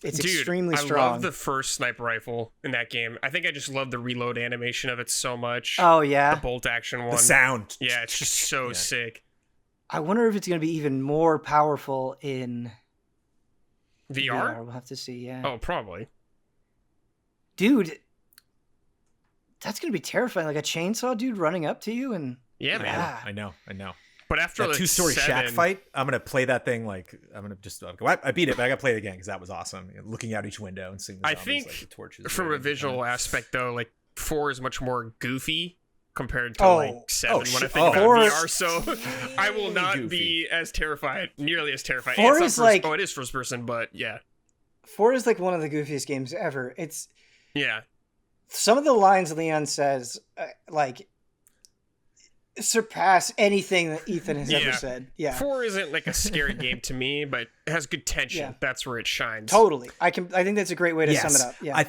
It's extremely strong. I love the first sniper rifle in that game. I think I just love the reload animation of it so much. Oh, yeah? The bolt action one. The sound. Yeah, it's just so sick. I wonder if it's going to be even more powerful in VR? We'll have to see, yeah. Oh, probably. Dude, that's going to be terrifying. Like a chainsaw dude running up to you and... Yeah, man. I know. But after that 2-story shack fight, I'm going to play that thing like... I'm going to just... I beat it, but I got to play it again because that was awesome. Looking out each window and seeing the zombies, I think like, the torches from a visual aspect, though, like 4 is much more goofy compared to like 7 when I think about VR, so I will not be nearly as terrified. 4 is like... it is first person, but yeah. 4 is like one of the goofiest games ever. It's... Yeah. Some of the lines Leon says, like, surpass anything that Ethan has ever said. Yeah. 4 isn't like a scary game to me, but it has good tension. Yeah. That's where it shines. Totally. I think that's a great way to sum it up. Yeah.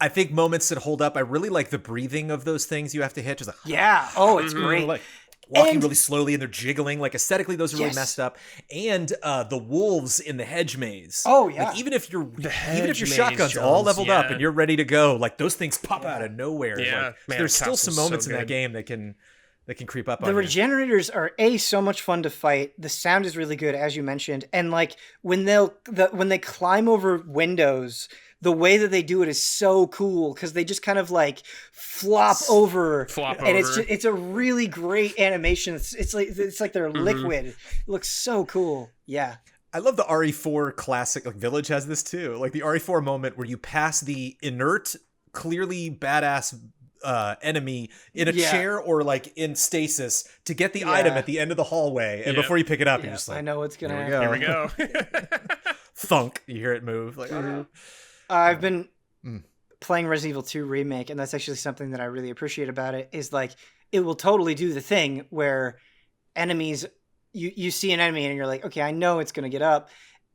I think moments that hold up, I really like the breathing of those things you have to hit. Just like, it's great. Like walking really slowly and they're jiggling. Like, aesthetically, those are really messed up. And the wolves in the hedge maze. Oh, yeah. Like, even if your shotgun's all leveled up and you're ready to go, like, those things pop out of nowhere. Yeah, like, man, there's still some moments in that game that can creep up on you. The regenerators are so much fun to fight. The sound is really good, as you mentioned. And like when they climb over windows, the way that they do it is so cool because they just kind of like flop over. And it's a really great animation. It's like they're liquid. It looks so cool. Yeah. I love the RE4 classic. Like, Village has this too. Like the RE4 moment where you pass the inert, clearly badass enemy in a chair or like in stasis to get the item at the end of the hallway, and before you pick it up, you're just like, I know what's gonna happen. Here we go. Thunk. You hear it move. Like, I've been playing Resident Evil 2 Remake, and that's actually something that I really appreciate about it, is like it will totally do the thing where enemies, you see an enemy and you're like, okay, I know it's going to get up,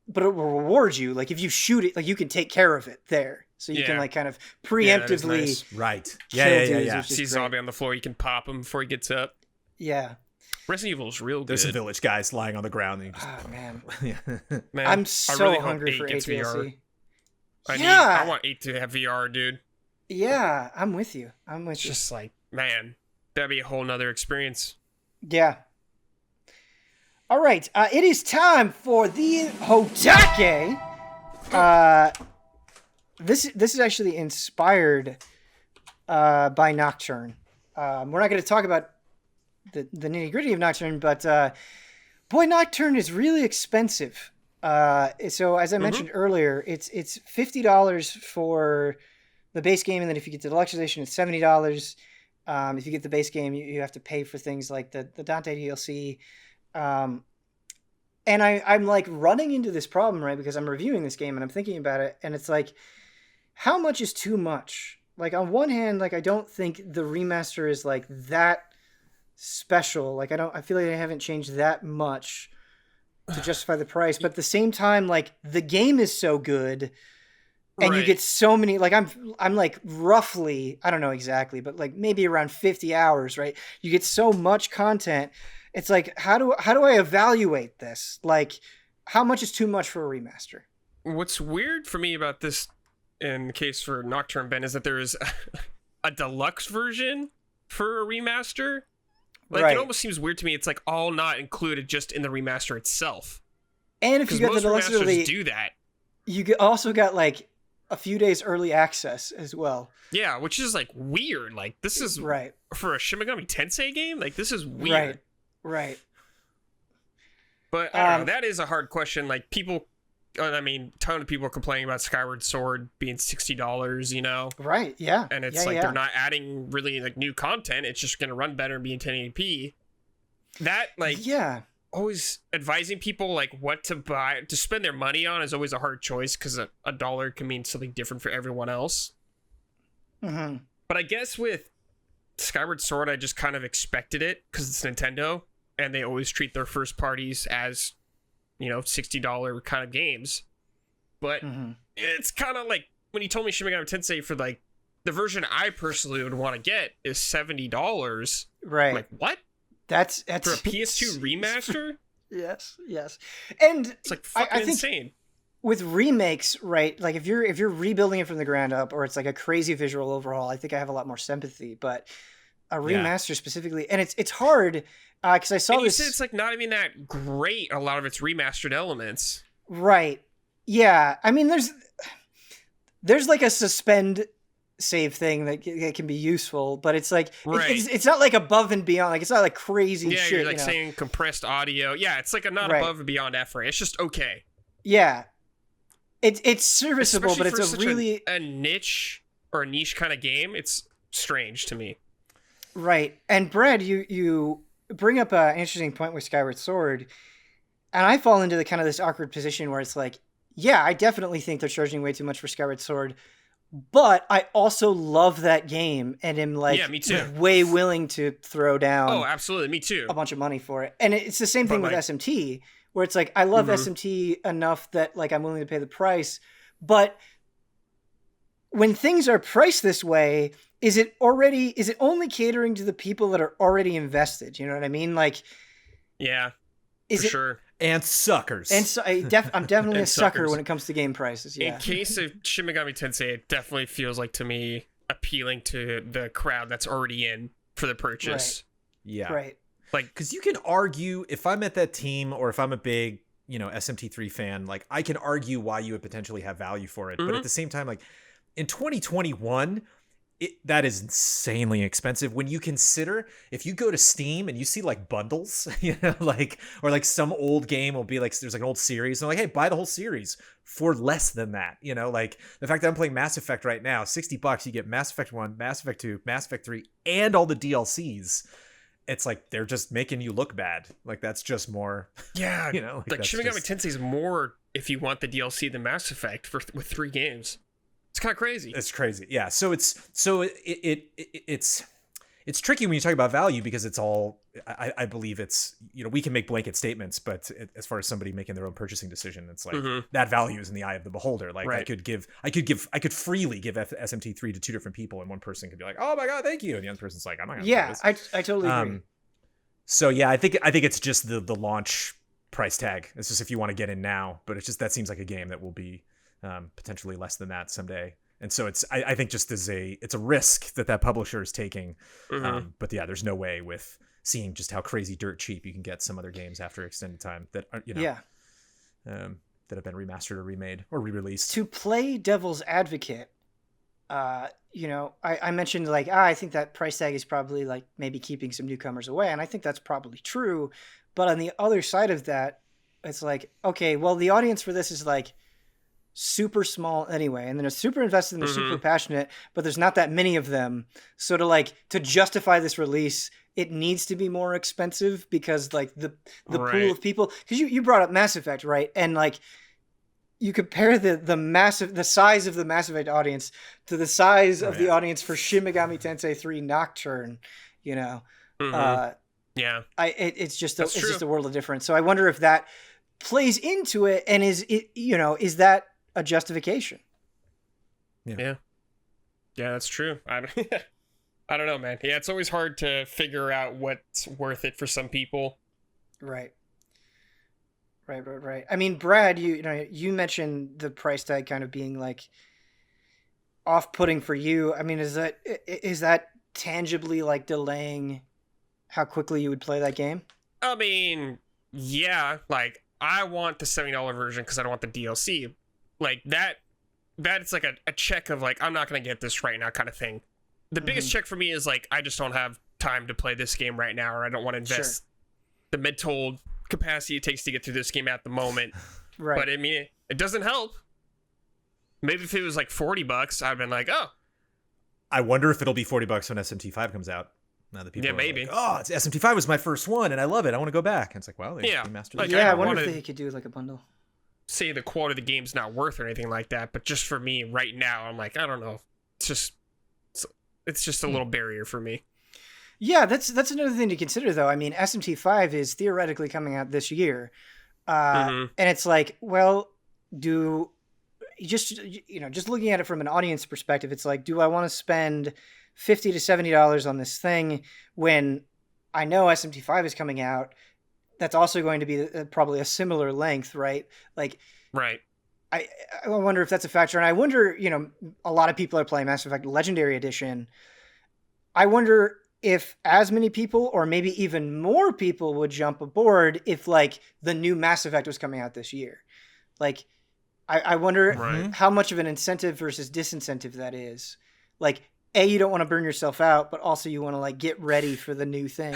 but it will reward you. Like if you shoot it, like you can take care of it there. So you can like kind of preemptively nice. Right. Yeah. See zombie on the floor, you can pop him before he gets up. Yeah. Resident Evil is real good. There's some village guys lying on the ground. And just, oh man. Man, I'm so really hungry for VR. ATLC. I want 8 to have VR, dude. Yeah, I'm with you. It's just like, man, that'd be a whole nother experience. Yeah. All right, it is time for the HOTTAKE. This is actually inspired by Nocturne. We're not going to talk about the nitty gritty of Nocturne, but boy, Nocturne is really expensive. So as I mentioned earlier, it's $50 for the base game, and then if you get the deluxe edition, it's $70. If you get the base game, you have to pay for things like the Dante DLC. And I'm like running into this problem, right? Because I'm reviewing this game and I'm thinking about it, and it's like, how much is too much? Like on one hand, like I don't think the remaster is like that special. Like I feel like they haven't changed that much to justify the price. But at the same time, like the game is so good, and you get so many. Like I'm like roughly, I don't know exactly, but like maybe around 50 hours, right? You get so much content. It's like, how do I evaluate this? Like, how much is too much for a remaster? What's weird for me about this, in the case for Nocturne, Ben, is that there is a deluxe version for a remaster. Like, it almost seems weird to me. It's like all not included just in the remaster itself. And if you got the deluxe, remasters do that. You also got like a few days early access as well. Yeah, which is like weird. Like this is for a Shin Megami Tensei game. Like this is weird. Right. But I don't know. That is a hard question. Like people, I mean, a ton of people are complaining about Skyward Sword being $60. You know. Right. Yeah. And it's they're not adding really like new content. It's just going to run better and be in 1080p. That always advising people like what to buy to spend their money on is always a hard choice because a dollar can mean something different for everyone else. Mm-hmm. But I guess with Skyward Sword, I just kind of expected it because it's Nintendo and they always treat their first parties as, you know, $60 kind of games. But it's kind of like when you told me Shin Megami Tensei for like the version I personally would want to get is $70. Right. I'm like, what? That's for a PS2 remaster? Yes. And it's like fucking insane. With remakes, right? Like if you're rebuilding it from the ground up, or it's like a crazy visual overhaul, I think I have a lot more sympathy. But a remaster specifically, and it's hard because I saw and this. You said it's like not even that great. A lot of its remastered elements, right? Yeah, I mean, there's like a suspend save thing that can be useful, but it's like it's not like above and beyond. Like it's not like crazy shit. Yeah, you're like saying compressed audio. Yeah, it's like a not above and beyond effort. It's just okay. Yeah. It's serviceable, especially but it's a really a niche or a niche kind of game. It's strange to me. Right. And Brad, you bring up an interesting point with Skyward Sword, and I fall into the kind of this awkward position where it's like, yeah, I definitely think they're charging way too much for Skyward Sword, but I also love that game and am like me too. way willing to throw down absolutely, me too. a bunch of money for it. And it's the same thing with SMT, where it's like I love SMT enough that like I'm willing to pay the price, but when things are priced this way, is it only catering to the people that are already invested? You know what I mean? Like, yeah, for sure. And suckers. And so I'm definitely a sucker when it comes to game prices. Yeah. In case of Shin Megami Tensei, it definitely feels like to me appealing to the crowd that's already in for the purchase. Right. Yeah. Right. Like, because you can argue, if I'm at that team or if I'm a big, SMT3 fan, like I can argue why you would potentially have value for it. But at the same time, like in 2021, that is insanely expensive when you consider if you go to Steam and you see like bundles, or like some old game will be like, there's like an old series and like, hey, buy the whole series for less than that. Like the fact that I'm playing Mass Effect right now, $60, you get Mass Effect 1, Mass Effect 2, Mass Effect 3, and all the DLCs. It's like they're just making you look bad. Like that's just more. Yeah, like Shin Megami Tensei is more if you want the DLC than Mass Effect with 3 games. It's kind of crazy. It's crazy. Yeah. So it's tricky when you talk about value because it's all, I believe it's, we can make blanket statements, but as far as somebody making their own purchasing decision, it's like that value is in the eye of the beholder. Like I could freely give SMT3 to two different people, and one person could be like, oh my God, thank you. And the other person's like, I'm not going to do this. I totally agree. So yeah, I think it's just the launch price tag. It's just if you want to get in now, but it's just, that seems like a game that will be potentially less than that someday. And so I think just it's a risk that publisher is taking. But yeah, there's no way with seeing just how crazy dirt cheap you can get some other games after extended time that are, that have been remastered or remade or re-released. To play devil's advocate, I mentioned like, I think that price tag is probably like maybe keeping some newcomers away. And I think that's probably true. But on the other side of that, it's like, okay, well, the audience for this is like super small anyway, and they're super invested and they're super passionate, but there's not that many of them. So to justify this release, it needs to be more expensive because like the pool of people, because you brought up Mass Effect, right? And like you compare the size of the Mass Effect audience to the size of the audience for Shin Megami Tensei 3 Nocturne, it's just a world of difference. So I wonder if that plays into it, and is that a justification? Yeah, that's true. I don't know, man. Yeah, it's always hard to figure out what's worth it for some people. Right. I mean, Brad, you mentioned the price tag kind of being like off-putting for you. I mean, is that tangibly like delaying how quickly you would play that game? I mean, yeah, like I want the $70 version because I don't want the DLC. Like that's like a check of like, I'm not going to get this right now kind of thing. The biggest check for me is like, I just don't have time to play this game right now, or I don't want to invest the mental capacity it takes to get through this game at the moment. Right. But I mean, it doesn't help. Maybe if it was like $40, I'd been like, oh. I wonder if it'll be $40 when SMT5 comes out. Now that people maybe. Like, oh, SMT5 was my first one and I love it. I want to go back. And it's like, wow, they remastered it. I wonder if they could do like a bundle. Say the quality of the game's not worth or anything like that, but just for me right now, I'm like, I don't know. It's just a little barrier for me. Yeah, that's another thing to consider though. I mean, SMT5 is theoretically coming out this year. And it's like, well, just looking at it from an audience perspective, it's like, do I want to spend $50 to $70 on this thing when I know SMT5 is coming out? That's also going to be probably a similar length, right? Like, right. I wonder if that's a factor. And I wonder, a lot of people are playing Mass Effect Legendary Edition. I wonder if as many people or maybe even more people would jump aboard if like the new Mass Effect was coming out this year. Like, I wonder how much of an incentive versus disincentive that is. Like, you don't want to burn yourself out, but also you want to like get ready for the new thing.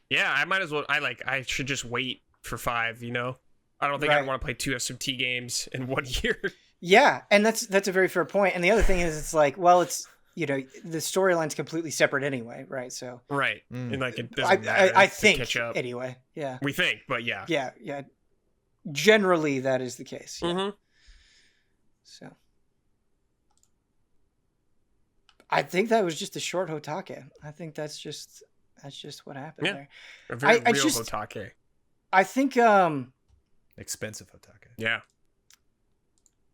I might as well. I should just wait for 5. I don't think I want to play 2 SMT games in 1 year. Yeah, and that's a very fair point. And the other thing is, it's like, well, it's the storyline's completely separate anyway, right? So and like it doesn't matter. I think catch up. Anyway, yeah. We think, but yeah. Generally, that is the case. Yeah. So, I think that was just a short HOTTAKE. I think that's just what happened there. A very real HOTTAKE. I think expensive HOTTAKE. Yeah.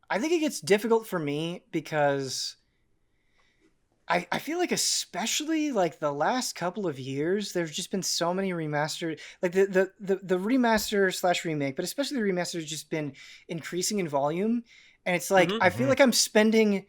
I think it gets difficult for me because I feel like, especially like the last couple of years, there's just been so many remastered, like the remaster / remake, but especially the remaster has just been increasing in volume. And it's like, I feel like I'm spending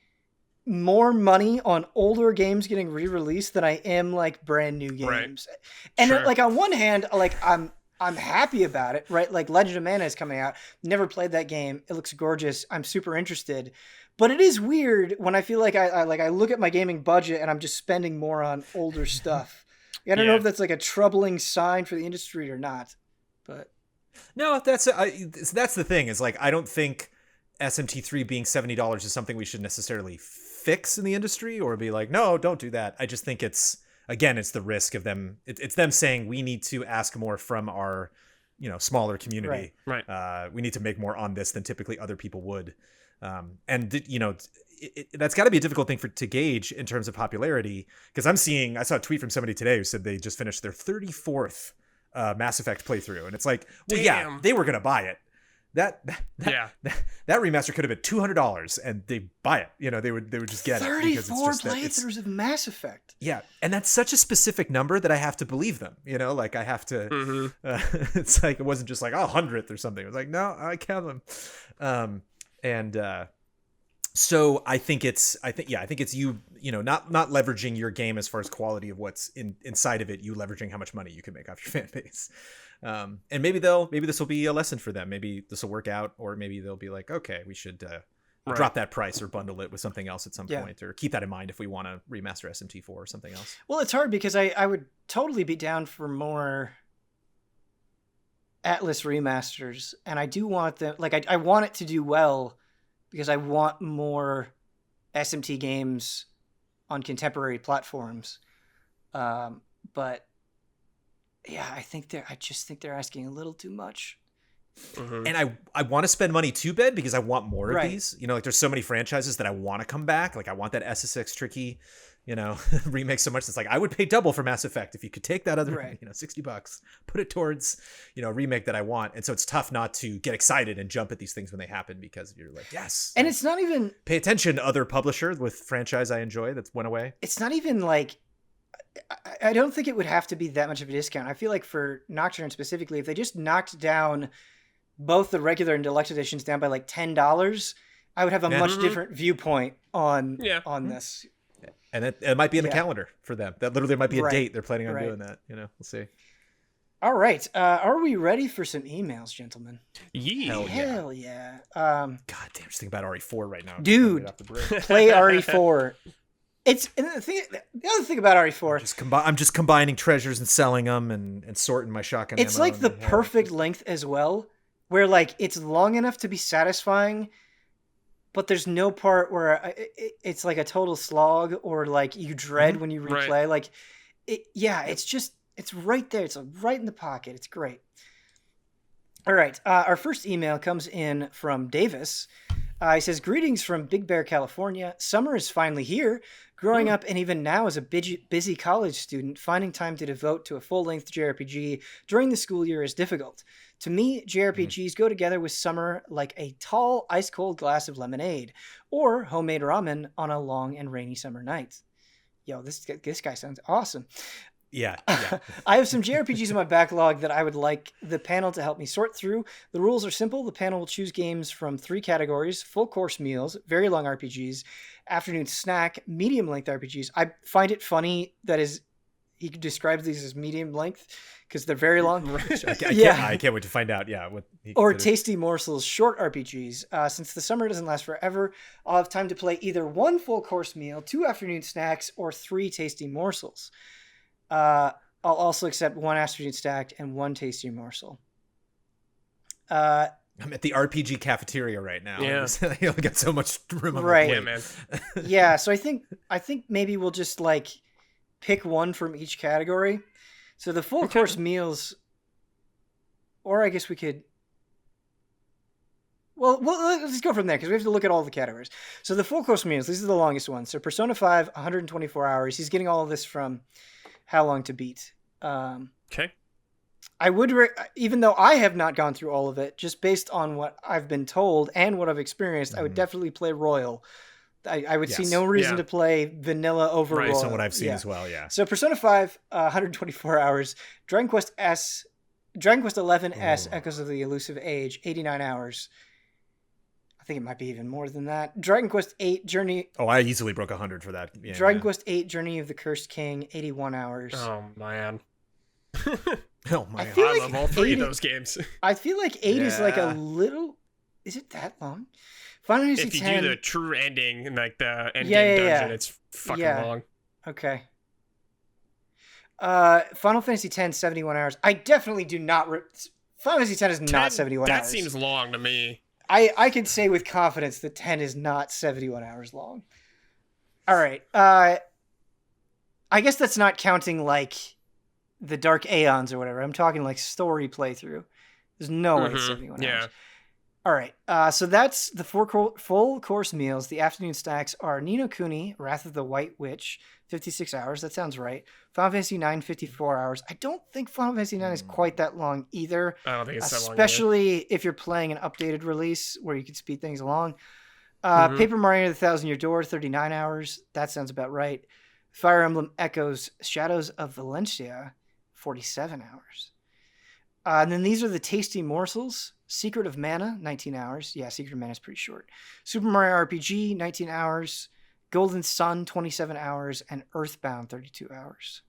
more money on older games getting re-released than I am like brand new games. Right. And like on one hand, like I'm happy about it, right? Like Legend of Mana is coming out. Never played that game. It looks gorgeous. I'm super interested. But it is weird when I feel like I look at my gaming budget and I'm just spending more on older stuff. I don't know if that's like a troubling sign for the industry or not. But no, that's the thing. Is like, I don't think SMT3 being $70 is something we should necessarily fix in the industry or be like, no, don't do that. I just think it's the risk of them. It's them saying we need to ask more from our smaller community. Right. We need to make more on this than typically other people would. That's got to be a difficult thing to gauge in terms of popularity, because I saw a tweet from somebody today who said they just finished their 34th Mass Effect playthrough, and it's like, well, yeah, they were gonna buy it. That remaster could have been $200, and they buy it. They would just get 34 it because it's just playthroughs of Mass Effect. Yeah, and that's such a specific number that I have to believe them. Like I have to. Mm-hmm. It's like it wasn't just like 100th or something. It was like, no, I count them. So I think it's you not leveraging your game as far as quality of what's inside of it, you leveraging how much money you can make off your fan base. And maybe this will be a lesson for them. Maybe this will work out, or maybe they'll be like, okay, we should drop that price or bundle it with something else at some point, or keep that in mind if we want to remaster SMT4 or something else. Well, it's hard because I would totally be down for more Atlas remasters, and I do want them, like I want it to do well, because I want more SMT games on contemporary platforms. But yeah, I just think they're asking a little too much. Mm-hmm. And I want to spend money too, Ben, because I want more of these. Like there's so many franchises that I want to come back. Like I want that SSX Tricky, remake so much. It's like I would pay double for Mass Effect if you could take that other, $60, put it towards, a remake that I want. And so it's tough not to get excited and jump at these things when they happen, because you're like, yes. And it's not even pay attention to other publishers with franchise I enjoy that's went away. It's not even like, I don't think it would have to be that much of a discount. I feel like for Nocturne specifically, if they just knocked down both the regular and deluxe editions down by like $10, I would have a much different viewpoint on this. And it might be in the calendar for them. That literally might be a date they're planning on doing that. We'll see. All right. Are we ready for some emails, gentlemen? Yeah. Hell yeah. God damn, just think about RE4 right now. Dude, play RE4. The other thing about RE4, I'm just combining treasures and selling them and sorting my shotgun. It's like the perfect length as well, where like it's long enough to be satisfying, but there's no part where it's like a total slog, or like you dread when you replay. Right. Like, it's right there. It's right in the pocket. It's great. All right. Our first email comes in from Davis. He says, greetings from Big Bear, California. Summer is finally here. Growing up, and even now as a busy college student, finding time to devote to a full-length JRPG during the school year is difficult. To me, JRPGs go together with summer like a tall, ice-cold glass of lemonade, or homemade ramen on a long and rainy summer night. Yo, this guy sounds awesome. Yeah. I have some JRPGs in my backlog that I would like the panel to help me sort through. The rules are simple. The panel will choose games from 3 categories: full course meals, very long RPGs, afternoon snack, medium length RPGs. I find it funny that he describes these as medium length because they're very long. I can't wait to find out. Yeah. Or tasty morsels, short RPGs. Since the summer doesn't last forever, I'll have time to play either 1 full course meal, 2 afternoon snacks, or 3 tasty morsels. I'll also accept 1 afternoon snack and 1 tasty morsel. I'm at the RPG cafeteria right now. Yeah. I only got so much room on right. my plate. Yeah, man. Yeah, so I think maybe we'll just like pick 1 from each category. So the full course meals, or I guess we could. Well, let's go from there because we have to look at all the categories. So the full course meals, these are the longest ones. So Persona 5, 124 hours. He's getting all of this from How Long to Beat. Okay. I would, even though I have not gone through all of it, just based on what I've been told and what I've experienced, I would definitely play Royal. I would see no reason to play vanilla over Royal. Based on what I've seen as well, yeah. So Persona 5, 124 hours. Dragon Quest 11 S, Echoes of the Elusive Age, 89 hours. I think it might be even more than that. Dragon Quest 8, Journey... Oh, I easily broke 100 for that. Yeah, Dragon Quest 8, Journey of the Cursed King, 81 hours. Oh, man. I love all 3 of those games. I feel like 8 is like a little... Is it that long? Final Fantasy If you 10... do the true ending, like the end game dungeon, it's fucking long. Okay. Final Fantasy 10, 71 hours. I definitely do not... Final Fantasy 10 is not 71 hours. That seems long to me. I can say with confidence that 10 is not 71 hours long. All right. I guess that's not counting like the Dark Aeons or whatever. I'm talking like story playthrough. There's no way it's 71 Yeah. hours. All right, so that's the full course meals. The afternoon snacks are Ni no Kuni, Wrath of the White Witch, 56 hours. That sounds right. Final Fantasy 9, 54 hours. I don't think Final Fantasy 9 is quite that long either. I don't think it's that long. Especially if you're playing an updated release where you can speed things along. Paper Mario: The Thousand Year Door, 39 hours. That sounds about right. Fire Emblem Echoes: Shadows of Valencia, 47 hours. And then these are the tasty morsels. Secret of Mana, 19 hours. Yeah, Secret of Mana is pretty short. Super Mario RPG, 19 hours. Golden Sun, 27 hours. And Earthbound, 32 hours.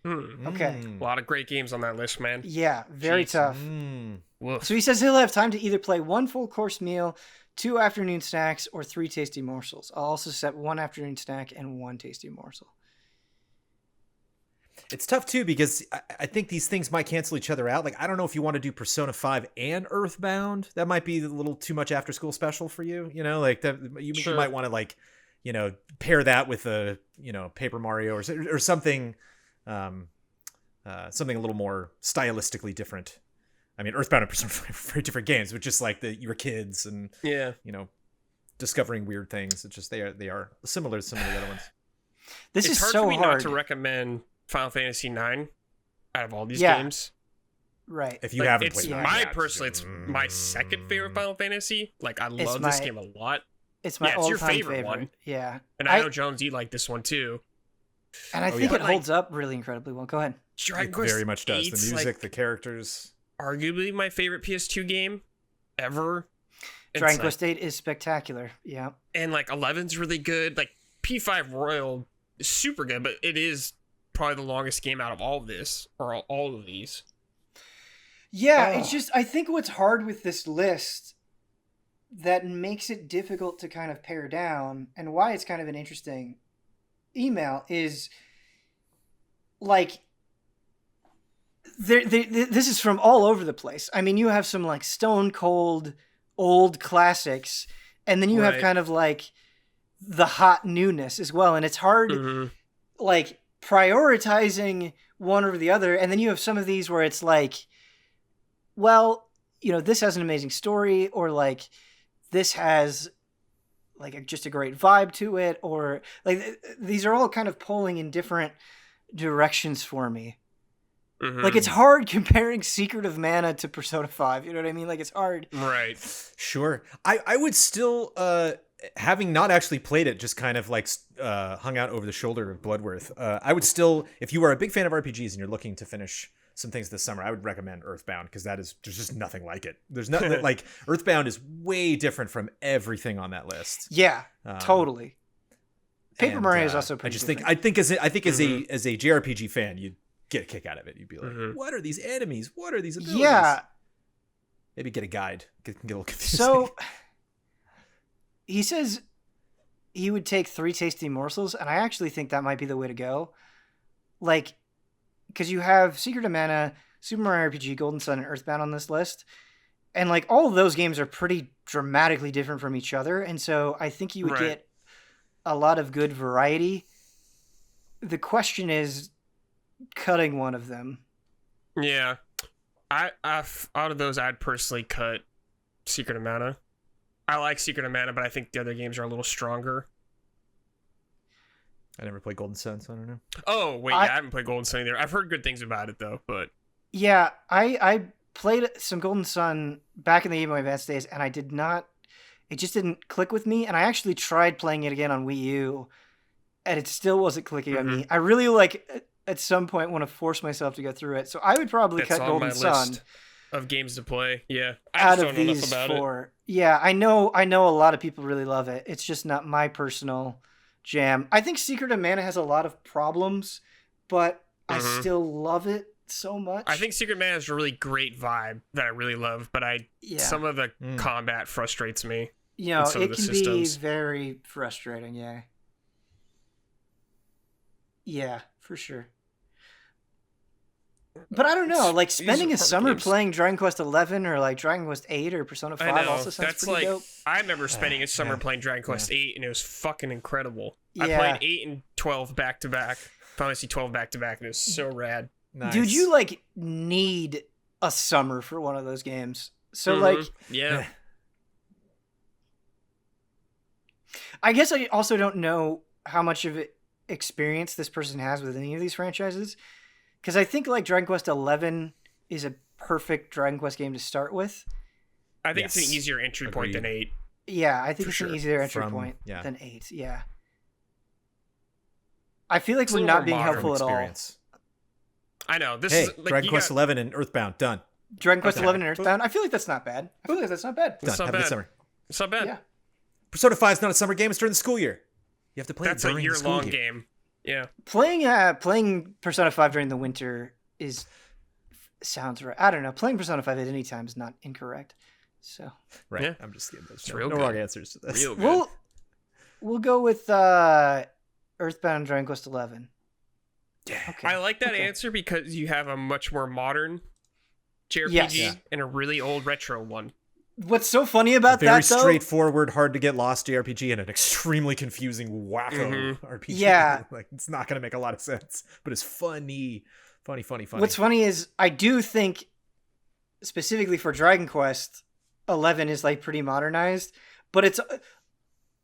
Okay. A lot of great games on that list, man. Yeah, very tough. Woof. So he says he'll have time to either play 1 full course meal, 2 afternoon snacks, or 3 tasty morsels. I'll also set 1 afternoon snack and 1 tasty morsel. It's tough too because I think these things might cancel each other out. Like, I don't know if you want to do Persona 5 and Earthbound. That might be a little too much after school special for you. You know, like that you might want to, like, you know, pair that with a, you know, Paper Mario or something, something a little more stylistically different. I mean, Earthbound and Persona 5 are very different games, but just like you were kids and you know, discovering weird things. It's just they are similar to some of the other ones. It's hard so for me hard not to recommend Final Fantasy 9 out of all these games. Right. If you haven't played it's my second favorite Final Fantasy. Like, I love this game a lot. It's my it's your all-time favorite one. Yeah. And I know Jones, you like this one too. And I think it holds up really incredibly well. Go ahead. It very much does. The music, like, the characters. Arguably my favorite PS2 game ever. Dragon Quest 8 is spectacular. Yeah. And like 11's really good. Like P5 Royal is super good, but it is probably the longest game out of all of this, or all of these. Yeah, it's just, I think what's hard with this list that makes it difficult to kind of pare down, and why it's kind of an interesting email, is like this is from all over the place. I mean, you have some like stone cold old classics, and then you have kind of like the hot newness as well, and it's hard like prioritizing one over the other. And then you have some of these where it's like, well, you know, this has an amazing story, or like this has like just a great vibe to it, or like these are all kind of pulling in different directions for me. Like, it's hard comparing Secret of Mana to Persona 5. You know what I mean? Like, it's hard. Right. Sure. I would still, having not actually played it, just kind of like hung out over the shoulder of Bloodworth, I would still, if you are a big fan of RPGs and you're looking to finish some things this summer, I would recommend Earthbound, because there's just nothing like it. There's nothing like Earthbound is way different from everything on that list. Yeah, totally. Paper Mario is also pretty different. I think as a JRPG fan, you'd get a kick out of it. You'd be like, what are these enemies? What are these abilities? Yeah. Maybe get a guide. Get a little confusing. So he says he would take 3 tasty morsels, and I actually think that might be the way to go. Like, because you have Secret of Mana, Super Mario RPG, Golden Sun, and Earthbound on this list. And like all of those games are pretty dramatically different from each other. And so I think you would get a lot of good variety. The question is cutting one of them. Yeah. I out of those, I'd personally cut Secret of Mana. I like Secret of Mana, but I think the other games are a little stronger. I never played Golden Sun, so I don't know. Oh, wait, I haven't played Golden Sun either. I've heard good things about it, though, but... Yeah, I played some Golden Sun back in the Game Boy Advance days, and I did not... It just didn't click with me, and I actually tried playing it again on Wii U, and it still wasn't clicking on me. I really, like, at some point want to force myself to go through it, so I would probably cut Golden Sun of games to play. Yeah, I just don't know enough about it. Yeah, I know a lot of people really love it. It's just not my personal jam. I think Secret of Mana has a lot of problems, but I still love it so much. I think Secret of Mana has a really great vibe that I really love, but some of the combat frustrates me. You know, it can be very frustrating. Yeah. Yeah, for sure. But I don't know, like spending a summer playing Dragon Quest 11 or like Dragon Quest 8 or Persona 5 also sounds pretty dope. I remember spending a summer playing Dragon Quest 8 and it was fucking incredible. I played 8 and 12 back to back. Final Fantasy 12 back to back, and it was so rad. Nice. Dude, you like need a summer for one of those games. So like, yeah. I guess I also don't know how much of experience this person has with any of these franchises, because I think like Dragon Quest XI is a perfect Dragon Quest game to start with. I think it's an easier entry point than 8. Yeah, I think it's an easier entry point than 8. Yeah. I feel like we're not being helpful at all. I know. This is like Dragon Quest 11 and Earthbound done. Dragon Quest 11 and Earthbound. I feel like that's not bad. Done. Have a good summer. It's not bad. Yeah. Persona 5 is not a summer game. It's during the school year. You have to play it during the school year. That's a year-long game. Yeah. Playing Persona 5 during the winter sounds right. I don't know. Playing Persona 5 at any time is not incorrect. So. Right. Yeah. I'm just kidding. There's no wrong answers to this. Real good. We'll go with Earthbound Dragon Quest 11. Yeah. Okay. I like that answer because you have a much more modern JRPG and a really old retro one. What's so funny about very that, though? Straightforward, hard to get lost JRPG and an extremely confusing wacko RPG. Yeah. Like, it's not going to make a lot of sense, but it's funny. Funny. What's funny is I do think, specifically for Dragon Quest, 11 is like pretty modernized, but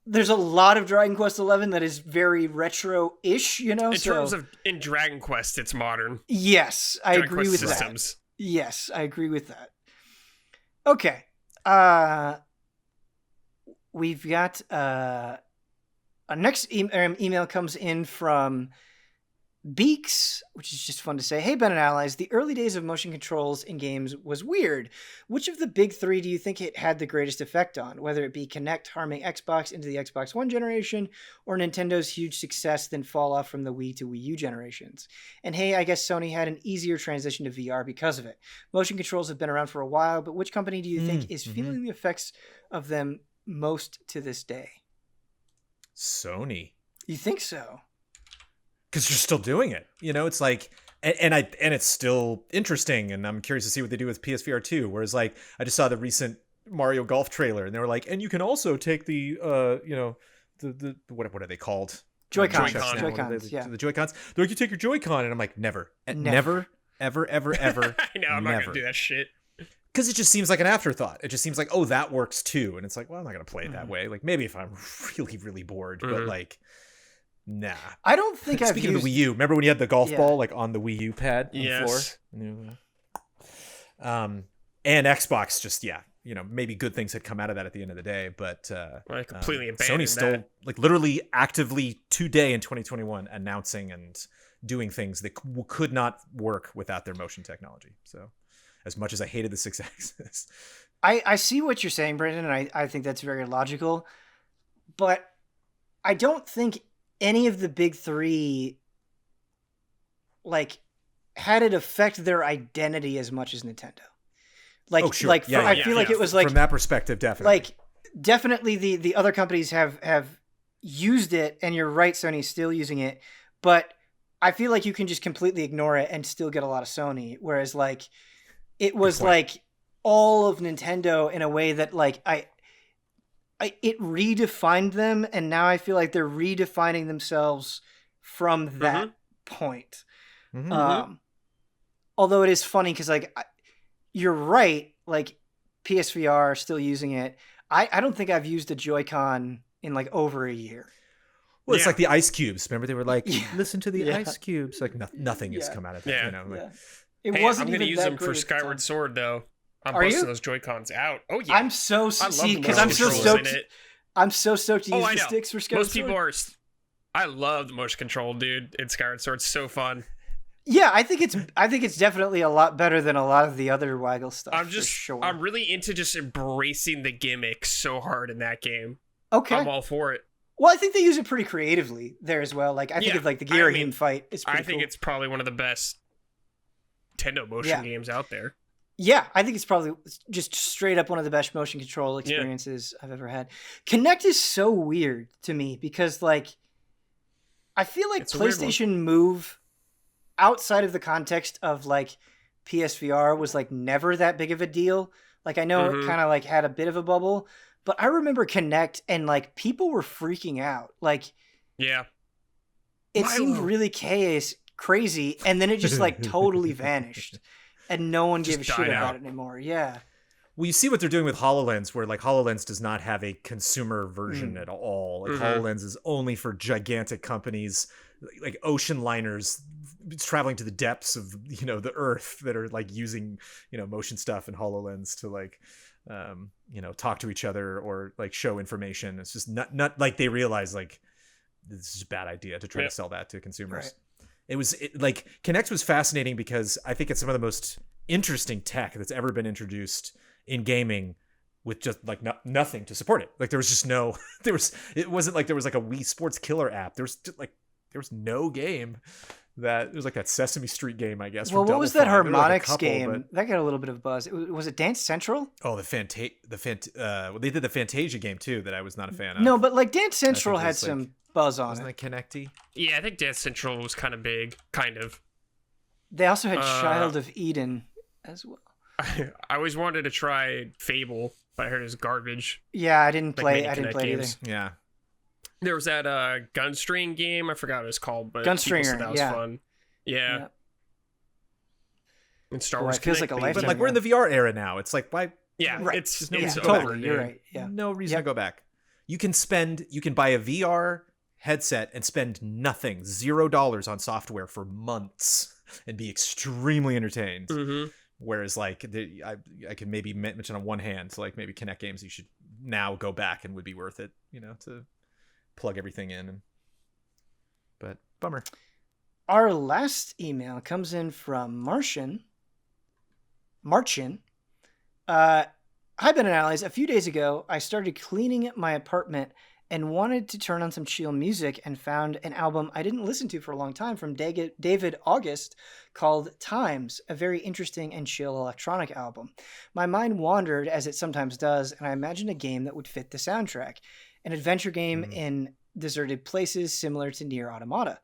there's a lot of Dragon Quest 11 that is very retro-ish, you know? In terms of in Dragon Quest, it's modern. Yes, I agree with that. Yes, I agree with that. Okay. We've got our next email comes in from Beaks, which is just fun to say. Hey, Ben and Allies, the early days of motion controls in games was weird. Which of the big three do you think it had the greatest effect on? Whether it be Kinect harming Xbox into the Xbox One generation, or Nintendo's huge success then fall off from the Wii to Wii U generations. And hey, I guess Sony had an easier transition to VR because of it. Motion controls have been around for a while, but which company do you think is feeling the effects of them most to this day? Sony. You think so? Because you're still doing it, you know. It's like, and it's still interesting, and I'm curious to see what they do with PSVR 2. Whereas, like, I just saw the recent Mario Golf trailer, and they were like, and you can also take the, the what are they called? Joy-Cons. Yeah, the Joy-Cons. They're like, you take your Joy-Con, and I'm like, never, ever. I know, I'm not gonna do that shit. Because it just seems like an afterthought. It just seems like, oh, that works too, and it's like, well, I'm not gonna play it that way. Like, maybe if I'm really, really bored, but like. Nah. I don't think I've Speaking of the Wii U, remember when you had the golf ball like on the Wii U pad on the floor? And Xbox just, maybe good things had come out of that at the end of the day, but I completely abandoned Sony's still like literally actively today in 2021 announcing and doing things that could not work without their motion technology. So as much as I hated the 6-axis. I see what you're saying, Brandon, and I think that's very logical, but I don't think any of the big three like had it affect their identity as much as Nintendo. Like, I feel like it was like from that perspective, definitely. Like, definitely the other companies have used it, and you're right, Sony's still using it, but I feel like you can just completely ignore it and still get a lot of Sony. Whereas like it was like all of Nintendo in a way that like it redefined them, and now I feel like they're redefining themselves from that point. Although it is funny because like you're right, like PSVR still using it. I don't think I've used a Joy-Con in like over a year. Well, it's like the ice cubes. Remember they were like, listen to the ice cubes. Like nothing has come out of that. You know, like, it wasn't. I'm going to use them for Skyward Sword though. I'm busting those Joy-Cons out. Oh yeah. I'm so because I'm so stoked. I'm so stoked to use the sticks for Skyward Sword. Most people are. I love the motion control, dude. In Skyward Sword, it's so fun. Yeah, I think it's definitely a lot better than a lot of the other Waggle stuff. I'm really into just embracing the gimmick so hard in that game. Okay, I'm all for it. Well, I think they use it pretty creatively there as well. Like I think of like the Ghirahim fight is pretty cool. It's probably one of the best Nintendo motion games out there. Yeah, I think it's probably just straight up one of the best motion control experiences I've ever had. Kinect is so weird to me because like I feel like PlayStation Move outside of the context of like PSVR was like never that big of a deal. Like I know it kind of like had a bit of a bubble, but I remember Kinect and like people were freaking out. Like it seemed really crazy, and then it just like totally vanished. and no one gave a shit about out. it anymore. Yeah. Well, you see what they're doing with HoloLens, where like HoloLens does not have a consumer version at all. Like HoloLens is only for gigantic companies, like ocean liners traveling to the depths of the Earth that are like using motion stuff and HoloLens to like talk to each other or like show information. It's just not like they realize like this is a bad idea to try to sell that to consumers. Right. Like Kinect was fascinating because I think it's some of the most interesting tech that's ever been introduced in gaming with just like nothing to support it. Like there was just no, it wasn't like there was like a Wii Sports Killer app. There was no game it was like that Sesame Street game, I guess. Well, what was that harmonics game? That got a little bit of buzz. Was it Dance Central? Oh, they did the Fantasia game too that I was not a fan of. No, but like Dance Central had some buzz on it. Wasn't that Kinect-y? Yeah, I think Dance Central was kind of big, kind of. They also had Child of Eden as well. I always wanted to try Fable, but I heard it was garbage. Yeah, I didn't play it either. Yeah. There was that Gunstring game. I forgot what it was called, but Gunstringer, that was fun. Yeah. And Star Wars feels like a lifetime. But like we're in the VR era now. It's like why? Yeah, right. it's totally. You're right. Yeah. No reason to go back. You can buy a VR headset and spend nothing, $0 on software for months and be extremely entertained. Mm-hmm. Whereas like I can maybe mention on one hand, so like maybe Kinect games you should now go back and would be worth it, to plug everything in. But bummer. Our last email comes in from Marcin. Hi, Ben and Allies. A few days ago, I started cleaning my apartment and wanted to turn on some chill music and found an album I didn't listen to for a long time from David August called Times, a very interesting and chill electronic album. My mind wandered, as it sometimes does, and I imagined a game that would fit the soundtrack. An adventure game in deserted places similar to Nier Automata.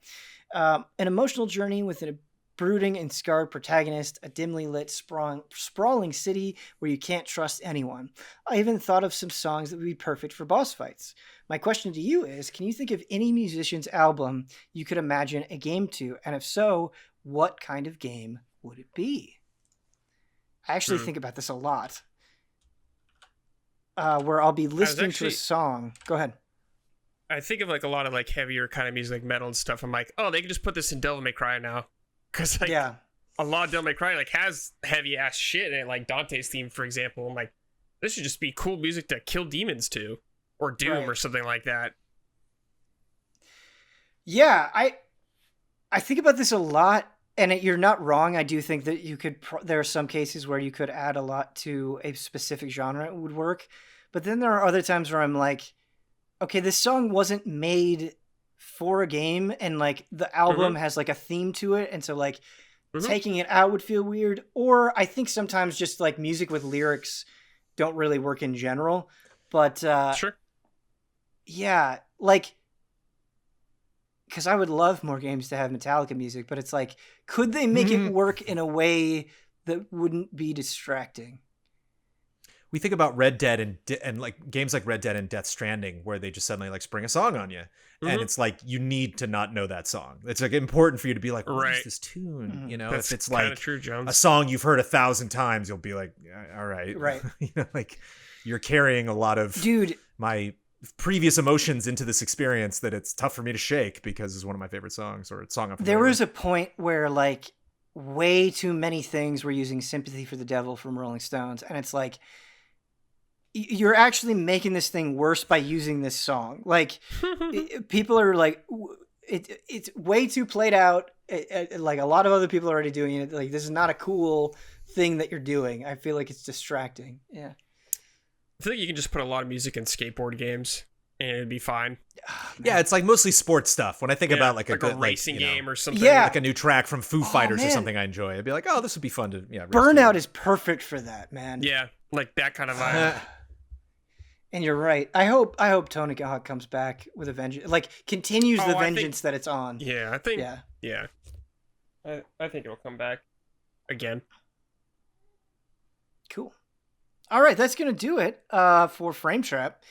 An emotional journey with a brooding and scarred protagonist, a dimly lit, sprawling city where you can't trust anyone. I even thought of some songs that would be perfect for boss fights. My question to you is, can you think of any musician's album you could imagine a game to? And if so, what kind of game would it be? I actually think about this a lot. Where I'll be listening to a song. Go ahead. I think of like a lot of like heavier kind of music, like metal and stuff. I'm like, oh, they can just put this in Devil May Cry now, because like a lot of Devil May Cry like has heavy ass shit in it, like Dante's theme, for example. I'm like, this should just be cool music to kill demons to, or Doom or something like that. Yeah, I think about this a lot, and you're not wrong. I do think that you could. There are some cases where you could add a lot to a specific genre; it would work. But then there are other times where I'm like, okay, this song wasn't made for a game, and like the album has like a theme to it, and so like taking it out would feel weird. Or I think sometimes just like music with lyrics don't really work in general. But yeah, like, because I would love more games to have Metallica music, but it's like, could they make it work in a way that wouldn't be distracting? We think about Red Dead and like games like Red Dead and Death Stranding, where they just suddenly like spring a song on you, and it's like you need to not know that song. It's like important for you to be like, what is this tune? That's if it's like true, a song you've heard 1,000 times, you'll be like, all right, like you're carrying a lot of my previous emotions into this experience that it's tough for me to shake because it's one of my favorite songs or a song. There was a point where like way too many things were using "Sympathy for the Devil" from Rolling Stones, and it's like, you're actually making this thing worse by using this song. Like, people are like, it's way too played out. Like, a lot of other people are already doing it. Like, this is not a cool thing that you're doing. I feel like it's distracting. Yeah. I feel like you can just put a lot of music in skateboard games and it'd be fine. Oh, yeah, it's like mostly sports stuff. When I think about like a good racing game or something, like a new track from Foo Fighters or something I enjoy, I'd be like, oh, this would be fun to Burnout is perfect for that, man. Yeah, like that kind of vibe. And you're right. I hope Tony Hawk comes back with a vengeance, like continues the vengeance that it's on. Yeah, I think. Yeah. I think it'll come back again. Cool. All right, that's gonna do it for Frame Trap.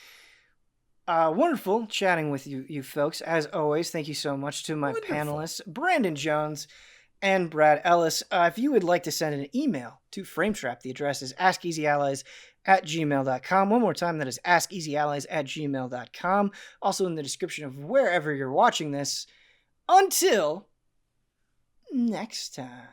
Wonderful chatting with you folks as always. Thank you so much to my panelists, Brandon Jones, and Brad Ellis. If you would like to send an email to Frametrap, the address is askeasyallies@gmail.com. One more time, that is askeasyallies@gmail.com. Also in the description of wherever you're watching this. Until next time.